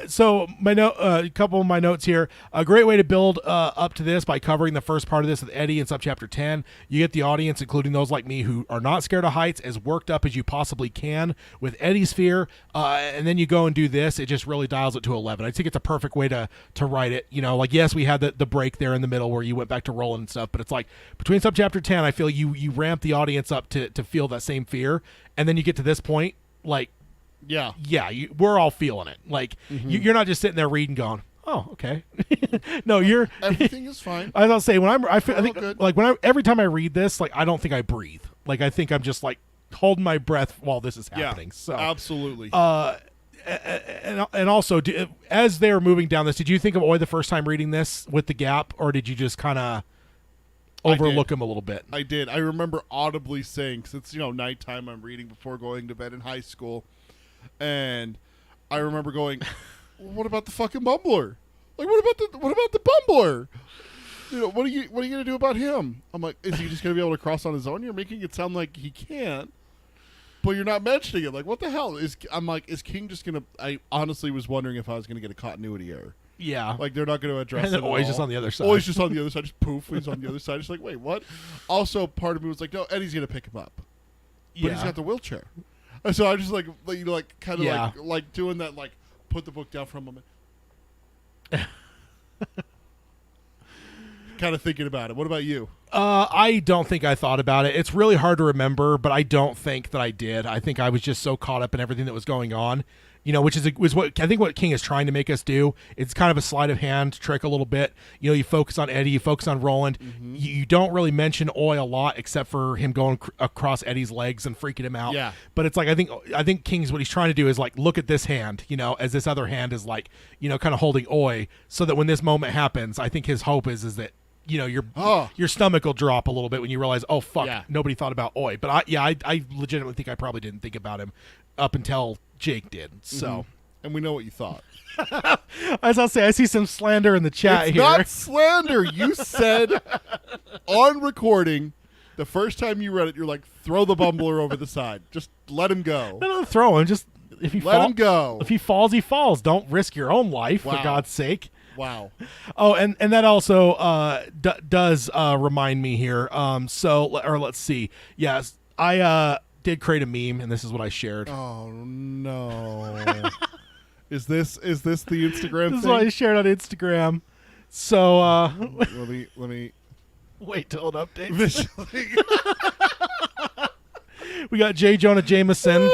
So my note, a couple of my notes here. A great way to build up to this by covering the first part of this with Eddie in subchapter 10. You get the audience, including those like me who are not scared of heights, as worked up as you possibly can with Eddie's fear, and then you go and do this. It just really dials it to 11. I think it's a perfect way to write it. Like yes, we had the break there in the middle where you went back to Roland and stuff, but it's like between subchapter 10, I feel you ramp the audience up to feel that same fear, and then you get to this point, like Yeah. Yeah, we're all feeling it. Like, you're not just sitting there reading going, oh, okay. No, you're... Everything is fine. I was going to say, I think, good. like, every time I read this, like, I don't think I breathe. Like, I think I'm just, like, holding my breath while this is happening. Yeah, So absolutely. And also, as they were moving down this, did you think of Oy the first time reading this with the gap, or did you just kind of overlook him a little bit? I did. I remember audibly saying, because it's nighttime, I'm reading before going to bed in high school, and I remember going, "What about the fucking bumbler? Like, what about the bumbler? What are you gonna do about him?" I'm like, "Is he just gonna be able to cross on his own? You're making it sound like he can't." But you're not mentioning it. Like, what the hell? Is King just going to... I honestly was wondering if I was going to get a continuity error. Yeah. Like, they're not going to address and it at always all. just on the other side. Always just on the other side. Just poof, he's on the other side. It's like, wait, what? Also, part of me was like, no, Eddie's going to pick him up. But he's got the wheelchair. And so I just, like kind of like doing that, like, put the book down for a moment. Kind of thinking about it. What about you? I don't think I thought about it. It's really hard to remember, but I don't think that I did. I think I was just so caught up in everything that was going on, which was what I think what King is trying to make us do. It's kind of a sleight of hand trick a little bit. You focus on Eddie, you focus on Roland. Mm-hmm. You don't really mention Oy a lot, except for him going across Eddie's legs and freaking him out. Yeah. But it's like I think King's what he's trying to do is like look at this hand, as this other hand is like kind of holding Oy, so that when this moment happens, I think his hope is that. Your stomach will drop a little bit when you realize, oh fuck, nobody thought about Oy. But I legitimately think I probably didn't think about him up until Jake did. So, and we know what you thought. As I'll say, I see some slander in the chat it's here. Not slander. You said on recording the first time you read it, you're like, throw the bumbler over the side. Just let him go. No, throw him. Just if he let him go. If he falls, he falls. Don't risk your own life for God's sake. Wow. Oh, and that also does remind me here. Let's see. Yes, I did create a meme, and this is what I shared. Oh no! Is this the Instagram? This is what I shared on Instagram. So let me wait till it updates. We got J. Jonah Jameson.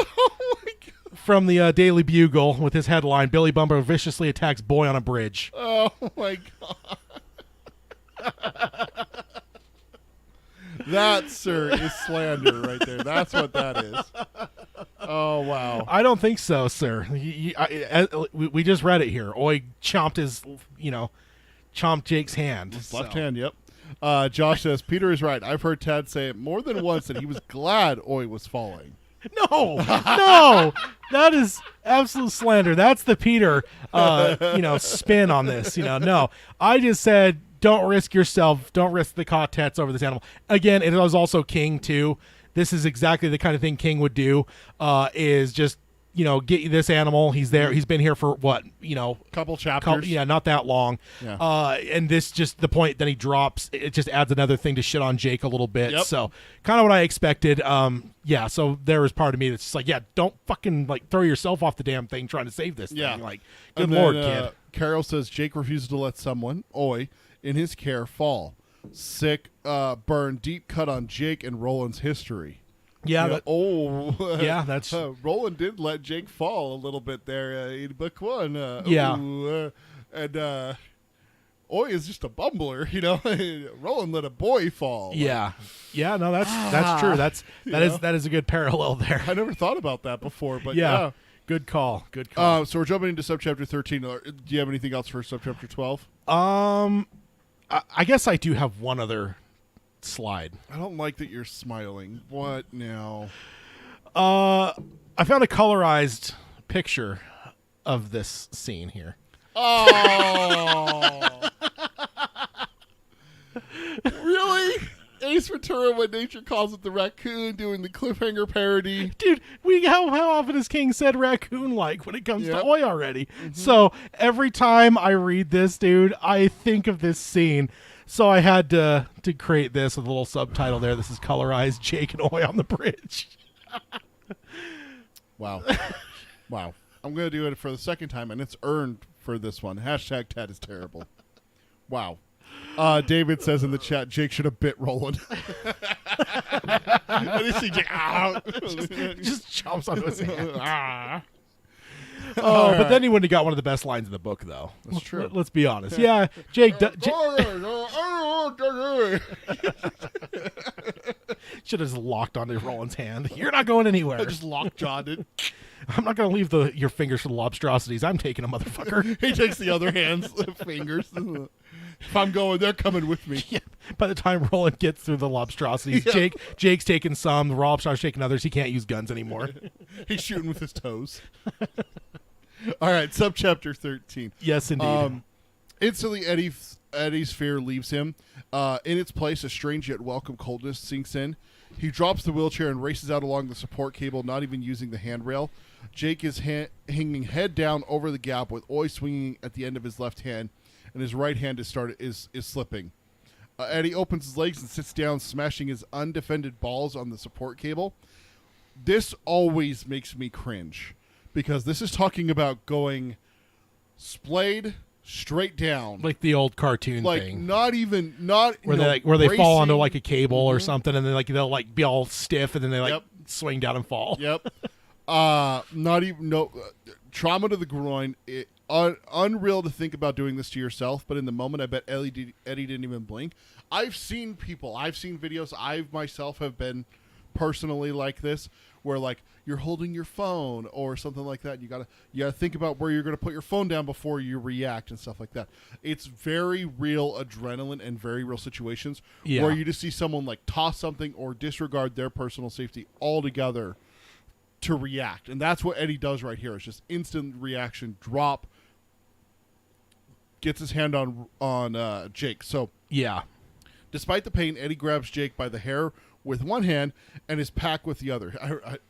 From the Daily Bugle with his headline, Billy Bumper viciously attacks boy on a bridge. Oh, my God. That, sir, is slander right there. That's what that is. Oh, wow. I don't think so, sir. We just read it here. Oy chomped Jake's hand. His left hand, yep. Josh says, Peter is right. I've heard Tad say it more than once that he was glad Oy was falling. No, that is absolute slander. That's the Peter, spin on this. No, I just said don't risk yourself. Don't risk the contents over this animal. Again, it was also King too. This is exactly the kind of thing King would do. Is just get this animal. He's there. He's been here for what couple chapters. Not that long. Yeah. And this just the point that he drops. It just adds another thing to shit on Jake a little bit. Yep. So kind of what I expected. So there was part of me that's just like, don't fucking throw yourself off the damn thing trying to save this thing. Like, good lord, kid. Carol says Jake refuses to let someone, Oy, in his care fall. Sick, burn, deep cut on Jake and Roland's history. Yeah. That's Roland did let Jake fall a little bit there in book one. And Oy is just a bumbler, Roland let a boy fall. Yeah. No, that's true. That is a good parallel there. I never thought about that before, but yeah. Good call. So we're jumping into subchapter 13. Do you have anything else for subchapter 12? I guess I do have one other slide. I don't like that you're smiling. What now? I found a colorized picture of this scene here. Oh. Really? Ace Ventura, When Nature Calls It, the raccoon doing the cliffhanger parody. Dude, how often has King said raccoon like when it comes to Oy already? Mm-hmm. So every time I read this, dude, I think of this scene. So I had to create this with a little subtitle there. This is colorized Jake and Oy on the bridge. Wow. Wow. I'm going to do it for the second time, and it's earned for this one. Hashtag Ted is terrible. Wow. David says in the chat, Jake should have bit Roland. And you see Jake, just chomps onto his hand. Oh, but then he wouldn't have got one of the best lines in the book, though. That's true. Let's be honest. Yeah, Jake. Should have just locked onto Roland's hand. You're not going anywhere. I just lockjawed it. I'm not going to leave your fingers for the lobstrosities. I'm taking a motherfucker. He takes the other hand's fingers. If I'm going, they're coming with me. Yeah. By the time Roland gets through the lobstrosities, yeah. Jake's taking some. The Robstras's taking others. He can't use guns anymore. He's shooting with his toes. All right, subchapter 13. Yes, indeed. Instantly, Eddie's fear leaves him. In its place, a strange yet welcome coldness sinks in. He drops the wheelchair and races out along the support cable, not even using the handrail. Jake is hanging head down over the gap with Oi swinging at the end of his left hand, and his right hand is slipping. Eddie opens his legs and sits down, smashing his undefended balls on the support cable. This always makes me cringe, because this is talking about going splayed straight down, like the old cartoon thing. Not where they fall onto like a cable or something, and then they'll be all stiff, and then they swing down and fall. Yep. Not even trauma to the groin. Unreal to think about doing this to yourself, but in the moment, I bet Eddie didn't even blink. I've seen videos. I myself have been personally like this, where you're holding your phone or something like that. You gotta think about where you're gonna put your phone down before you react and stuff like that. It's very real adrenaline and very real situations where you just see someone toss something or disregard their personal safety altogether to react, and that's what Eddie does right here. It's just instant reaction, drop, gets his hand on Jake. So yeah, despite the pain, Eddie grabs Jake by the hair with one hand and his pack with the other.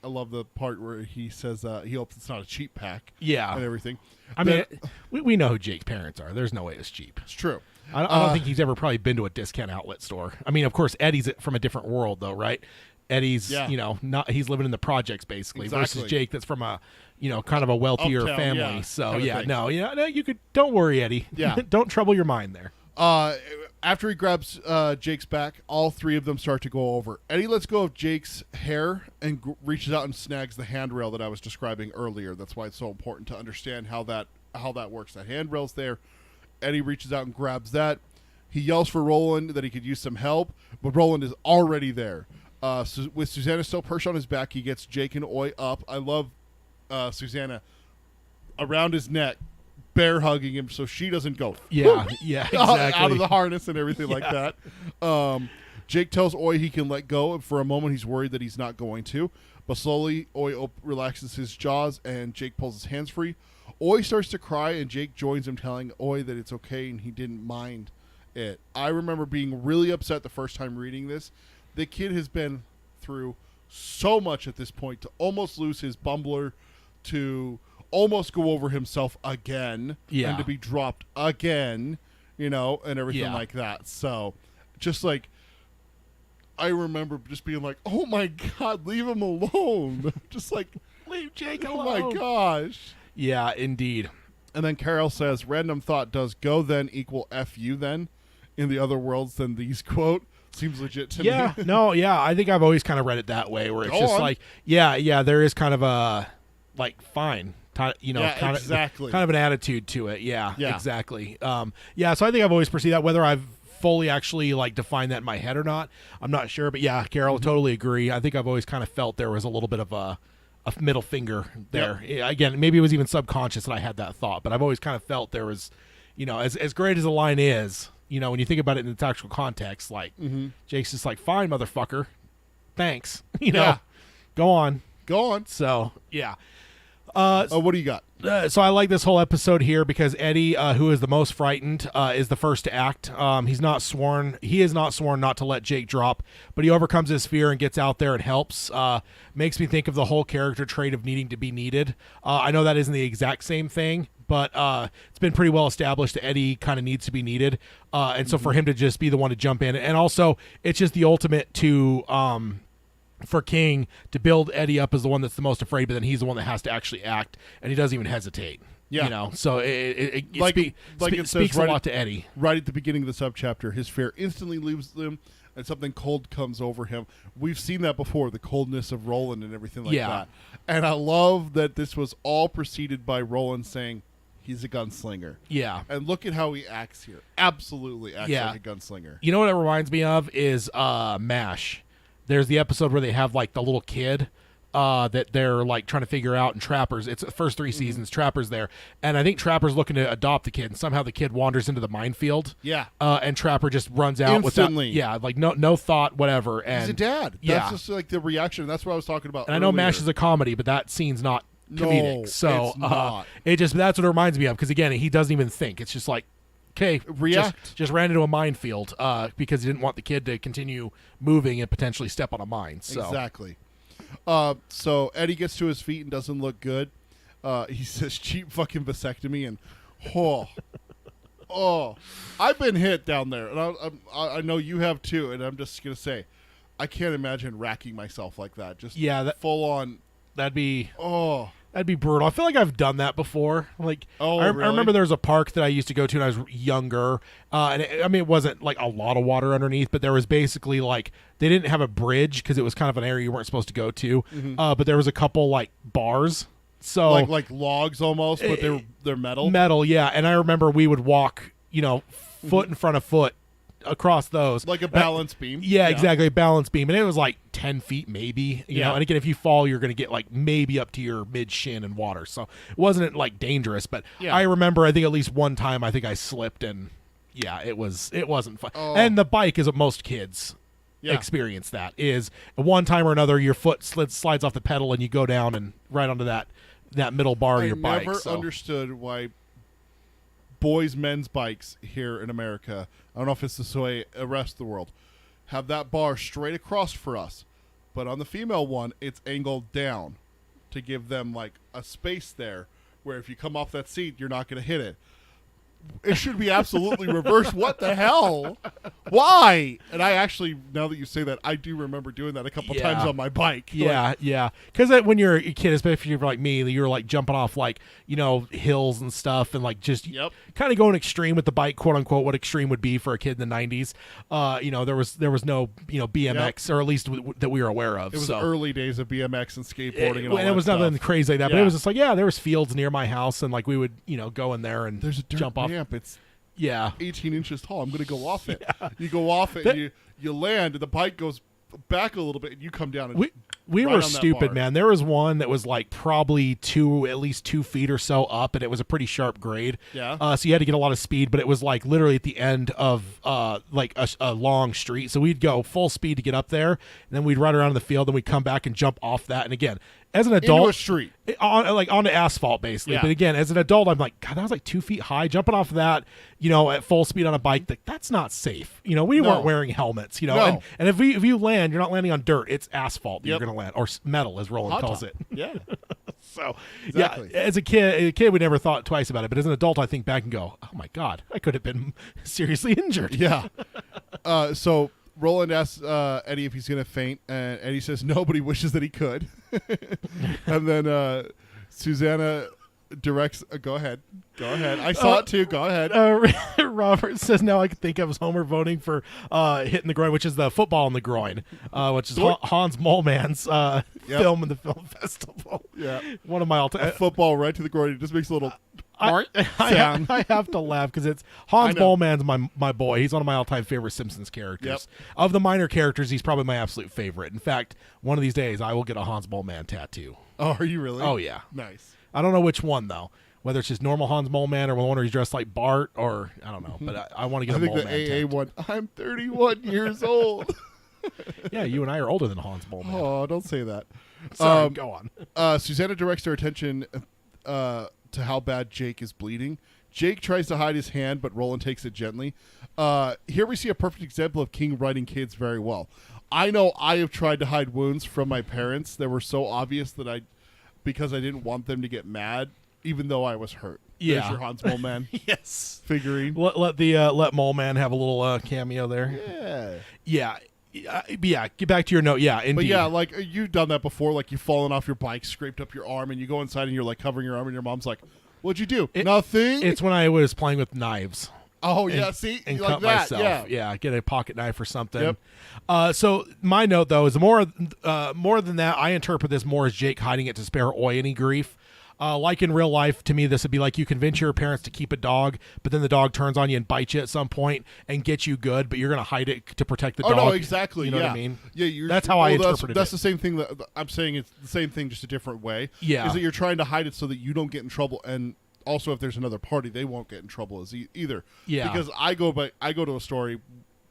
I love the part where he says he hopes it's not a cheap pack. Yeah, and everything. I mean, we know who Jake's parents are. There's no way it's cheap. It's true. I don't think he's ever probably been to a discount outlet store. I mean, of course, Eddie's from a different world, though, right? Eddie's, he's living in the projects basically, versus Jake that's from a, kind of a wealthier family. Yeah, so you could. Don't worry, Eddie. Yeah, don't trouble your mind there. After he grabs Jake's back, all three of them start to go over. Eddie lets go of Jake's hair and reaches out and snags the handrail that I was describing earlier. That's why it's so important to understand how that works. That handrail's there. Eddie reaches out and grabs that. He yells for Roland that he could use some help, but Roland is already there. With Susanna still perched on his back, he gets Jake and Oi up. I love Susanna around his neck, bear hugging him so she doesn't go exactly out of the harness and everything like that. Jake tells Oi he can let go, and for a moment he's worried that he's not going to, but slowly Oi relaxes his jaws and Jake pulls his hands free. Oi starts to cry and Jake joins him, telling Oi that it's okay and he didn't mind it. I remember being really upset the first time reading this. The kid has been through so much at this point to almost lose his bumbler, to almost go over himself again, and to be dropped again, and everything like that. So just I remember just being like, oh my God, leave him alone. Just leave Jake alone. Oh my gosh. Yeah, indeed. And then Carol says, random thought, does go then equal F you then in the other worlds than these, quote? Seems legit to me. I think I've always kind of read it that way, where it's there is kind of a fine, exactly, kind of an attitude to it. Yeah, exactly. So I think I've always perceived that. Whether I've fully actually defined that in my head or not, I'm not sure. But yeah, Carol, totally agree. I think I've always kind of felt there was a little bit of a middle finger there. Yep. Again, maybe it was even subconscious that I had that thought, but I've always kind of felt there was, as great as the line is. When you think about it in its actual context, Jake's just fine, motherfucker. Thanks. Go on. So, yeah. What do you got? So I like this whole episode here because Eddie, who is the most frightened, is the first to act. He is not sworn not to let Jake drop, but he overcomes his fear and gets out there and helps. Makes me think of the whole character trait of needing to be needed. I know that isn't the exact same thing, but it's been pretty well established that Eddie kind of needs to be needed. And so for him to just be the one to jump in, and also it's just the ultimate to for King to build Eddie up as the one that's the most afraid, but then he's the one that has to actually act, and he doesn't even hesitate. Yeah. So it speaks a lot to Eddie. Right at the beginning of the subchapter, his fear instantly leaves them and something cold comes over him. We've seen that before, the coldness of Roland and everything like that. And I love that this was all preceded by Roland saying he's a gunslinger. Yeah. And look at how he acts here. Absolutely acts like a gunslinger. You know what it reminds me of is MASH. There's the episode where they have like the little kid that they're like trying to figure out, and Trapper's, it's the first 3 seasons, Trapper's there, and I think Trapper's looking to adopt the kid, and somehow the kid wanders into the minefield, and Trapper just runs out instantly, like no thought, whatever. And he's a dad. That's just like the reaction. That's what I was talking about. And I know MASH is a comedy, but that scene's not comedic, so it's not. It just, that's what it reminds me of, because again, he doesn't even think. It's just like, okay, react. Just ran into a minefield because he didn't want the kid to continue moving and potentially step on a mine. So. Exactly. So Eddie gets to his feet and doesn't look good. He says cheap fucking vasectomy, and I've been hit down there, and I know you have too, and I'm just gonna say, I can't imagine racking myself like that. Just full on. That'd be brutal. I feel like I've done that before. Like, I remember there was a park that I used to go to when I was younger, and it wasn't like a lot of water underneath, but there was basically like, they didn't have a bridge because it was kind of an area you weren't supposed to go to, but there was a couple like bars. So like logs almost, but they're metal. Metal, yeah. And I remember we would walk, foot in front of foot across those, like a balance beam. Yeah, exactly, a balance beam, and it was like 10 feet maybe. You know, and again, if you fall, you're going to get like maybe up to your mid shin in water. So it wasn't like dangerous, but I remember I think at least one time I think I slipped, and it wasn't fun. And the bike is what most kids experience. That is one time or another, your foot slides off the pedal and you go down and right onto that middle bar of your bike. I never understood why men's bikes here in America, I don't know if it's this way the rest of the world, have that bar straight across for us, but on the female one it's angled down to give them like a space there where if you come off that seat you're not going to hit it. It should be absolutely reversed. What the hell? Why? And I actually, now that you say that, I do remember doing that a couple times on my bike. Yeah. Because when you're a kid, especially if you're like me, you're like jumping off like, hills and stuff, and like just kind of going extreme with the bike, quote unquote, what extreme would be for a kid in the 90s. There was no, BMX, or at least that we were aware of. It was the early days of BMX and skateboarding and all that. It was nothing crazy like that, but it was just like, there was fields near my house, and like we would, go in there and jump off. It's 18 inches tall. I'm going to go off it. You go off it, and you land, and the bike goes back a little bit, and you come down. And we were stupid, man. There was one that was like probably at least 2 feet or so up, and it was a pretty sharp grade. Yeah. So you had to get a lot of speed, but it was like literally at the end of like a long street. So we'd go full speed to get up there, and then we'd ride around the field, and we'd come back and jump off that. And again, as an adult, into a street, on the asphalt basically. But again, as an adult, I'm like, God, that was like 2 feet high. Jumping off of that, at full speed on a bike, that's not safe. We weren't wearing helmets. And if you land, you're not landing on dirt. It's asphalt that you're going to land, or metal, as Roland calls it. Yeah. So as a kid, we never thought twice about it. But as an adult, I think back and go, oh my God, I could have been seriously injured. Yeah. So Roland asks Eddie if he's going to faint, and Eddie says nobody wishes that he could. And then Susanna directs, go ahead. I saw it too. Go ahead. Robert says, now I can think of as Homer voting for Hitting the Groin, which is the football in the groin, which is Hans Moleman's film in the film festival. Yeah. One of my all-time. Football right to the groin. It just makes a little... I have to laugh because it's Hans Moleman's my boy. He's one of my all-time favorite Simpsons characters. Yep. Of the minor characters, he's probably my absolute favorite. In fact, one of these days, I will get a Hans Moleman tattoo. Oh, are you really? Oh, yeah. Nice. I don't know which one, though. Whether it's just normal Hans Moleman or one where he's dressed like Bart, or I don't know. But I want to get a Moleman tattoo. I think the AA one, I'm 31 years old. Yeah, you and I are older than Hans Moleman. Oh, don't say that. Sorry, go on. Susanna directs her attention to how bad Jake is bleeding. Jake tries to hide his hand, but Roland takes it gently. Here we see a perfect example of King writing kids very well. I know I have tried to hide wounds from my parents that were so obvious that because I didn't want them to get mad, even though I was hurt. Yeah. There's your Hans Moleman yes. figurine. Let Moleman have a little cameo there. Yeah. Yeah, get back to your note. Yeah, indeed. But yeah, like you've done that before. Like you've fallen off your bike, scraped up your arm, and you go inside and you're like covering your arm, and your mom's like, "What'd you do? Nothing." It's when I was playing with knives. Oh yeah, see, and like cut that. myself. Yeah, get a pocket knife or something. Yep. So my note though is more than that. I interpret this more as Jake hiding it to spare Oi any grief. Like in real life, to me, this would be like you convince your parents to keep a dog, but then the dog turns on you and bites you at some point and gets you good, but you're going to hide it to protect the dog. Oh, no, exactly. You know what I mean? Yeah, that's how I interpreted That's it. the same thing that I'm saying. It's the same thing, just a different way. Yeah. Is that you're trying to hide it so that you don't get in trouble, and also if there's another party, they won't get in trouble as either. Yeah. Because I go to a story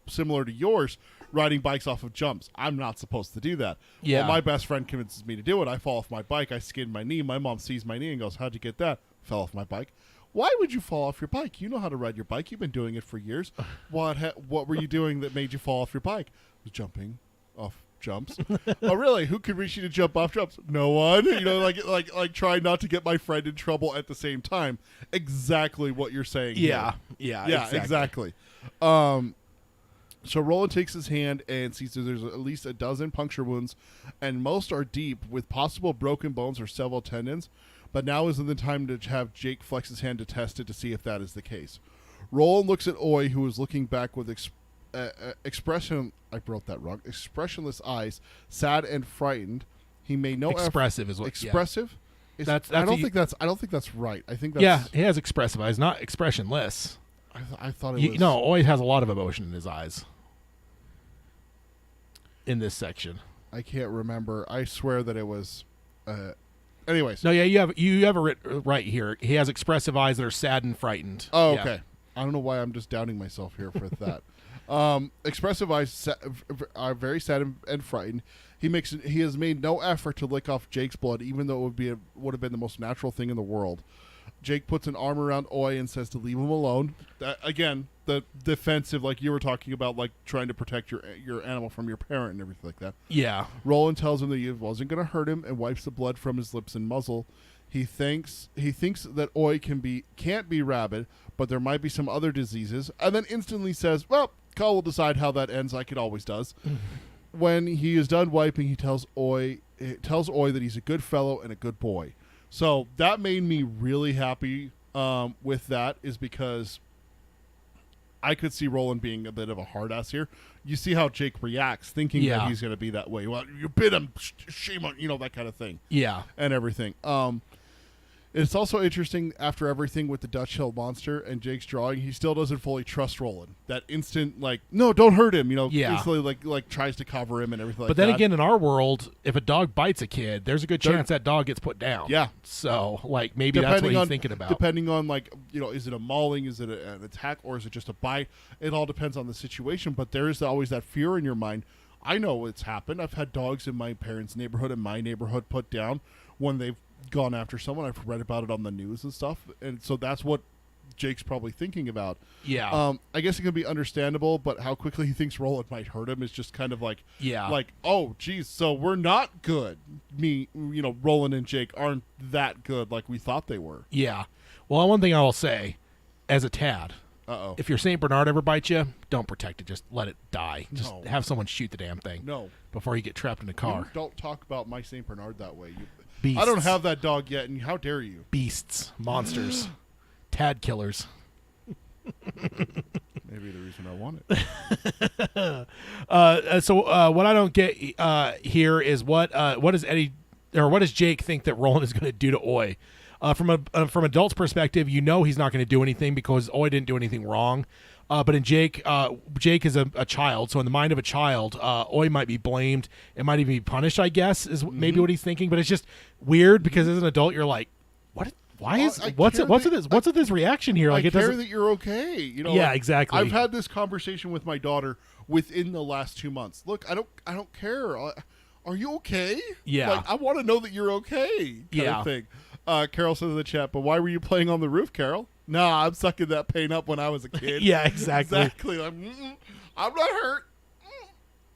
similar to yours, riding bikes off of jumps. I'm not supposed to do that. Yeah. Well, my best friend convinces me to do it. I fall off my bike. I skinned my knee. My mom sees my knee and goes, "How'd you get that?" Fell off my bike. Why would you fall off your bike? You know how to ride your bike. You've been doing it for years. What were you doing that made you fall off your bike? I was jumping off jumps. Oh, really? Who could reach you to jump off jumps? No one. You know, like trying not to get my friend in trouble at the same time. Exactly what you're saying. Yeah. Here. Yeah. Exactly. So Roland takes his hand and sees that there's at least a dozen puncture wounds, and most are deep with possible broken bones or several tendons. But now isn't the time to have Jake flex his hand to test it to see if that is the case. Roland looks at Oi, who is looking back with expression. I wrote that wrong. Expressionless eyes, sad and frightened. He made no expressive is what expressive. Yeah. That's I don't think that's right. I think that's he has expressive eyes, not expressionless. I thought it was... No, always has a lot of emotion in his eyes. In this section, I can't remember. I swear that it was. Anyways, no, yeah, you have it right here. He has expressive eyes that are sad and frightened. Oh, yeah. okay. I don't know why I'm just downing myself here for that. Expressive eyes are very sad and frightened. He has made no effort to lick off Jake's blood, even though it would have been the most natural thing in the world. Jake puts an arm around Oi and says to leave him alone. Again, the defensive, like you were talking about, like trying to protect your animal from your parent and everything like that. Yeah. Roland tells him that he wasn't going to hurt him and wipes the blood from his lips and muzzle. He thinks that Oi can't be rabid, but there might be some other diseases, and then instantly says, "Well, Carl will decide how that ends, like it always does." When he is done wiping, he tells Oi that he's a good fellow and a good boy. So that made me really happy with that, is because I could see Roland being a bit of a hard ass here. You see how Jake reacts, thinking that he's going to be that way. Well, you bit him, shame on, that kind of thing. Yeah. And everything. It's also interesting, after everything with the Dutch Hill monster and Jake's drawing, he still doesn't fully trust Roland. That instant, like, no, don't hurt him, instantly like tries to cover him and everything but then again, in our world, if a dog bites a kid, there's a good chance that dog gets put down. Yeah. So, like, maybe that's what he's thinking about. Depending on, like, is it a mauling, is it an attack, or is it just a bite? It all depends on the situation, but there is always that fear in your mind. I know it's happened. I've had dogs in my parents' neighborhood, in my neighborhood, put down when they've gone after someone. I've read about it on the news and stuff, and so that's what Jake's probably thinking about. Yeah. I guess it can be understandable, but how quickly he thinks Roland might hurt him is just kind of like, oh geez, so we're not good. Roland and Jake aren't that good like we thought they were. Yeah. Well, one thing I will say, as a Tad, if your Saint Bernard ever bites you, don't protect it. Just let it die. Just have someone shoot the damn thing. No. Before you get trapped in a car. Don't talk about my Saint Bernard that way. Beasts. I don't have that dog yet, and how dare you? Beasts, monsters, Tad killers. Maybe the reason I want it. So what I don't get here is what does Eddie, or what does Jake think that Roland is going to do to Oi? From adult's perspective, he's not going to do anything because Oi didn't do anything wrong. But in Jake is a child, so in the mind of a child, Oi might be blamed. It might even be punished, I guess, is maybe what he's thinking. But it's just weird because as an adult, you're like, what? What's with this reaction here? Like, I care that you're okay. Yeah, exactly. I've had this conversation with my daughter within the last 2 months. Look, I don't care. Are you okay? Yeah. Like, I want to know that you're okay. Kind of thing. Carol says in the chat, but why were you playing on the roof, Carol? Nah, I'm sucking that pain up when I was a kid. Yeah, exactly. Exactly. I'm not hurt.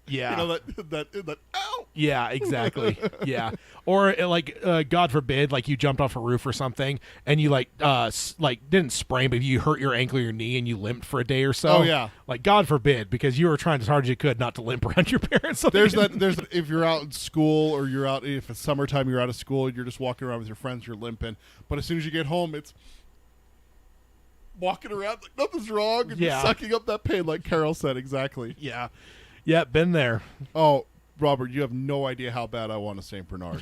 Yeah. That ow. Yeah, exactly. Yeah. Or God forbid, like you jumped off a roof or something and you didn't sprain, but you hurt your ankle or your knee and you limped for a day or so. Oh yeah. Like God forbid, because you were trying as hard as you could not to limp around your parents. There's if you're out in school or if it's summertime, you're out of school, you're just walking around with your friends, you're limping. But as soon as you get home, it's walking around like nothing's wrong and just sucking up that pain, like Carol said. Exactly. Yeah. Yeah, been there. Oh, Robert, you have no idea how bad I want a St. Bernard.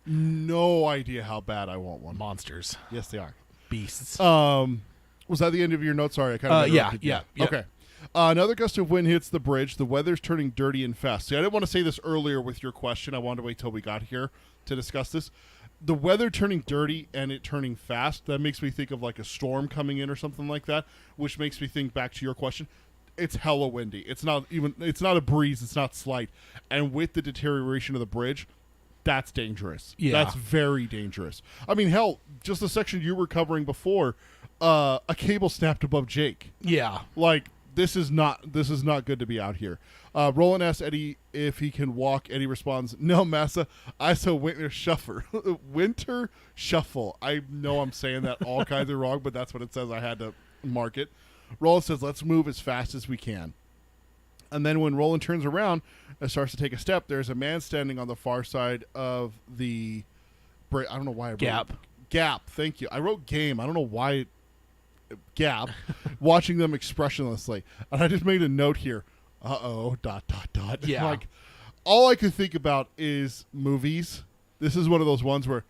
No idea how bad I want one. Monsters. Yes, they are. Beasts. Was that the end of your note? Sorry, I kind of interrupted you. Yeah. Okay. Another gust of wind hits the bridge. The weather's turning dirty and fast. See, I didn't want to say this earlier with your question. I wanted to wait till we got here to discuss this. The weather turning dirty and it turning fast, that makes me think of like a storm coming in or something like that, which makes me think back to your question. It's hella windy. It's not a breeze. It's not slight. And with the deterioration of the bridge, that's dangerous. Yeah. That's very dangerous. I mean, hell, just the section you were covering before, a cable snapped above Jake. Yeah. Like, this is not good to be out here. Roland asks Eddie if he can walk. Eddie responds, "No, Massa, I saw winter shuffle." Winter shuffle. I know I'm saying that all kinds of wrong, but that's what it says. I had to mark it. Roland says, "Let's move as fast as we can." And then when Roland turns around and starts to take a step, there's a man standing on the far side of the I don't know why I wrote Gap. Gap. Thank you. I wrote game. I don't know why. Gap. Watching them expressionlessly. And I just made a note here. Uh-oh, ... Yeah. Like, all I could think about is movies. This is one of those ones where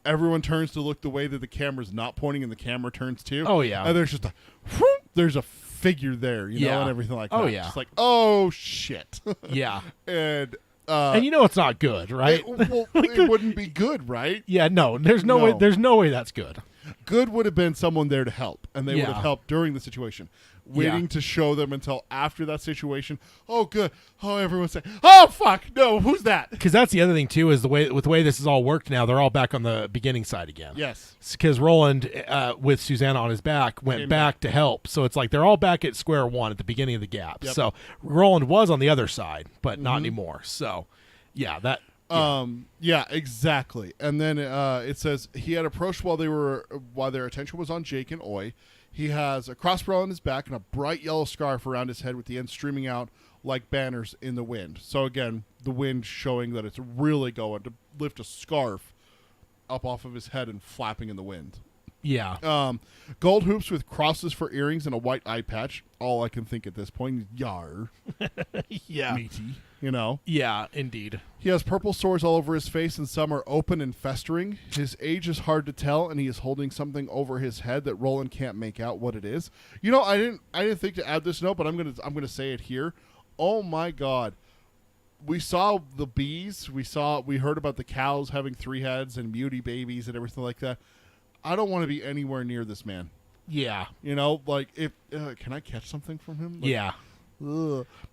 everyone turns to look the way that the camera's not pointing and the camera turns too. Oh, yeah. And there's just there's a figure there, you know, and everything like that. Oh, yeah. It's like, oh, shit. Yeah. And you know it's not good, right? It wouldn't be good, right? Yeah, no. There's no way. There's no way that's good. Good would have been someone there to help, and they would have helped during the situation. Waiting to show them until after that situation. Oh, good. Oh, everyone's saying, "Oh, fuck, no, who's that?" Because that's the other thing too, is the way this is all worked now. They're all back on the beginning side again. Yes. Because Roland, with Susanna on his back, went back to help. So it's like they're all back at square one at the beginning of the gap. Yep. So Roland was on the other side, but not anymore. So, yeah, that. Yeah, exactly. And then it says he had approached while their attention was on Jake and Oi. He has a crossbow on his back and a bright yellow scarf around his head with the end streaming out like banners in the wind. So again, the wind showing that it's really going to lift a scarf up off of his head and flapping in the wind. Yeah. Gold hoops with crosses for earrings and a white eye patch. All I can think at this point, yar. Yeah. Meaty, you know? Yeah, indeed. He has purple sores all over his face, and some are open and festering. His age is hard to tell, and he is holding something over his head that Roland can't make out what it is. You know, I didn't think to add this note, but I'm gonna say it here. Oh my God. We saw the bees. We heard about the cows having 3 heads and beauty babies and everything like that. I don't want to be anywhere near this man. Yeah. You know, like, if can I catch something from him? Like, yeah.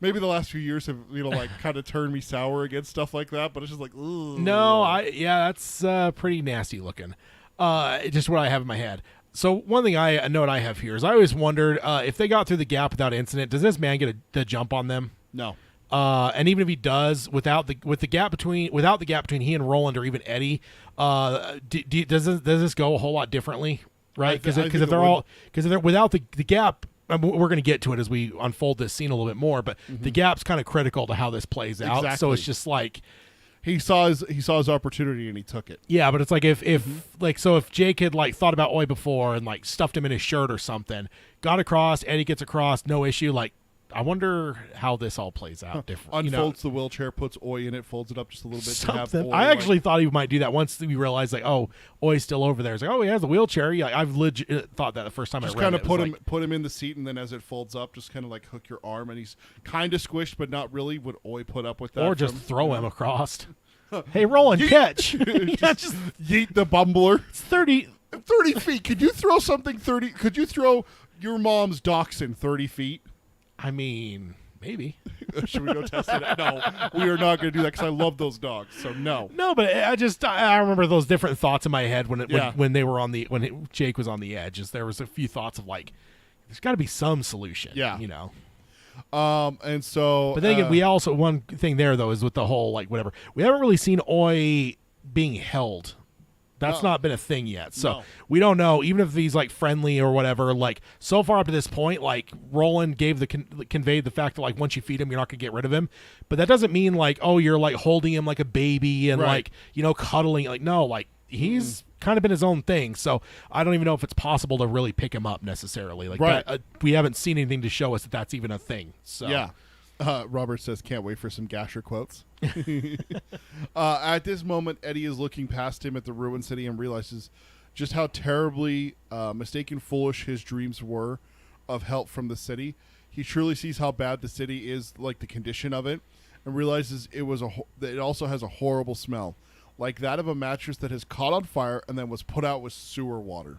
Maybe the last few years have, like kind of turned me sour against stuff like that, but it's just like, ugh. No, that's pretty nasty looking. Just what I have in my head. So one thing a note I have here is I always wondered if they got through the gap without incident, does this man get the jump on them? No. And even if he does, without the gap between he and Roland or even Eddie, does this go a whole lot differently, right? Because if they're without the gap, I mean, we're going to get to it as we unfold this scene a little bit more, but the gap's kind of critical to how this plays out. Exactly. So it's just like he saw his opportunity and he took it. Yeah, but it's like if Jake had like thought about Oi before and like stuffed him in his shirt or something, got across, Eddie gets across, no issue. Like, I wonder how this all plays out different. Unfolds the wheelchair, puts Oi in it, folds it up just a little bit. Something. To have Oi, I actually thought he might do that once we realized, like, oh, Oi's still over there. It's like, oh, he has a wheelchair. Yeah, I've legit thought that the first time I read it. Just kind of put him in the seat, and then as it folds up, just kind of like hook your arm, and he's kind of squished, but not really. Would Oi put up with that? Or just throw him across. Hey, Roland, catch. Yeah, just yeet the bumbler. It's 30 feet. Could you throw something 30? Could you throw your mom's dachshund 30 feet? I mean, maybe. Should we go test it? No, we are not going to do that because I love those dogs. So no. No, but I remember those different thoughts in my head when they were when Jake was on the edge. There was a few thoughts of like, there's got to be some solution. Yeah, you know. And so, but then again, we also one thing there though is with the whole like whatever. We haven't really seen Oi being held. That's not been a thing yet. So we don't know, even if he's like friendly or whatever, like so far up to this point, like Roland conveyed the fact that like once you feed him, you're not going to get rid of him. But that doesn't mean like, oh, you're like holding him like a baby and like, you know, cuddling. Like, no, like he's kind of been his own thing. So I don't even know if it's possible to really pick him up necessarily. Like right. that, we haven't seen anything to show us that that's even a thing. So yeah. Robert says, can't wait for some Gasher quotes. At this moment, Eddie is looking past him at the ruined city and realizes just how terribly mistaken, foolish his dreams were of help from the city. He truly sees how bad the city is, like the condition of it, and realizes that it also has a horrible smell, like that of a mattress that has caught on fire and then was put out with sewer water.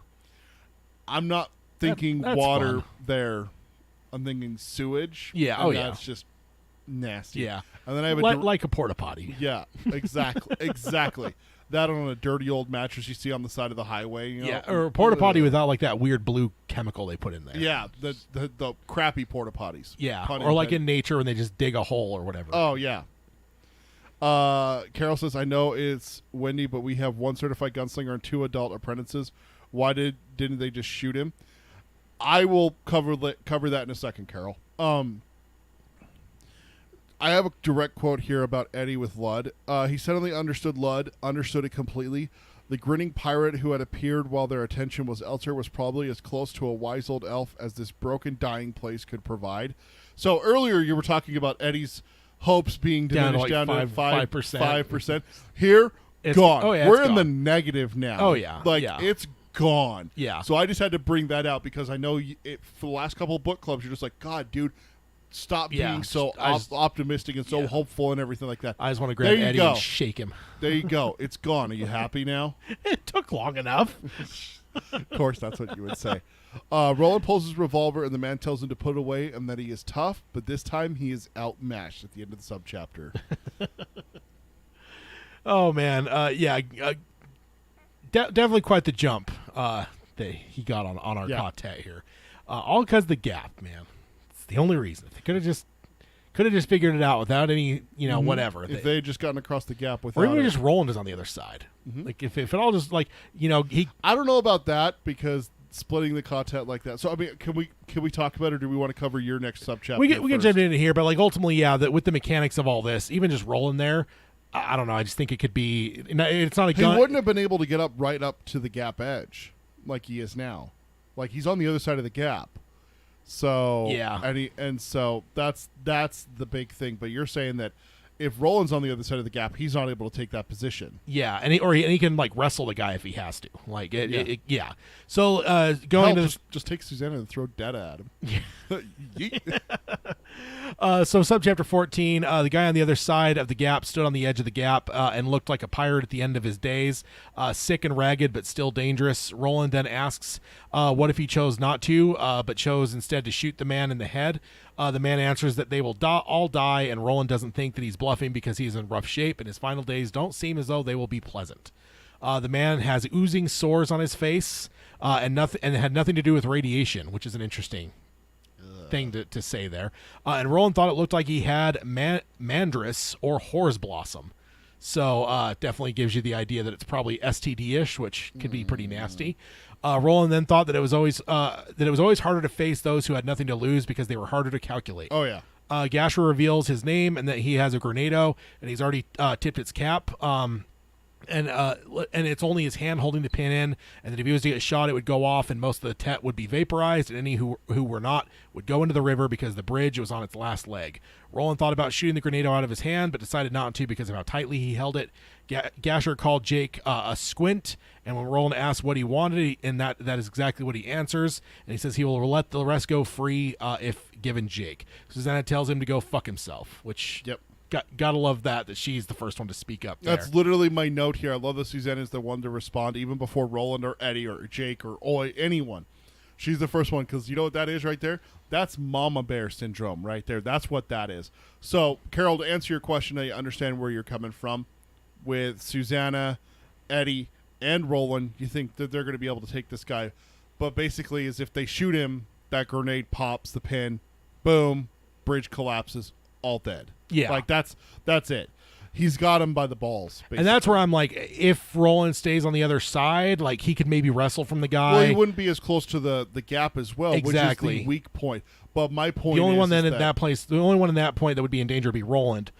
I'm not thinking that's water fun. there. I'm thinking sewage. Yeah. And yeah. That's just nasty. Yeah. And then I have like a porta potty. Yeah. Exactly. exactly. That on a dirty old mattress you see on the side of the highway. You know? Yeah. Or a porta potty without like that weird blue chemical they put in there. Yeah. The crappy porta potties. Yeah. Or like in nature when they just dig a hole or whatever. Oh yeah. Carol says, I know it's windy, but we have one certified gunslinger and 2 adult apprentices. Why didn't they just shoot him? I will cover that in a second, Carol. I have a direct quote here about Eddie with Ludd. He suddenly understood Ludd, understood it completely. The grinning pirate who had appeared while their attention was elsewhere was probably as close to a wise old elf as this broken, dying place could provide. So earlier you were talking about Eddie's hopes being diminished down to 5%. Here, it's gone. Oh, yeah, we're it's in gone. the negative now. Oh, yeah. Like, yeah. it's gone. Yeah. So I just had to bring that out because I know for the last couple of book clubs, you're just like, God, dude, stop being so optimistic and so hopeful and everything like that. I just want to grab Eddie and shake him. There you go. It's gone. Are you happy now? It took long enough. Of course, that's what you would say. Roland pulls his revolver, and the man tells him to put it away and that he is tough, but this time he is outmatched at the end of the subchapter. Oh, man. Definitely quite the jump that he got on our quartet here. All because of the gap, man. It's the only reason. They could have just figured it out without any, whatever. If they had just gotten across the gap without or even just Roland is on the other side. Mm-hmm. Like if it all just like, I don't know about that because splitting the quartet like that. So I mean, can we talk about it, or do we want to cover your next subchapter? We can jump into here, but like ultimately, that with the mechanics of all this, even just Roland there, I don't know. I just think it could be. It's not a gun. He wouldn't have been able to get right up to the gap edge like he is now. Like he's on the other side of the gap. So yeah, and so that's the big thing. But you're saying that if Roland's on the other side of the gap, he's not able to take that position. Yeah, and he can like wrestle the guy if he has to. Like yeah. So going to just take Susanna and throw Data at him. So subchapter 14, the guy on the other side of the gap stood on the edge of the gap and looked like a pirate at the end of his days, sick and ragged but still dangerous. Roland then asks what if he chose not to, but chose instead to shoot the man in the head. The man answers that they will all die, and Roland doesn't think that he's bluffing because he's in rough shape, and his final days don't seem as though they will be pleasant. The man has oozing sores on his face, and it had nothing to do with radiation, which is an interesting thing to say there. And Roland thought it looked like he had mandris or horse blossom. So definitely gives you the idea that it's probably STD-ish, which could be pretty nasty. Roland then thought that it was always harder to face those who had nothing to lose because they were harder to calculate. Oh yeah. Gasher reveals his name and that he has a Grenado and he's already tipped its cap. And it's only his hand holding the pin in, and that if he was to get shot, it would go off, and most of the tet would be vaporized, and any who were not would go into the river because the bridge was on its last leg. Roland thought about shooting the Grenado out of his hand, but decided not to because of how tightly he held it. Gasher called Jake a squint, and when Roland asked what he wanted, and that is exactly what he answers, and he says he will let the rest go free if given Jake. Susanna tells him to go fuck himself, which... Yep. Gotta love that she's the first one to speak up there. That's literally my note here. I love that Suzanne is the one to respond even before Roland or Eddie or Jake or anyone. She's the first one because you know what that is right there? That's mama bear syndrome right there. That's what that is. So, Carol, to answer your question, I understand where you're coming from. With Susanna, Eddie, and Roland, you think that they're going to be able to take this guy. But basically, is if they shoot him, that grenade pops the pin, boom, bridge collapses, all dead. Yeah. Like, that's it. He's got him by the balls. Basically. And that's where I'm like, if Roland stays on the other side, like, he could maybe wrestle from the guy. Well, he wouldn't be as close to the gap as well, exactly. Which is the weak point. But my point the only is one then is at that place, the only one in that point that would be in danger would be Roland.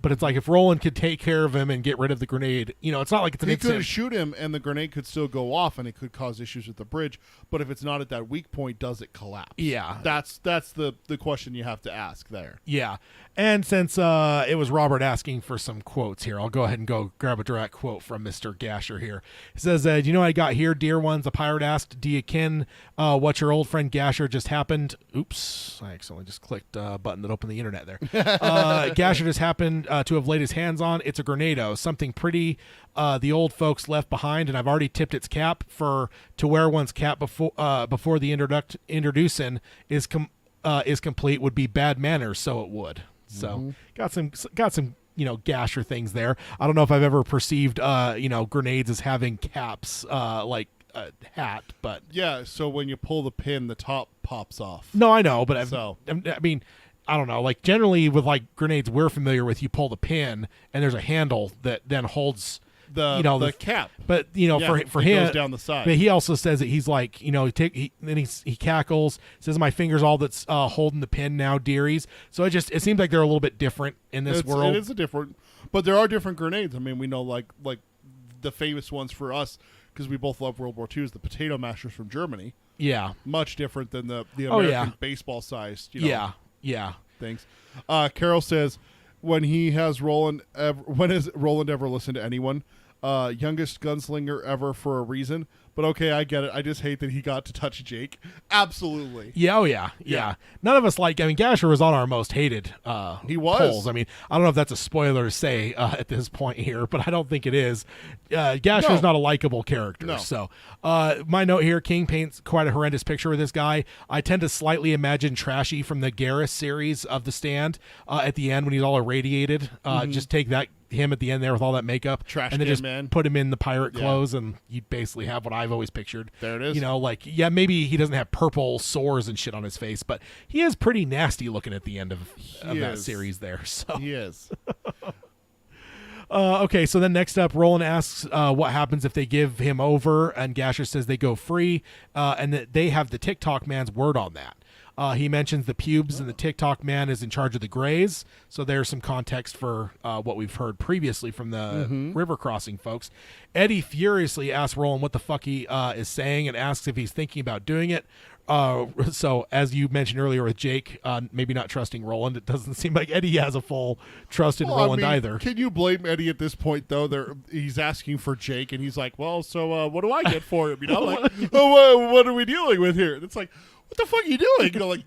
But it's like if Roland could take care of him and get rid of the grenade, it's not like it's an instant. He could shoot him and the grenade could still go off and it could cause issues with the bridge. But if it's not at that weak point, does it collapse? Yeah. That's the question you have to ask there. Yeah. And since it was Robert asking for some quotes here, I'll go ahead and go grab a direct quote from Mr. Gasher here. He says, do you know what I got here, dear ones? The pirate asked, do you ken what your old friend Gasher just happened? Oops. I accidentally just clicked a button that opened the internet there. Gasher just happened to have laid his hands on. It's a grenado, something pretty the old folks left behind, and I've already tipped its cap to wear one's cap before the introducing is complete would be bad manners, so it would. So got some Gasher things there. I don't know if I've ever perceived grenades as having caps like a hat, but yeah. So when you pull the pin, the top pops off. No, I know, but I mean, I don't know. Like generally with like grenades we're familiar with, you pull the pin and there's a handle that then holds the cap. But for him, goes down the side. But he also says that he's like he cackles, says my finger's all that's holding the pin now, dearies. So it seems like they're a little bit different in this world. It is a different, but there are different grenades. I mean, we know like the famous ones for us because we both love World War II is the potato mashers from Germany. Yeah, much different than the American baseball sized. Yeah. Things. Carol says, when has Roland ever listened to anyone? Youngest gunslinger ever for a reason. But okay, I get it. I just hate that he got to touch Jake. Absolutely. Yeah. Oh yeah. None of us Gasher was on our most hated. He was. Polls. I mean, I don't know if that's a spoiler to say at this point here, but I don't think it is. Gasher's not a likable character. No. So, my note here: King paints quite a horrendous picture of this guy. I tend to slightly imagine Trashy from the Garrus series of The Stand at the end when he's all irradiated. Just take him at the end there with all that makeup, trash and then just man. put him in the pirate clothes, and you basically have what I've always pictured. There it is. Maybe he doesn't have purple sores and shit on his face, but he is pretty nasty looking at the end of that series there. So he is. Okay, so then next up, Roland asks what happens if they give him over, and Gasher says they go free, and that they have the TikTok man's word on that. He mentions the pubes and the TikTok man is in charge of the Greys. So there's some context for what we've heard previously from the river crossing folks. Eddie furiously asks Roland what the fuck he is saying and asks if he's thinking about doing it. So as you mentioned earlier with Jake, maybe not trusting Roland, it doesn't seem like Eddie has a full trust in Roland either. Can you blame Eddie at this point though? He's asking for Jake and he's like, well, so what do I get for him? What are we dealing with here? And it's like, what the fuck are you doing?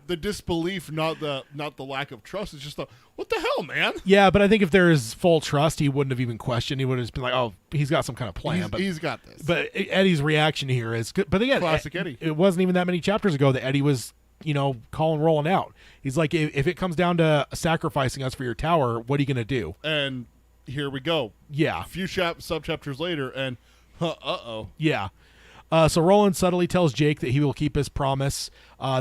The disbelief, not the lack of trust. It's just what the hell, man? Yeah, but I think if there is full trust, he wouldn't have even questioned. He would have just been like, oh, he's got some kind of plan. He's got this. But Eddie's reaction here is good. But again, classic Eddie. It wasn't even that many chapters ago that Eddie was, calling Roland out. He's like, if it comes down to sacrificing us for your tower, what are you going to do? And here we go. Yeah. A few sub-chapters later, and uh-oh. Yeah. So Roland subtly tells Jake that he will keep his promise.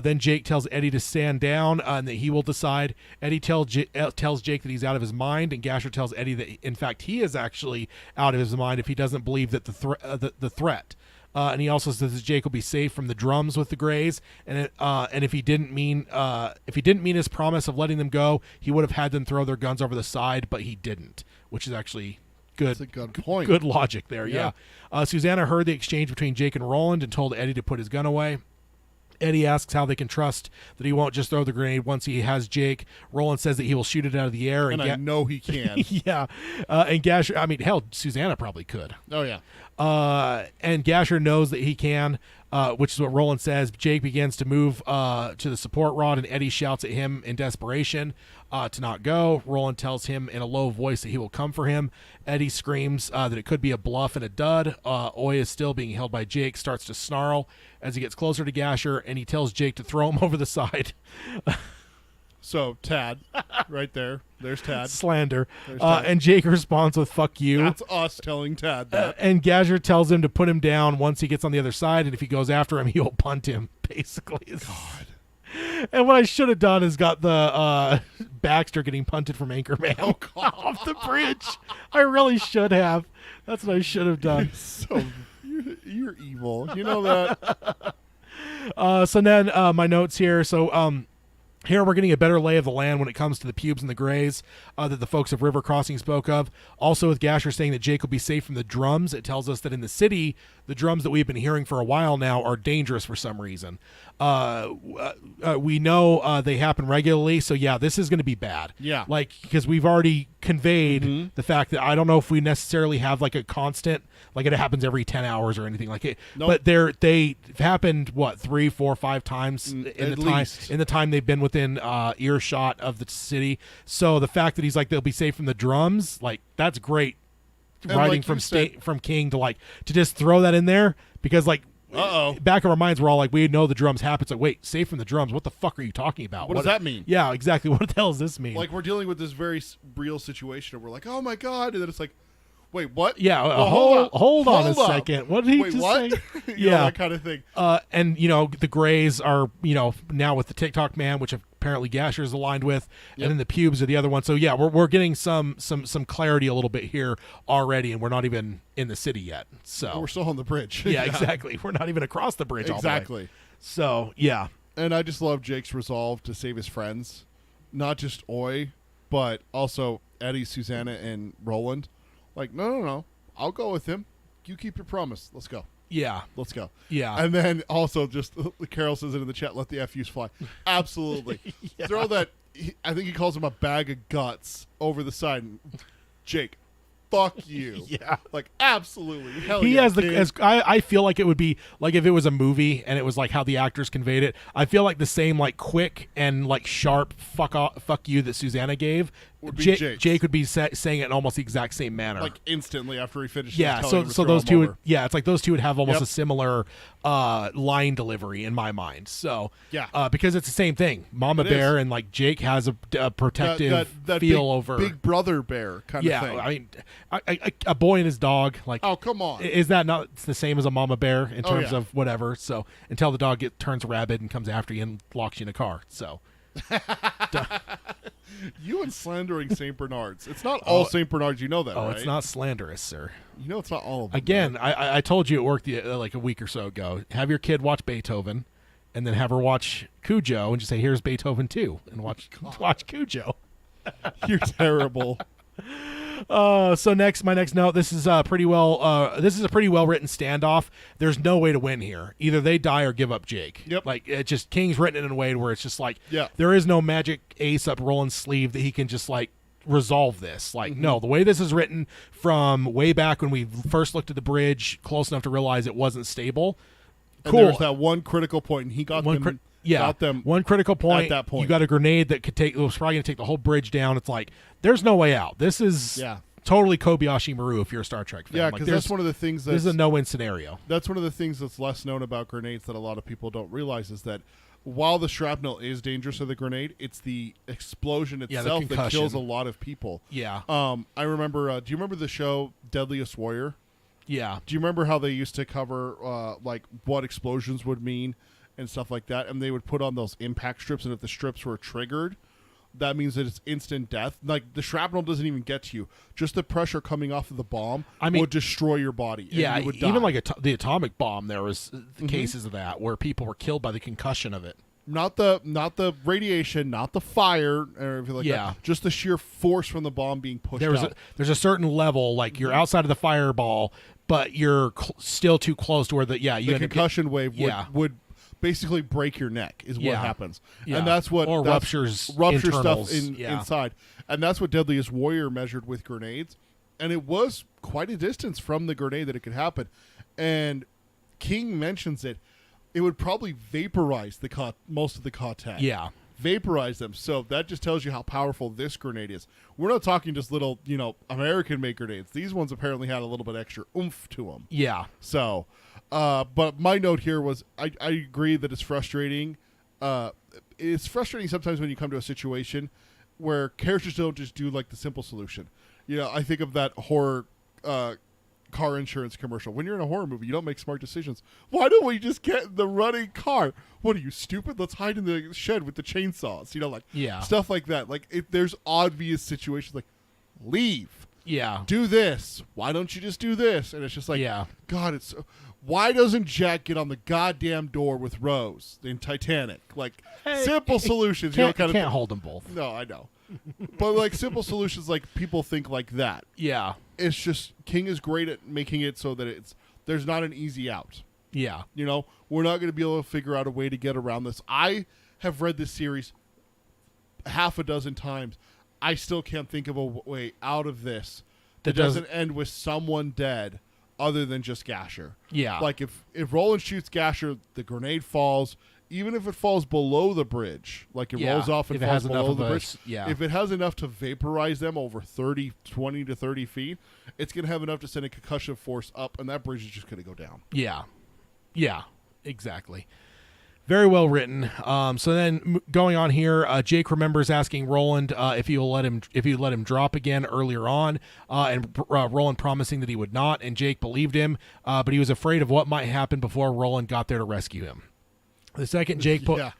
Then Jake tells Eddie to stand down and that he will decide. Eddie tells Jake that he's out of his mind, and Gasher tells Eddie that, in fact, he is actually out of his mind if he doesn't believe that the threat. And he also says that Jake will be safe from the drums with the Greys, and if he didn't mean his promise of letting them go, he would have had them throw their guns over the side, but he didn't, which is actually good. That's a good point. Good logic there, yeah. Susanna heard the exchange between Jake and Roland and told Eddie to put his gun away. Eddie asks how they can trust that he won't just throw the grenade once he has Jake. Roland says that he will shoot it out of the air. And I know he can. Yeah. And Gasher, I mean, hell, Susanna probably could. Oh, yeah. And Gasher knows that he can, which is what Roland says. Jake begins to move to the support rod, and Eddie shouts at him in desperation to not go. Roland tells him in a low voice that he will come for him. Eddie screams that it could be a bluff and a dud. Oy is still being held by Jake, starts to snarl as he gets closer to Gasher, and he tells Jake to throw him over the side. So, Tad, right there. There's Tad. Slander. And Jake responds with, fuck you. That's us telling Tad that. And Gasher tells him to put him down once he gets on the other side, and if he goes after him, he'll punt him, basically. God. And what I should have done is got the Baxter getting punted from Anchorman off the bridge. I really should have. That's what I should have done. You're evil. You know that. So then my notes here. So Here we're getting a better lay of the land when it comes to the pubes and the grays that the folks of River Crossing spoke of. Also, with Gasher saying that Jake will be safe from the drums, it tells us that in the city, the drums that we've been hearing for a while now are dangerous for some reason. We know they happen regularly, so yeah, this is going to be bad. Yeah. Like, because we've already conveyed the fact that I don't know if we necessarily have like a constant, like it happens every 10 hours or anything like it. Nope. But they've happened, what, 3, 4, 5 times in the time they've been within earshot of the city. So the fact that he's like, they'll be safe from the drums, like, that's great. And writing like from King to just throw that in there, because like, back of our minds, we're all like, we know the drums happen. It's like, wait, safe from the drums? What the fuck are you talking about? What does that mean? Yeah, exactly. What the hell does this mean? Like, we're dealing with this very real situation, and we're like, oh my god, and then it's like, wait, what? Yeah, well, hold on a second. What did he just say? Yeah, that kind of thing. And the grays are now with the TikTok man, which apparently Gasher is aligned with, and then the pubes are the other one. So yeah, we're getting some clarity a little bit here already, and we're not even in the city yet. So we're still on the bridge. Yeah, exactly. We're not even across the bridge. Exactly. All the way. So yeah, and I just love Jake's resolve to save his friends, not just Oi, but also Eddie, Susanna, and Roland. Like, no, I'll go with him. You keep your promise. Let's go. Yeah. Let's go. Yeah. And then also just, Carol says it in the chat, let the FUs fly. Absolutely. Yeah. Throw that, I think he calls him a bag of guts over the side. And, Jake, fuck you. Yeah. Like, absolutely. Hell he yeah, has I feel like it would be like if it was a movie and it was like how the actors conveyed it. I feel like the same like quick and like sharp fuck you that Susanna gave. Jake would be saying it in almost the exact same manner, like instantly after he finishes. Yeah, so those two would, it's like those two would have almost a similar line delivery in my mind. So yeah, because it's the same thing. Mama Bear and like Jake has a protective that feel over Big Brother Bear kind of thing. Yeah, I mean, a boy and his dog. Like, oh come on, is that not the same as a Mama Bear in terms of whatever? So until the dog turns rabid and comes after you and locks you in a car. So. You and slandering St. Bernards. It's not all St. Bernards, you know that, right? It's not slanderous, sir. You know it's not all of them. Again, I told you at work like a week or so ago, have your kid watch Beethoven and then have her watch Cujo and just say, here's Beethoven 2 and watch Cujo. You're terrible. So my next note, this is a pretty well written standoff. There's no way to win here. Either they die or give up Jake. Yep. Like, it just, King's written it in a way where it's just like, yeah, there is no magic ace up Roland's sleeve that he can just like resolve this. Like, no, the way this is written from way back when we first looked at the bridge close enough to realize it wasn't stable. Cool. And there's that one critical point, and he got them. Got them one critical point. At that point, you got a grenade that it was probably going to take the whole bridge down. It's like, there's no way out. This is totally Kobayashi Maru if you're a Star Trek fan. Yeah, because that's one of the things this is a no-win scenario. That's one of the things that's less known about grenades that a lot of people don't realize is that while the shrapnel is dangerous of the grenade, it's the explosion itself that kills a lot of people. Yeah. I remember, do you remember the show Deadliest Warrior? Yeah. Do you remember how they used to cover like what explosions would mean and stuff like that? And they would put on those impact strips, and if the strips were triggered, that means that it's instant death. Like, the shrapnel doesn't even get to you. Just the pressure coming off of the bomb would destroy your body. Yeah, you would die. Even like the atomic bomb, there was cases of that where people were killed by the concussion of it. Not the radiation, not the fire, or anything like that. Just the sheer force from the bomb being pushed out. There's a certain level, like you're outside of the fireball, but you're still too close to where the concussion wave would basically break your neck is what happens. And that's what ruptures stuff inside. And that's what Deadliest Warrior measured with grenades. And it was quite a distance from the grenade that it could happen. And King mentions it. It would probably vaporize most of the contact. Yeah. Vaporize them. So that just tells you how powerful this grenade is. We're not talking just little, American-made grenades. These ones apparently had a little bit extra oomph to them. Yeah. So... but my note here was I agree that it's frustrating. It's frustrating sometimes when you come to a situation where characters don't just do like the simple solution. I think of that horror car insurance commercial. When you're in a horror movie, you don't make smart decisions. Why don't we just get the running car? What are you, stupid? Let's hide in the shed with the chainsaws. Stuff like that. Like, if there's obvious situations like leave. Yeah. Do this. Why don't you just do this? And it's just like, yeah. God, it's why doesn't Jack get on the goddamn door with Rose in Titanic? Like simple solutions. Can't hold them both. No, I know. But like simple solutions, like people think like that. Yeah. It's just King is great at making it so that there's not an easy out. Yeah. You know, we're not going to be able to figure out a way to get around this. I have read this series half a dozen times. I still can't think of a way out of this that doesn't end with someone dead other than just Gasher. Yeah. Like if Roland shoots Gasher, the grenade falls, even if it falls below the bridge, like it rolls off and falls below the bridge. If it has enough to vaporize them over 20 to 30 feet, it's going to have enough to send a concussion force up, and that bridge is just going to go down. Yeah. Yeah, exactly. Very well written. So then going on here, Jake remembers asking Roland if he let him drop again earlier on, and Roland promising that he would not, and Jake believed him, but he was afraid of what might happen before Roland got there to rescue him. The second Jake put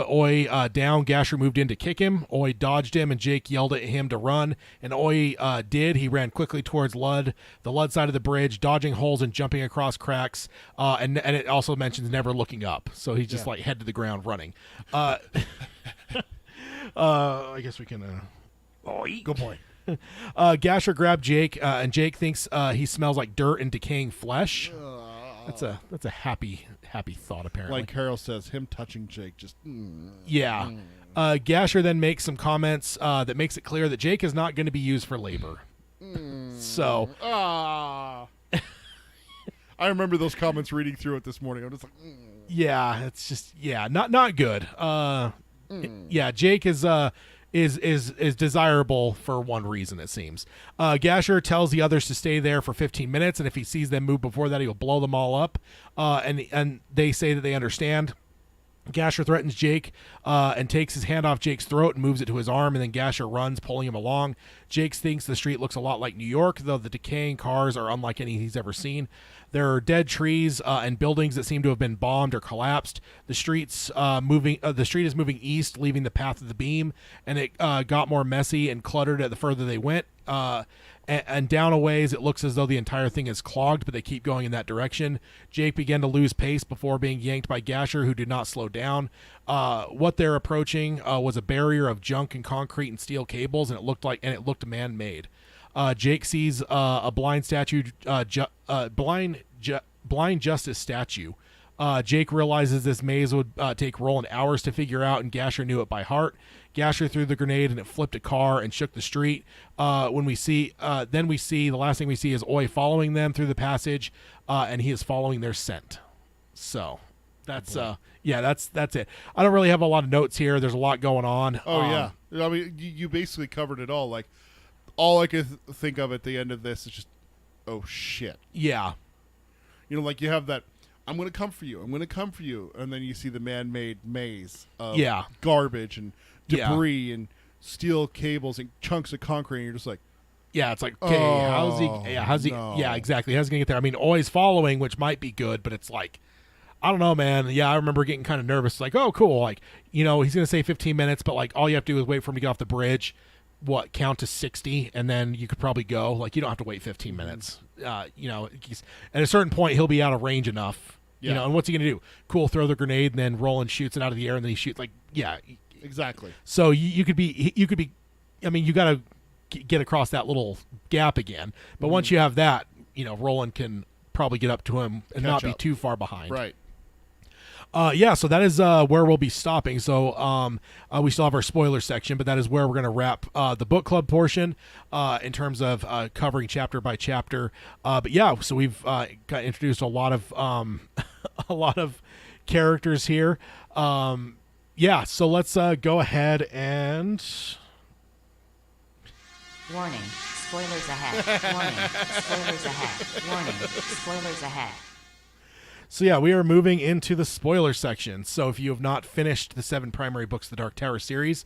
Oi down, Gasher moved in to kick him. Oi dodged him, and Jake yelled at him to run. And Oi did. He ran quickly towards the Ludd side of the bridge, dodging holes and jumping across cracks. And it also mentions never looking up. So he's just like head to the ground running. I guess we can. Good point. Gasher grabbed Jake, and Jake thinks he smells like dirt and decaying flesh. That's a happy thought, apparently. Like Carol says, him touching Jake just... Yeah. Gasher then makes some comments that makes it clear that Jake is not going to be used for labor. So... I remember those comments reading through it this morning. I'm just like... Yeah, it's just... Yeah, not good. Yeah, Jake is desirable for one reason, it seems. Gasher tells the others to stay there for 15 minutes, and if he sees them move before that, he'll blow them all up. And they say that they understand. Gasher threatens Jake and takes his hand off Jake's throat and moves it to his arm, and then Gasher runs, pulling him along. Jake thinks the street looks a lot like New York, though the decaying cars are unlike any he's ever seen. There are dead trees and buildings that seem to have been bombed or collapsed. The street's the street is moving east, leaving the path of the beam, and it got more messy and cluttered the further they went. And down a ways, it looks as though the entire thing is clogged, but they keep going in that direction. Jake began to lose pace before being yanked by Gasher, who did not slow down. What they're approaching was a barrier of junk and concrete and steel cables, and it looked man-made. Jake sees a blind justice statue. Jake realizes this maze would take Roland hours to figure out, and Gasher knew it by heart. Gasher threw the grenade, and it flipped a car and shook the street. The last thing we see is Oi following them through the passage, and he is following their scent. So that's that's it. I don't really have a lot of notes here. There's a lot going on. I mean, you basically covered it all. Like, all I could think of at the end of this is just, oh shit. Yeah. You know, like you have that, I'm going to come for you. I'm going to come for you. And then you see the man-made maze of garbage and debris and steel cables and chunks of concrete. And you're just like, yeah, it's like, okay, yeah, exactly. How's he going to get there? I mean, always following, which might be good, but it's like, I don't know, man. Yeah, I remember getting kind of nervous. Like, oh, cool. Like, you know, he's going to say 15 minutes, but like all you have to do is wait for him to get off the bridge. Count to 60, and then you could probably go. Like, you don't have to wait 15 minutes. You know, at a certain point, he'll be out of range enough. Yeah. You know, and what's he going to do? Cool, throw the grenade, and then Roland shoots it out of the air, and then he shoots. Like, yeah. Exactly. So you could be, I mean, you got to get across that little gap again. But once you have that, you know, Roland can probably get up to him and not be too far behind. Right. So that is where we'll be stopping. So we still have our spoiler section, but that is where we're going to wrap the book club portion in terms of covering chapter by chapter. But yeah, so we've got introduced a lot of a lot of characters here. So let's go ahead and... Warning, spoilers ahead. Warning, spoilers ahead. Warning, spoilers ahead. So yeah, we are moving into the spoiler section. So if you have not finished the 7 primary books of the Dark Tower series,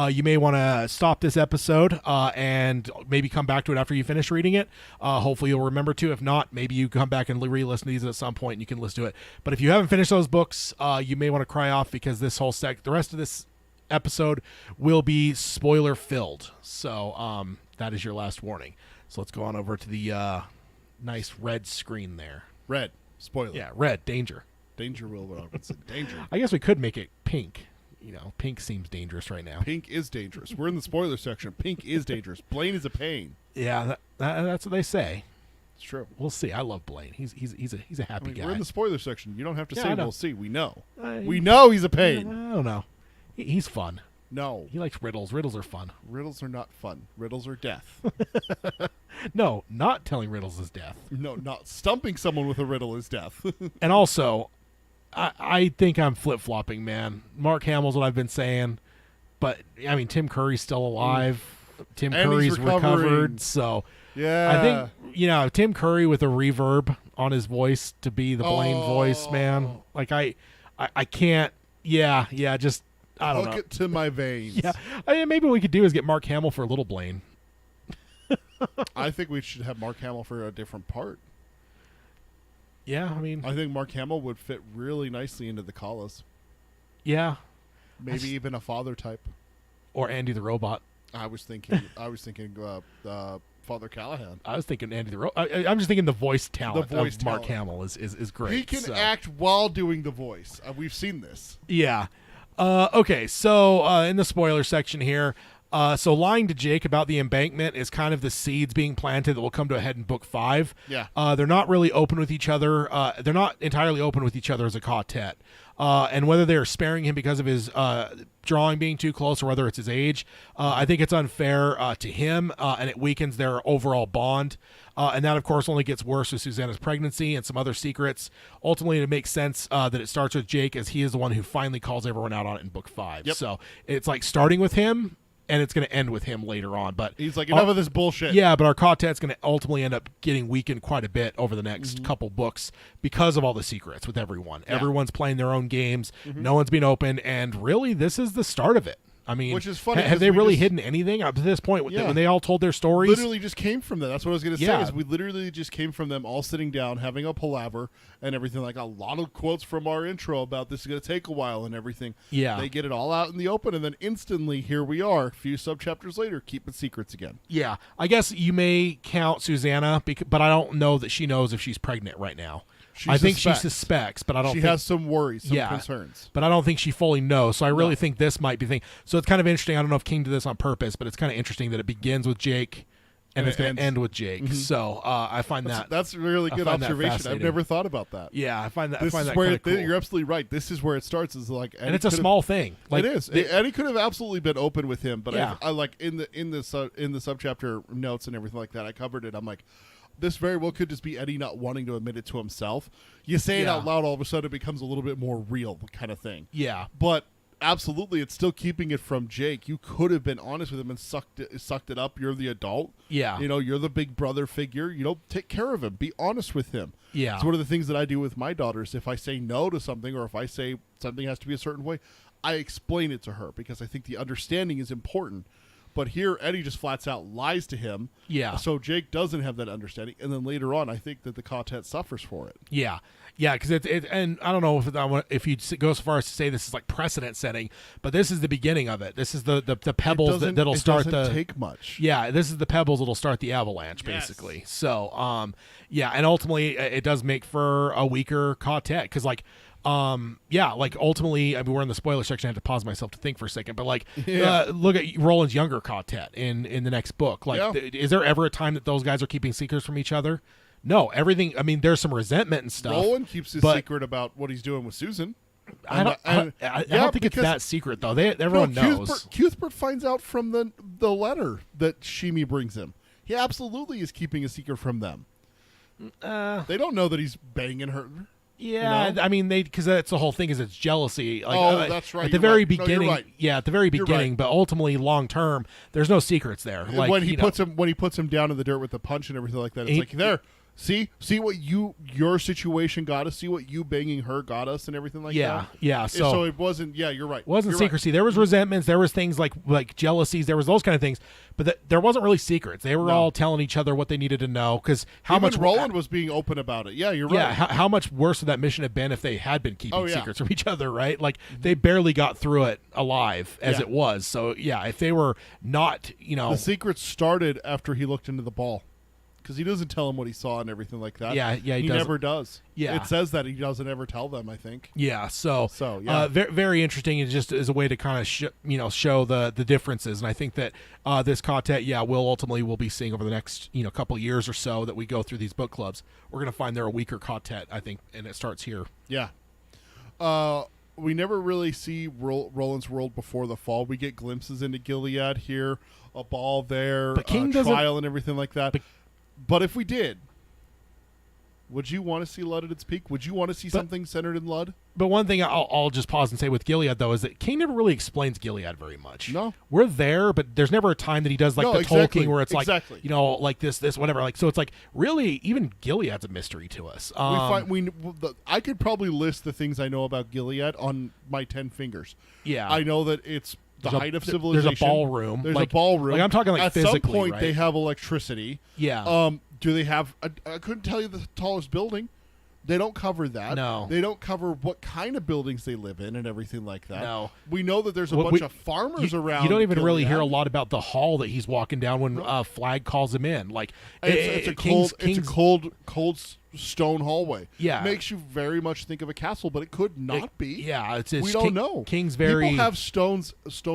you may want to stop this episode and maybe come back to it after you finish reading it. Hopefully you'll remember to. If not, maybe you come back and re-listen to these at some point and you can listen to it. But if you haven't finished those books, you may want to cry off because this whole the rest of this episode will be spoiler filled. So That is your last warning. So let's go on over to the nice red screen there. Red. Spoiler. Yeah, red. Danger. Danger, Will Robinson. Danger. I guess we could make it pink. Pink seems dangerous right now. Pink is dangerous. We're in the spoiler section. Pink is dangerous. Blaine is a pain. Yeah, that's what they say. It's true. We'll see. I love Blaine. He's a happy guy. We're in the spoiler section. You don't have to say we'll see. We know. We know he's a pain. I don't know. He's fun. No. He likes riddles. Riddles are fun. Riddles are not fun. Riddles are death. No, not telling riddles is death. No, not stumping someone with a riddle is death. And also, I think I'm flip-flopping, man. Mark Hamill's what I've been saying. But, I mean, Tim Curry's still alive. Tim Curry's recovered. So, yeah. I think, Tim Curry with a reverb on his voice to be the Blaine voice, man. Like, I can't. Yeah, just, I don't know. Hook it to my veins. Yeah. Maybe what we could do is get Mark Hamill for Little Blaine. I think we should have Mark Hamill for a different part. Yeah, I mean, I think Mark Hamill would fit really nicely into the Callas. Yeah, maybe even a father type, or Andy the Robot. I was thinking Father Callahan. I was thinking Andy the Robot. I'm just thinking the voice talent of Mark Hamill is great. He can act while doing the voice. We've seen this. Yeah. Okay, so in the spoiler section here. So lying to Jake about the embankment is kind of the seeds being planted that will come to a head in book 5. Yeah. They're not really open with each other. They're not entirely open with each other as a quartet. And whether they're sparing him because of his drawing being too close or whether it's his age, I think it's unfair to him, and it weakens their overall bond. And that, of course, only gets worse with Susanna's pregnancy and some other secrets. Ultimately, it makes sense that it starts with Jake, as he is the one who finally calls everyone out on it in book 5. Yep. So it's like starting with him, and it's going to end with him later on. But he's like, enough of this bullshit. Yeah, but our quartet's going to ultimately end up getting weakened quite a bit over the next couple books because of all the secrets with everyone. Yeah. Everyone's playing their own games. No one's been open, and really, this is the start of it. I mean, which is funny. Have they really hidden anything up to this point when they all told their stories? Literally just came from that. That's what I was going to say. Is we literally just came from them all sitting down, having a palaver and everything. Like a lot of quotes from our intro about this is going to take a while and everything. Yeah, they get it all out in the open, and then instantly here we are, a few subchapters later, keeping secrets again. Yeah, I guess you may count Susanna, but I don't know that she knows if she's pregnant right now. I think she suspects, but I don't think... She has some worries, some concerns. But I don't think she fully knows, so I really think this might be the thing. So it's kind of interesting. I don't know if King did this on purpose, but it's kind of interesting that it begins with Jake and it's going to end with Jake. So I find that's a really good observation. I've never thought about that. Yeah, I find that kind of cool. You're absolutely right. This is where it starts. Is like, and it's a small thing. Like, it is. Eddie could have absolutely been open with him, but I like in the subchapter notes and everything like that. I covered it. I'm like, this very well could just be Eddie not wanting to admit it to himself. You say it out loud, all of a sudden it becomes a little bit more real kind of thing. Yeah. But absolutely, it's still keeping it from Jake. You could have been honest with him and sucked it up. You're the adult. Yeah. You're the big brother figure. Take care of him. Be honest with him. Yeah. It's one of the things that I do with my daughters. If I say no to something or if I say something has to be a certain way, I explain it to her because I think the understanding is important. But here, Eddie just flats out lies to him. Yeah. So Jake doesn't have that understanding. And then later on, I think that the quartet suffers for it. Yeah. Yeah, because and I don't know if you'd go so far as to say this is like precedent setting, but this is the beginning of it. This is the pebbles that'll start the... It doesn't take much. Yeah, this is the pebbles that'll start the avalanche, basically. Yes. So, and ultimately, it does make for a weaker quartet, because, like, ultimately, I mean, we're in the spoiler section. I had to pause myself to think for a second, but look at Roland's younger quartet in the next book. Like, is there ever a time that those guys are keeping secrets from each other? No, everything. I mean, there's some resentment and stuff. Roland keeps his secret about what he's doing with Susan. I don't think it's that secret though. Everyone knows. Cuthbert finds out from the letter that Shimi brings him. He absolutely is keeping a secret from them. They don't know that he's banging her. Yeah, I mean, because that's the whole thing, is it's jealousy. Like, that's right. At the very beginning, at the very beginning, but ultimately, long term, there's no secrets there. Like, when he puts him down in the dirt with the punch and everything like that, it's like there. See what your situation got us. See what you banging her got us, and everything like that. Yeah. So it wasn't. Yeah, you're right. It wasn't You're secrecy. Right. There was resentments. There was things like jealousies. There was those kind of things. But there wasn't really secrets. They were all telling each other what they needed to know. Because much Roland was being open about it. Yeah, you're right. Yeah. How much worse would that mission have been if they had been keeping secrets from each other? Right. Like they barely got through it alive as it was. So yeah, if they were not, the secrets started after he looked into the ball. Because he doesn't tell them what he saw and everything like that. Yeah, he never does. Yeah, it says that he doesn't ever tell them. I think. Yeah, so yeah, very, very interesting. It just is a way to kind of show the differences, and I think that this content, we'll be seeing over the next couple of years or so that we go through these book clubs. We're gonna find there a weaker content, I think, and it starts here. Yeah. We never really see Roland's world before the fall. We get glimpses into Gilead here, a ball there, but King trial and everything like that. But if we did, would you want to see Ludd at its peak? Would you want to see something centered in Ludd? But one thing I'll just pause and say with Gilead, though, is that King never really explains Gilead very much. No. We're there, but there's never a time that he does Tolkien where it's like this, whatever. Like, so it's like, really, even Gilead's a mystery to us. I could probably list the things I know about Gilead on my 10 fingers. Yeah. I know that it's the height of civilization. There's a ballroom. There's a ballroom. Like, I'm talking like at physically, some point, right? they have electricity. Yeah. Do they have? I couldn't tell you the tallest building. They don't cover that. No. They don't cover what kind of buildings they live in and everything like that. No. We know that there's a bunch of farmers around. You don't even really Gilead. hear a lot about the hall that he's walking down when Flag calls him in. Like it's a cold stone hallway. Yeah. It makes you very much think of a castle, but it could not be. Yeah, we don't know. King's very people have stone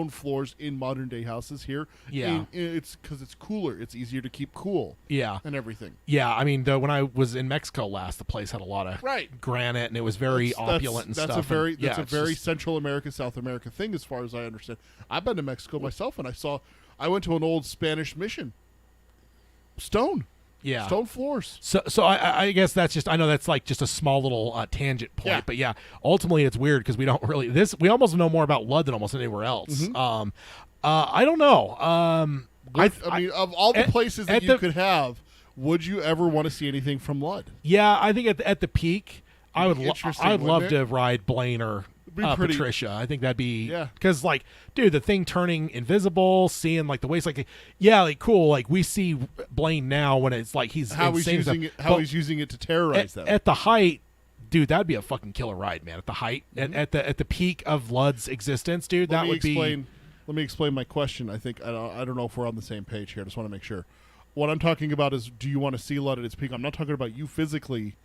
floors in modern day houses here. Yeah, it's because it's cooler. It's easier to keep cool. Yeah, and everything. Yeah, I mean, when I was in Mexico last, the place had a lot of granite, and it was very opulent and stuff. That's a very Central America, South America thing, as far as I understand. I've been to Mexico myself, and I went to an old Spanish mission. Stone. Yeah, stone floors. So I guess that's just, I know that's like just a small little tangent point, but ultimately it's weird because we don't really we almost know more about Ludd than almost anywhere else. Mm-hmm. I don't know. I mean, of all the places that you could have, would you ever want to see anything from Ludd? Yeah, I think at the peak, I would love to ride Blaine or Patricia. I think that'd be because dude, the thing turning invisible, seeing like the waist, cool. Like we see Blaine now when it's like he's using it to terrorize them at the height. Dude, that'd be a fucking killer ride, man. At the height, at the peak of Ludd's existence, dude, Let me explain my question. I think I don't know if we're on the same page here. I just want to make sure. What I'm talking about is, do you want to see Ludd at its peak? I'm not talking about you physically,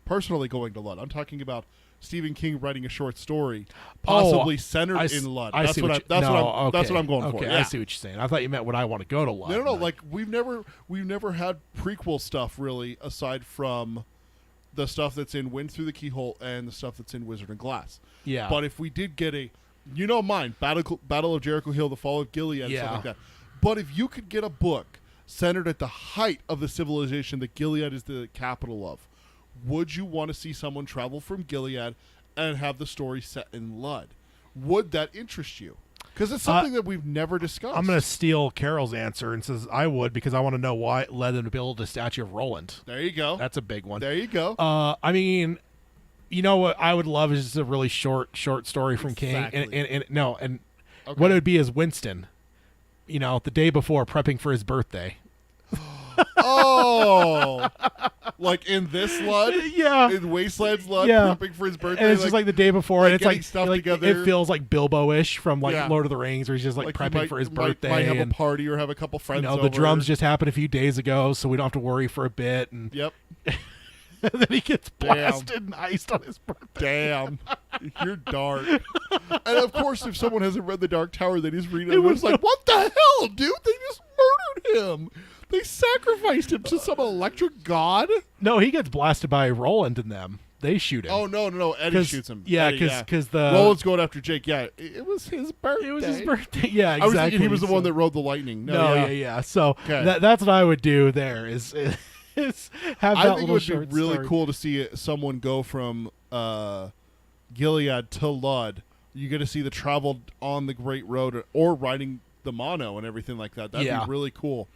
personally going to Ludd. I'm talking about Stephen King writing a short story, possibly centered in Ludd. That's what I'm going for. Yeah. I see what you're saying. I thought you meant when I want to go to Ludd. No. Like we've never had prequel stuff really, aside from the stuff that's in Wind Through the Keyhole and the stuff that's in Wizard and Glass. Yeah. But if we did get Battle of Jericho Hill, The Fall of Gilead, and stuff like that. But if you could get a book centered at the height of the civilization that Gilead is the capital of, would you want to see someone travel from Gilead and have the story set in Ludd? Would that interest you? Because it's something that we've never discussed. I'm going to steal Carol's answer and says I would, because I want to know why it led them to build a statue of Roland. There you go. That's a big one. There you go. I mean, you know what I would love is just a really short story from King. And what it would be is Winston, the day before prepping for his birthday. Oh, like in this Ludd? Yeah. In Wasteland's Ludd, prepping for his birthday? And it's just like the day before, and it's like stuff together. It feels like Bilbo-ish from Lord of the Rings, where he's just prepping for his birthday. Might have a party or have a couple friends over. The drums just happened a few days ago, so we don't have to worry for a bit. And yep. And then he gets blasted and iced on his birthday. Damn. You're dark. And of course, if someone hasn't read The Dark Tower, they just read it and it's like, what the hell, dude? They just murdered him. They sacrificed him to some electric god? No, he gets blasted by Roland and them. They shoot him. Oh, no. Eddie shoots him. Yeah, because the... Roland's going after Jake. Yeah, it was his birthday. Yeah, exactly. I was thinking he was the one that rode the lightning. Yeah. So that's what I would do there is have that little short story. I think it would be really cool to see someone go from Gilead to Ludd. You get to see the travel on the Great Road or riding the mono and everything like that. That'd be really cool.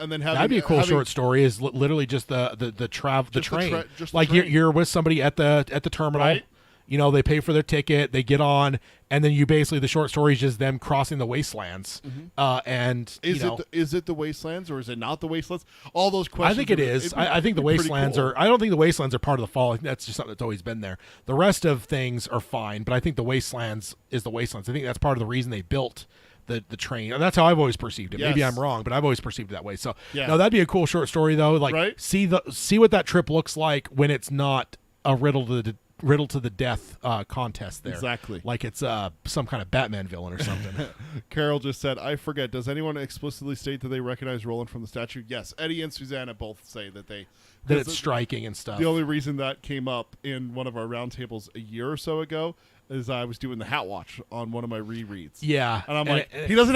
and then that'd be a cool short story. Is literally just the train. Like train. You're with somebody at the terminal. Right. You know, they pay for their ticket, they get on, and then you basically, the short story is just them crossing the wastelands. And is it the wastelands or is it not the wastelands? All those questions. I think it is. I think the wastelands are. I don't think the wastelands are part of the fall. That's just something that's always been there. The rest of things are fine, but I think the wastelands is the wastelands. I think that's part of the reason they built the train. And that's how I've always perceived it. Yes. Maybe I'm wrong, but I've always perceived it that way. So yeah. no, that'd be a cool short story though. Like right? see what that trip looks like when it's not a riddle to the death contest there. Exactly. Like it's some kind of Batman villain or something. Carol just said, I forget, does anyone explicitly state that they recognize Roland from the statue? Yes. Eddie and Susanna both say that it's striking and stuff. The only reason that came up in one of our roundtables a year or so ago is I was doing the Hat Watch on one of my rereads. Yeah. And I'm like, he has a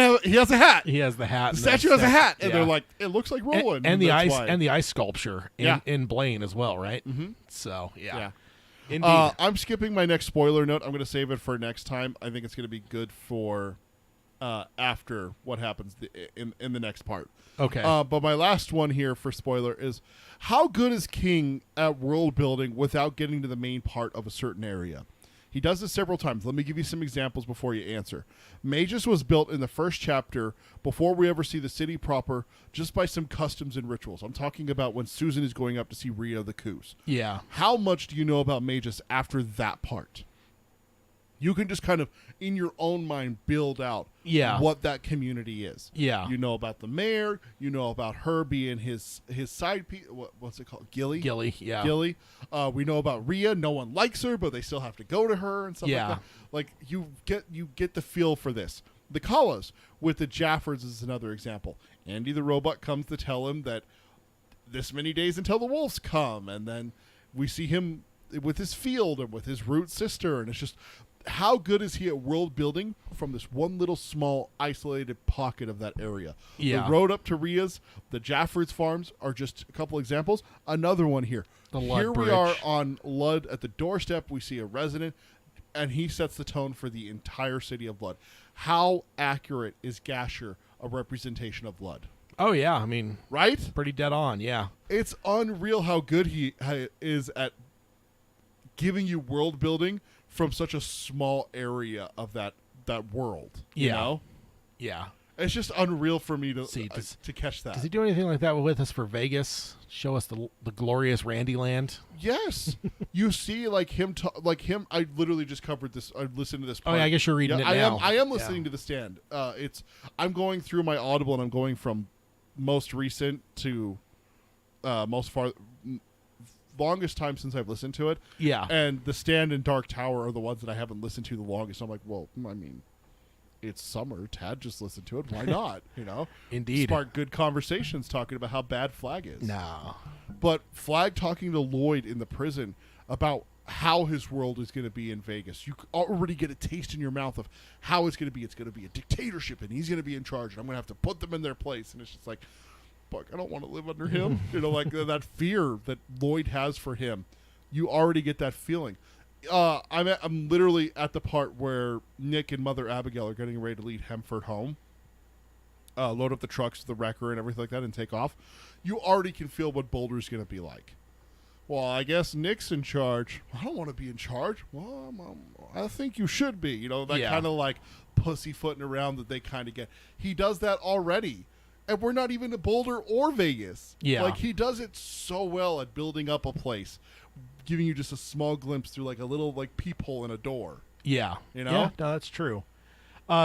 hat. He has the hat. The statue has a hat. And they're like, it looks like Roland. And the ice sculpture in Blaine as well, right? Mm-hmm. So, yeah. Indeed. I'm skipping my next spoiler note. I'm going to save it for next time. I think it's going to be good for after what happens in the next part. Okay. But my last one here for spoiler is, how good is King at world building without getting to the main part of a certain area? He does this several times. Let me give you some examples before you answer. Magus was built in the first chapter before we ever see the city proper, just by some customs and rituals. I'm talking about when Susan is going up to see Rhea the Coos. Yeah. How much do you know about Magus after that part? You can just kind of, in your own mind, build out what that community is. Yeah. You know about the mayor. You know about her being his side piece. What's it called? Gilly? Yeah. Gilly. We know about Rhea. No one likes her, but they still have to go to her and stuff like that. Like, you get the feel for this. The Collas with the Jaffords is another example. Andy the robot comes to tell him that this many days until the wolves come, and then we see him with his field and with his root sister, and it's just, how good is he at world building from this one little small isolated pocket of that area? Yeah. The road up to Rhea's, the Jaffords farms are just a couple examples. Another one here. Here we are on Ludd at the doorstep. We see a resident, and he sets the tone for the entire city of Ludd. How accurate is Gasher a representation of Ludd? Oh, yeah. I mean, right? Pretty dead on, yeah. It's unreal how good he is at giving you world building from such a small area of that world. You know? Yeah. It's just unreal for me to to catch that. Does he do anything like that with us for Vegas? Show us the glorious Randy Land? Yes. You see, like him. I literally just covered this. I listened to this part. Oh, yeah, I guess you're reading it now. I am listening to The Stand. I'm going through my Audible, and I'm going from most recent to longest time since I've listened to it. Yeah. And The Stand and Dark Tower are the ones that I haven't listened to the longest. I'm like, well, I mean, it's summer. Tad just listened to it. Why not? You know? Indeed. Spark good conversations talking about how bad Flag is. No. But Flag talking to Lloyd in the prison about how his world is going to be in Vegas. You already get a taste in your mouth of how it's going to be. It's going to be a dictatorship, and he's going to be in charge, and I'm going to have to put them in their place. And it's just like, fuck, I don't want to live under him. You know, like that fear that Lloyd has for him. You already get that feeling. I'm literally at the part where Nick and Mother Abigail are getting ready to lead Hemford home. Load up the trucks, the wrecker, and everything like that, and take off. You already can feel what Boulder's going to be like. Well, I guess Nick's in charge. I don't want to be in charge. Well, I think you should be. You know, that kind of like pussyfooting around that they kind of get. He does that already. And we're not even to Boulder or Vegas. Yeah. Like, he does it so well at building up a place, giving you just a small glimpse through like a little like peephole in a door. Yeah. You know? Yeah, no, that's true.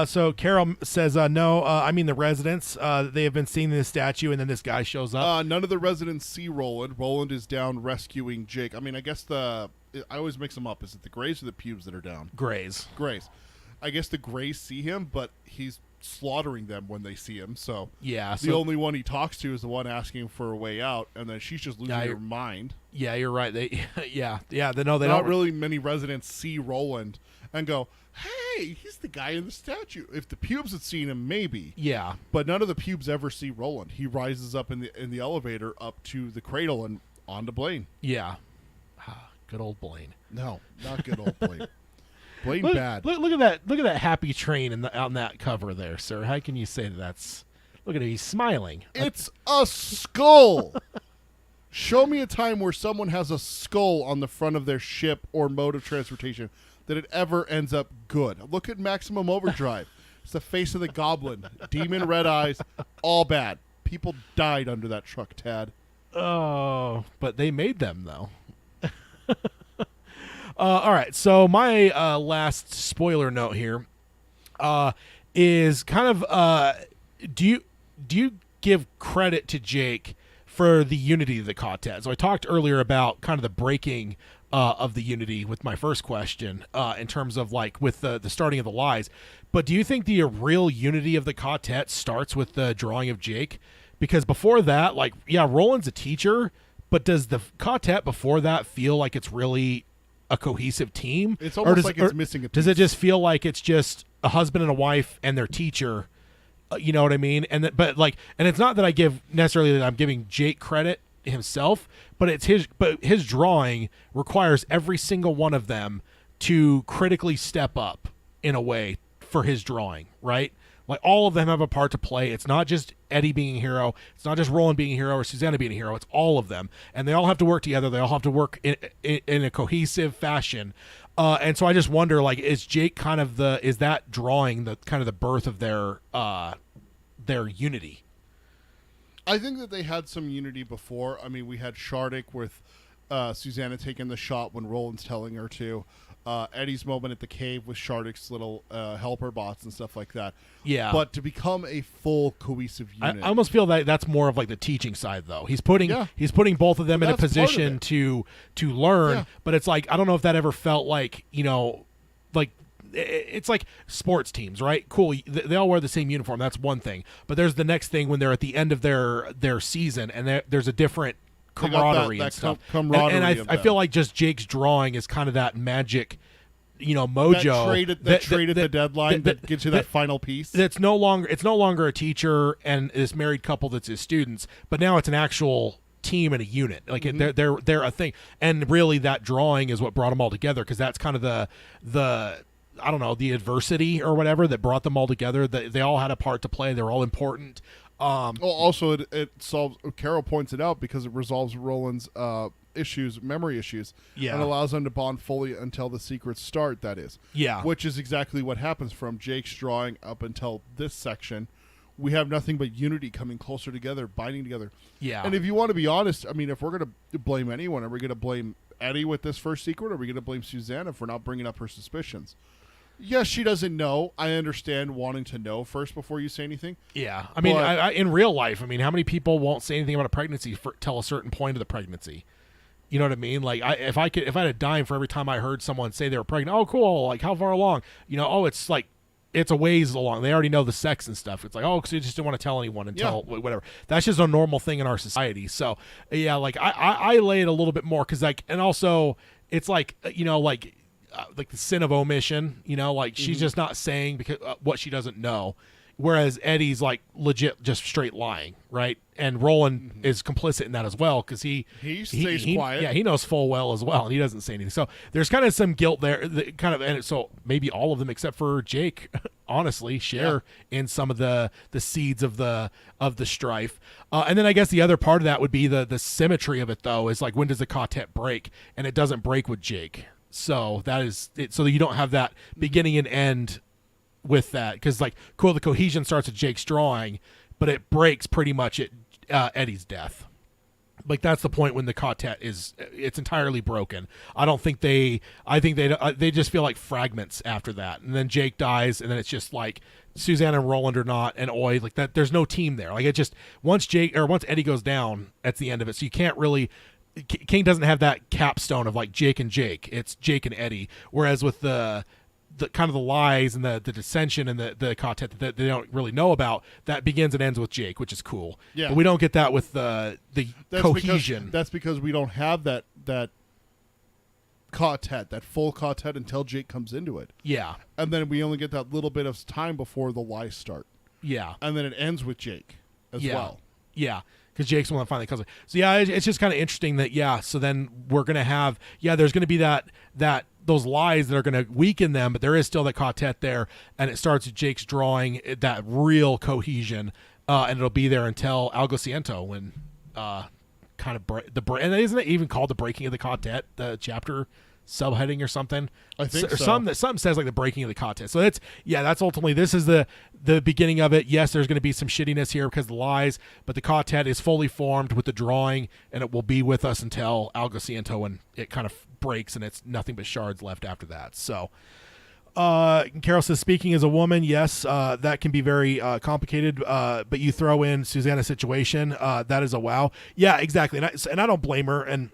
So Carol says, no, I mean the residents, they have been seeing this statue, and then this guy shows up. None of the residents see Roland. Roland is down rescuing Jake. I mean, I guess I always mix them up. Is it the Greys or the Pubes that are down? Greys. I guess the Greys see him, but he's slaughtering them when they see him. So yeah, the only one he talks to is the one asking for a way out, and then she's just losing her mind. Yeah, you're right. They they not really many residents see Roland and go, hey, he's the guy in the statue. If the Pubes had seen him, maybe. Yeah. But none of the Pubes ever see Roland. He rises up in the elevator up to the cradle and on to Blaine. Yeah. Good old Blaine. No, not good old Blaine. Blaine bad. Look at that! Look at that happy train on that cover there, sir. How can you say that's? Look at him, he's smiling. It's a skull. Show me a time where someone has a skull on the front of their ship or mode of transportation that it ever ends up good. Look at Maximum Overdrive. It's the face of the goblin. Demon, red eyes, all bad. People died under that truck, Tad. Oh, but they made them, though. All right, so my last spoiler note here is kind of do you give credit to Jake for the unity of the quartet? So I talked earlier about kind of the breaking of the unity with my first question in terms of like with the starting of the lies. But do you think the real unity of the quartet starts with the drawing of Jake? Because before that, like, yeah, Roland's a teacher, but does the quartet before that feel like it's really a cohesive team? It's almost like it's missing a piece. Does it just feel like it's just a husband and a wife and their teacher? You know what I mean? And it's not that I give necessarily that I'm giving Jake credit himself, but it's his drawing requires every single one of them to critically step up in a way for his drawing, right? Like all of them have a part to play. It's not just Eddie being a hero. It's not just Roland being a hero or Susanna being a hero. It's all of them, and they all have to work together. They all have to work in a cohesive fashion. And so I just wonder, like, is Jake kind of is that drawing the kind of the birth of their unity? I think that they had some unity before. I mean, we had Shardik with Susanna taking the shot when Roland's telling her to. Eddie's moment at the cave with Shardik's little helper bots and stuff like that. Yeah. But to become a full cohesive unit. I almost feel that that's more of like the teaching side, though. He's putting both of them in a position to learn, but it's like, I don't know if that ever felt like, you know, like it's like sports teams, right? Cool. They all wear the same uniform. That's one thing. But there's the next thing when they're at the end of their season and there's a different camaraderie and stuff. Camaraderie and I feel like just Jake's drawing is kind of that magic, you know, mojo. That trade at the deadline that gives you that final piece. It's no longer a teacher and this married couple that's his students, but now it's an actual team and a unit. Like they're a thing. And really that drawing is what brought them all together, because that's kind of the I don't know, the adversity or whatever that brought them all together. They all had a part to play. They're all important. Also, it solves. Carol points it out because it resolves Roland's memory issues, and allows them to bond fully until the secrets start. That is, which is exactly what happens from Jake's drawing up until this section. We have nothing but unity coming closer together, binding together. Yeah. And if you want to be honest, I mean, if we're going to blame anyone, are we going to blame Eddie with this first secret, or are we going to blame Susanna for not bringing up her suspicions? Yes, she doesn't know. I understand wanting to know first before you say anything. Yeah. I mean, in real life, I mean, how many people won't say anything about a pregnancy till a certain point of the pregnancy? You know what I mean? Like, if I had a dime for every time I heard someone say they were pregnant, oh, cool. Like, how far along? You know, oh, it's like, it's a ways along. They already know the sex and stuff. It's like, oh, because you just didn't want to tell anyone until whatever. That's just a normal thing in our society. So, yeah, like, I lay it a little bit more because, like, and also, it's like, you know, like the sin of omission, you know, like she's just not saying because what she doesn't know, whereas Eddie's like legit just straight lying, right? And Roland is complicit in that as well because he stays quiet. Yeah, he knows full well as well, and he doesn't say anything. So there's kind of some guilt there, and so maybe all of them except for Jake, honestly, share in some of the seeds of the strife. And then I guess the other part of that would be the symmetry of it, though, is like when does the quartet break? And it doesn't break with Jake. So that is it. So you don't have that beginning and end with that, because like, cool, the cohesion starts at Jake's drawing, but it breaks pretty much at Eddie's death. Like that's the point when the quartet it's entirely broken. I think they just feel like fragments after that, and then Jake dies, and then it's just like Susanna and Roland are not, and Oy, like that. There's no team there. Like it just once Eddie goes down, that's the end of it. So you can't really. King doesn't have that capstone of like Jake and Jake. It's Jake and Eddie. Whereas with the kind of the lies and the dissension and the quartet that they don't really know about, that begins and ends with Jake, which is cool. Yeah. But we don't get that with the cohesion. That's because we don't have that quartet, that full quartet until Jake comes into it. Yeah. And then we only get that little bit of time before the lies start. Yeah. And then it ends with Jake as well. Yeah. Because Jake's the one that finally comes. So yeah, it's just kind of interesting that so then we're gonna have there's gonna be that those lies that are gonna weaken them, but there is still that quartet there, and it starts with Jake's drawing that real cohesion, and it'll be there until Algo Ciento when kind of and isn't it even called the breaking of the Cautet, the chapter subheading or something? I think or so. Something says like the breaking of the Cautet. So that's ultimately, this is the beginning of it. Yes, there's going to be some shittiness here because of the lies, but the Cautet is fully formed with the drawing, and it will be with us until Algo Ciento when it kind of breaks and it's nothing but shards left after that. So Carol says, speaking as a woman, yes, that can be very complicated, but you throw in Susanna's situation, that is a wow. Yeah, exactly. And I don't blame her, and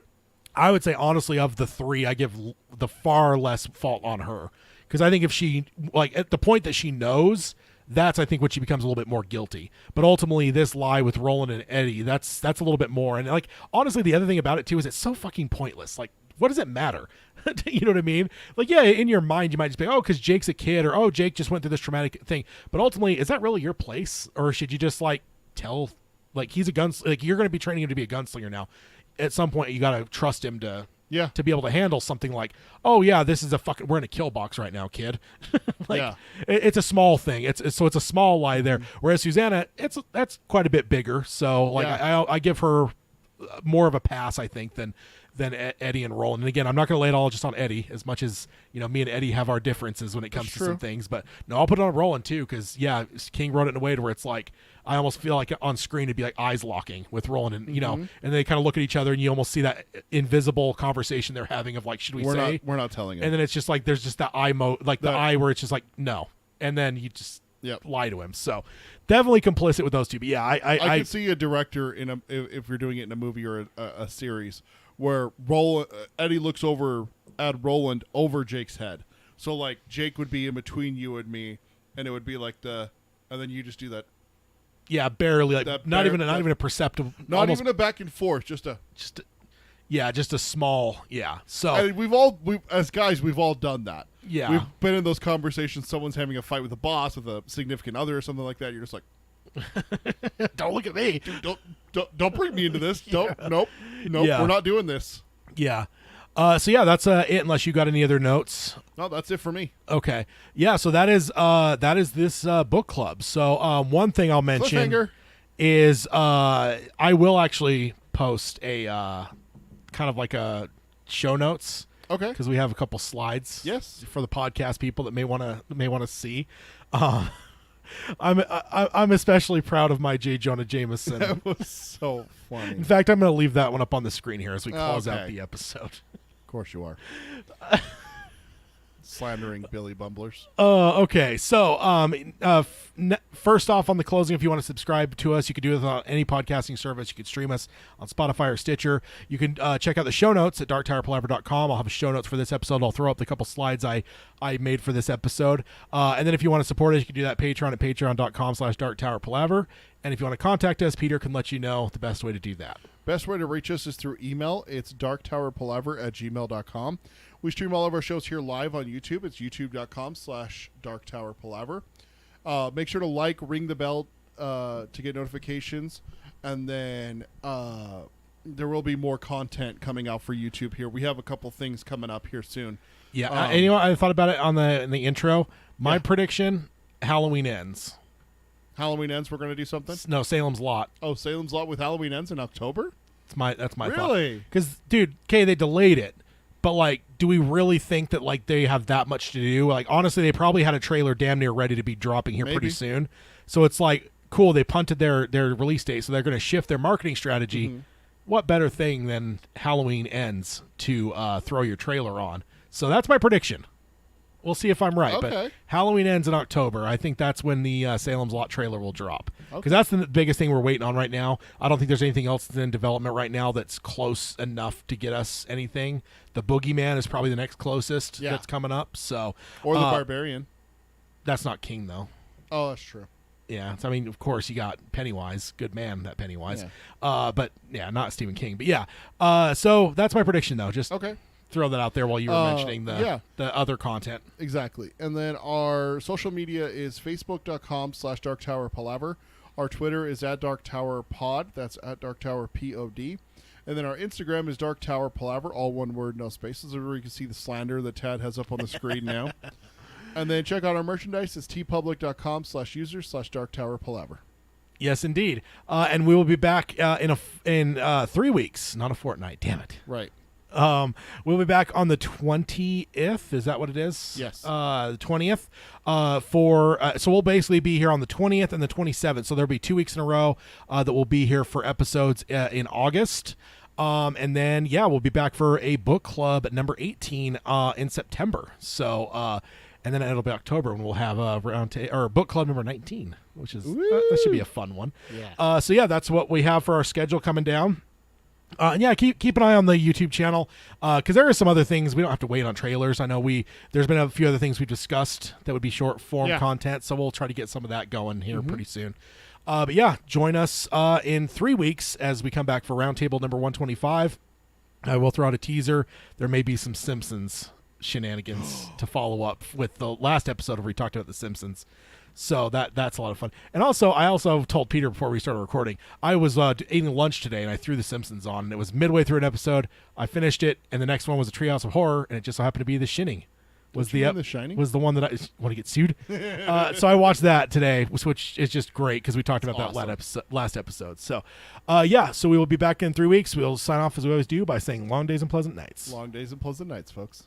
I would say, honestly, of the three, I give the far less fault on her. Because I think if she, like, at the point that she knows, that's, I think, when she becomes a little bit more guilty. But ultimately, this lie with Roland and Eddie, that's a little bit more. And, like, honestly, the other thing about it, too, is it's so fucking pointless. Like, what does it matter? You know what I mean? Like, yeah, in your mind, you might just be, oh, because Jake's a kid, or, oh, Jake just went through this traumatic thing. But ultimately, is that really your place? Or should you just, like, tell, like, he's a gunslinger, like, you're going to be training him to be a gunslinger now. At some point, you got to trust him to be able to handle something like, oh yeah, this is we're in a kill box right now, kid. It's a small thing. It's a small lie there. Whereas Susanna, that's quite a bit bigger. So like I give her more of a pass, I think, than Eddie and Roland. And again, I'm not going to lay it all just on Eddie, as much as, you know, me and Eddie have our differences when it comes to some things. But no, I'll put it on Roland too, because King wrote it in a way to where it's like, I almost feel like on screen it'd be like eyes locking with Roland, and you know, and they kind of look at each other, and you almost see that invisible conversation they're having of like, should we're not telling him. And then it's just like there's just that eye the eye where it's just like no, and then you just lie to him. So definitely complicit with those two. But yeah, I could see a director if you're doing it in a movie or a series where Eddie looks over at Roland over Jake's head. So like Jake would be in between you and me, and it would be like and then you just do that. Yeah, barely, like not even a perceptible, not even a back and forth, just a small, So and as guys, we've all done that. Yeah, we've been in those conversations. Someone's having a fight with a boss, with a significant other, or something like that. You're just like, don't look at me. Dude, don't bring me into this. Nope. We're not doing this. Yeah. So yeah, that's it. Unless you got any other notes. No, that's it for me. Okay. Yeah. So that is this book club. So one thing I'll mention is I will actually post a kind of like a show notes. Okay. Because we have a couple slides. Yes. For the podcast people that may want to see. I'm especially proud of my J. Jonah Jameson. That was so funny. In fact, I'm going to leave that one up on the screen here as we close out the episode. Of course you are. Slandering Billy Bumblers. Okay. So, first off, on the closing, if you want to subscribe to us, you can do it on any podcasting service. You can stream us on Spotify or Stitcher. You can check out the show notes at darktowerpalaver.com. I'll have show notes for this episode. I'll throw up the couple slides I made for this episode. And then if you want to support us, you can do that Patreon at patreon.com/darktowerpalaver. And if you want to contact us, Peter can let you know the best way to do that. Best way to reach us is through email. It's darktowerpalaver@gmail.com. We stream all of our shows here live on YouTube. It's youtube.com/darktowerpalaver. Make sure to ring the bell to get notifications. And then there will be more content coming out for YouTube here. We have a couple things coming up here soon. Yeah, and you know, I thought about it in the intro. My prediction, Halloween Ends. Halloween Ends, we're going to do something? No, Salem's Lot. Oh, Salem's Lot with Halloween Ends in October? That's my thought. Really? Because, dude, okay, they delayed it. But, like, do we really think that, like, they have that much to do? Like, honestly, they probably had a trailer damn near ready to be dropping here pretty soon. So it's like, cool, they punted their release date, so they're going to shift their marketing strategy. Mm-hmm. What better thing than Halloween Ends to throw your trailer on? So that's my prediction. We'll see if I'm right. Okay. But Halloween Ends in October. I think that's when the Salem's Lot trailer will drop. Because that's the biggest thing we're waiting on right now. I don't think there's anything else in development right now that's close enough to get us anything. The Boogeyman is probably the next closest that's coming up. So, or the Barbarian. That's not King, though. Oh, that's true. Yeah. So, I mean, of course, you got Pennywise. Good man, that Pennywise. Yeah. But, yeah, not Stephen King. But, yeah. So that's my prediction, though. Just throw that out there while you were mentioning the other content. Exactly. And then our social media is facebook.com/darktowerpalaver. Our Twitter is @darktowerpod. That's @darktowerpod. And then our Instagram is darktowerpalaver, all one word, no spaces, where you can see the slander that Tad has up on the screen now. And then check out our merchandise. It's tpublic.com/users/darktowerpalaver. Yes, indeed. And we will be back in 3 weeks, not a fortnight. Damn it. Right. We'll be back on the 20th. Is that what it is? Yes. The 20th. So we'll basically be here on the 20th and the 27th. So there'll be 2 weeks in a row that we'll be here for episodes in August. And then, we'll be back for a book club at number 18 in September. So, and then it'll be October when we'll have or book club number 19, which is that should be a fun one. Yeah. So that's what we have for our schedule coming down. And keep an eye on the YouTube channel because there are some other things. We don't have to wait on trailers. I know there's been a few other things we've discussed that would be short form content, so we'll try to get some of that going here pretty soon. But join us in 3 weeks as we come back for Roundtable number 125. We'll throw out a teaser. There may be some Simpsons shenanigans to follow up with the last episode where we talked about the Simpsons. So that's a lot of fun. And also, I also told Peter before we started recording, I was eating lunch today and I threw The Simpsons on. And it was midway through an episode. I finished it, and the next one was a Treehouse of Horror, and it just so happened to be The Shining. The Shining? Was the one that I want to get sued. So I watched that today, which is just great because we talked about that last episode. So, so we will be back in 3 weeks. We'll sign off as we always do by saying long days and pleasant nights. Long days and pleasant nights, folks.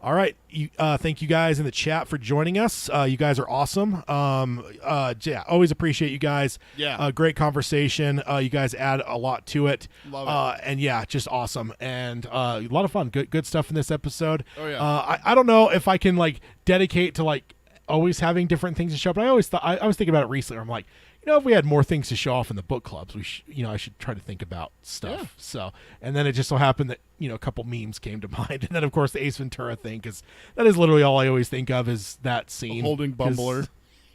All right. Thank you guys in the chat for joining us. You guys are awesome. Always appreciate you guys. Yeah. Great conversation. You guys add a lot to it. Love it. And just awesome. And a lot of fun. Good stuff in this episode. Oh, yeah. I don't know if I can dedicate to always having different things to show up. But I always thought, I was thinking about it recently. I'm like, if we had more things to show off in the book clubs, I should try to think about stuff. Yeah. So, and then it just so happened that, a couple memes came to mind. And then, of course, the Ace Ventura thing, because that is literally all I always think of is that scene. Holding Bumbler.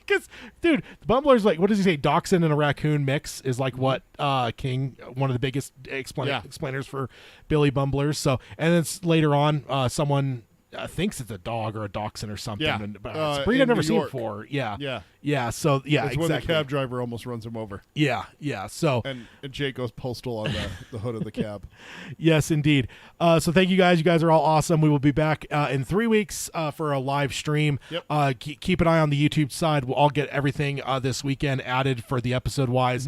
Because, dude, the Bumbler's what does he say? Dachshund and a raccoon mix is what King, one of the biggest explainers for Billy Bumblers. So, and then later on, someone thinks it's a dog or a dachshund or something. Yeah. But it's a breed I've never seen before. Yeah. Yeah. Yeah. So, It's exactly. when the cab driver almost runs him over. Yeah. Yeah. So, and Jake goes postal on the hood of the cab. Yes, indeed. So thank you guys. You guys are all awesome. We will be back in 3 weeks for a live stream. Yep. Keep an eye on the YouTube side. I'll get everything this weekend added for the episode wise.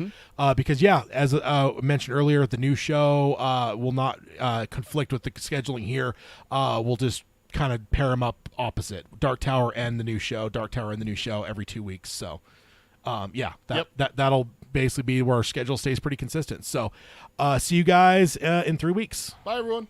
Because as mentioned earlier, the new show will not conflict with the scheduling here. We'll just kind of pair them up opposite. Dark Tower and the new show. Every 2 weeks. So that'll basically be where our schedule stays pretty consistent. So see you guys in 3 weeks. Bye, everyone.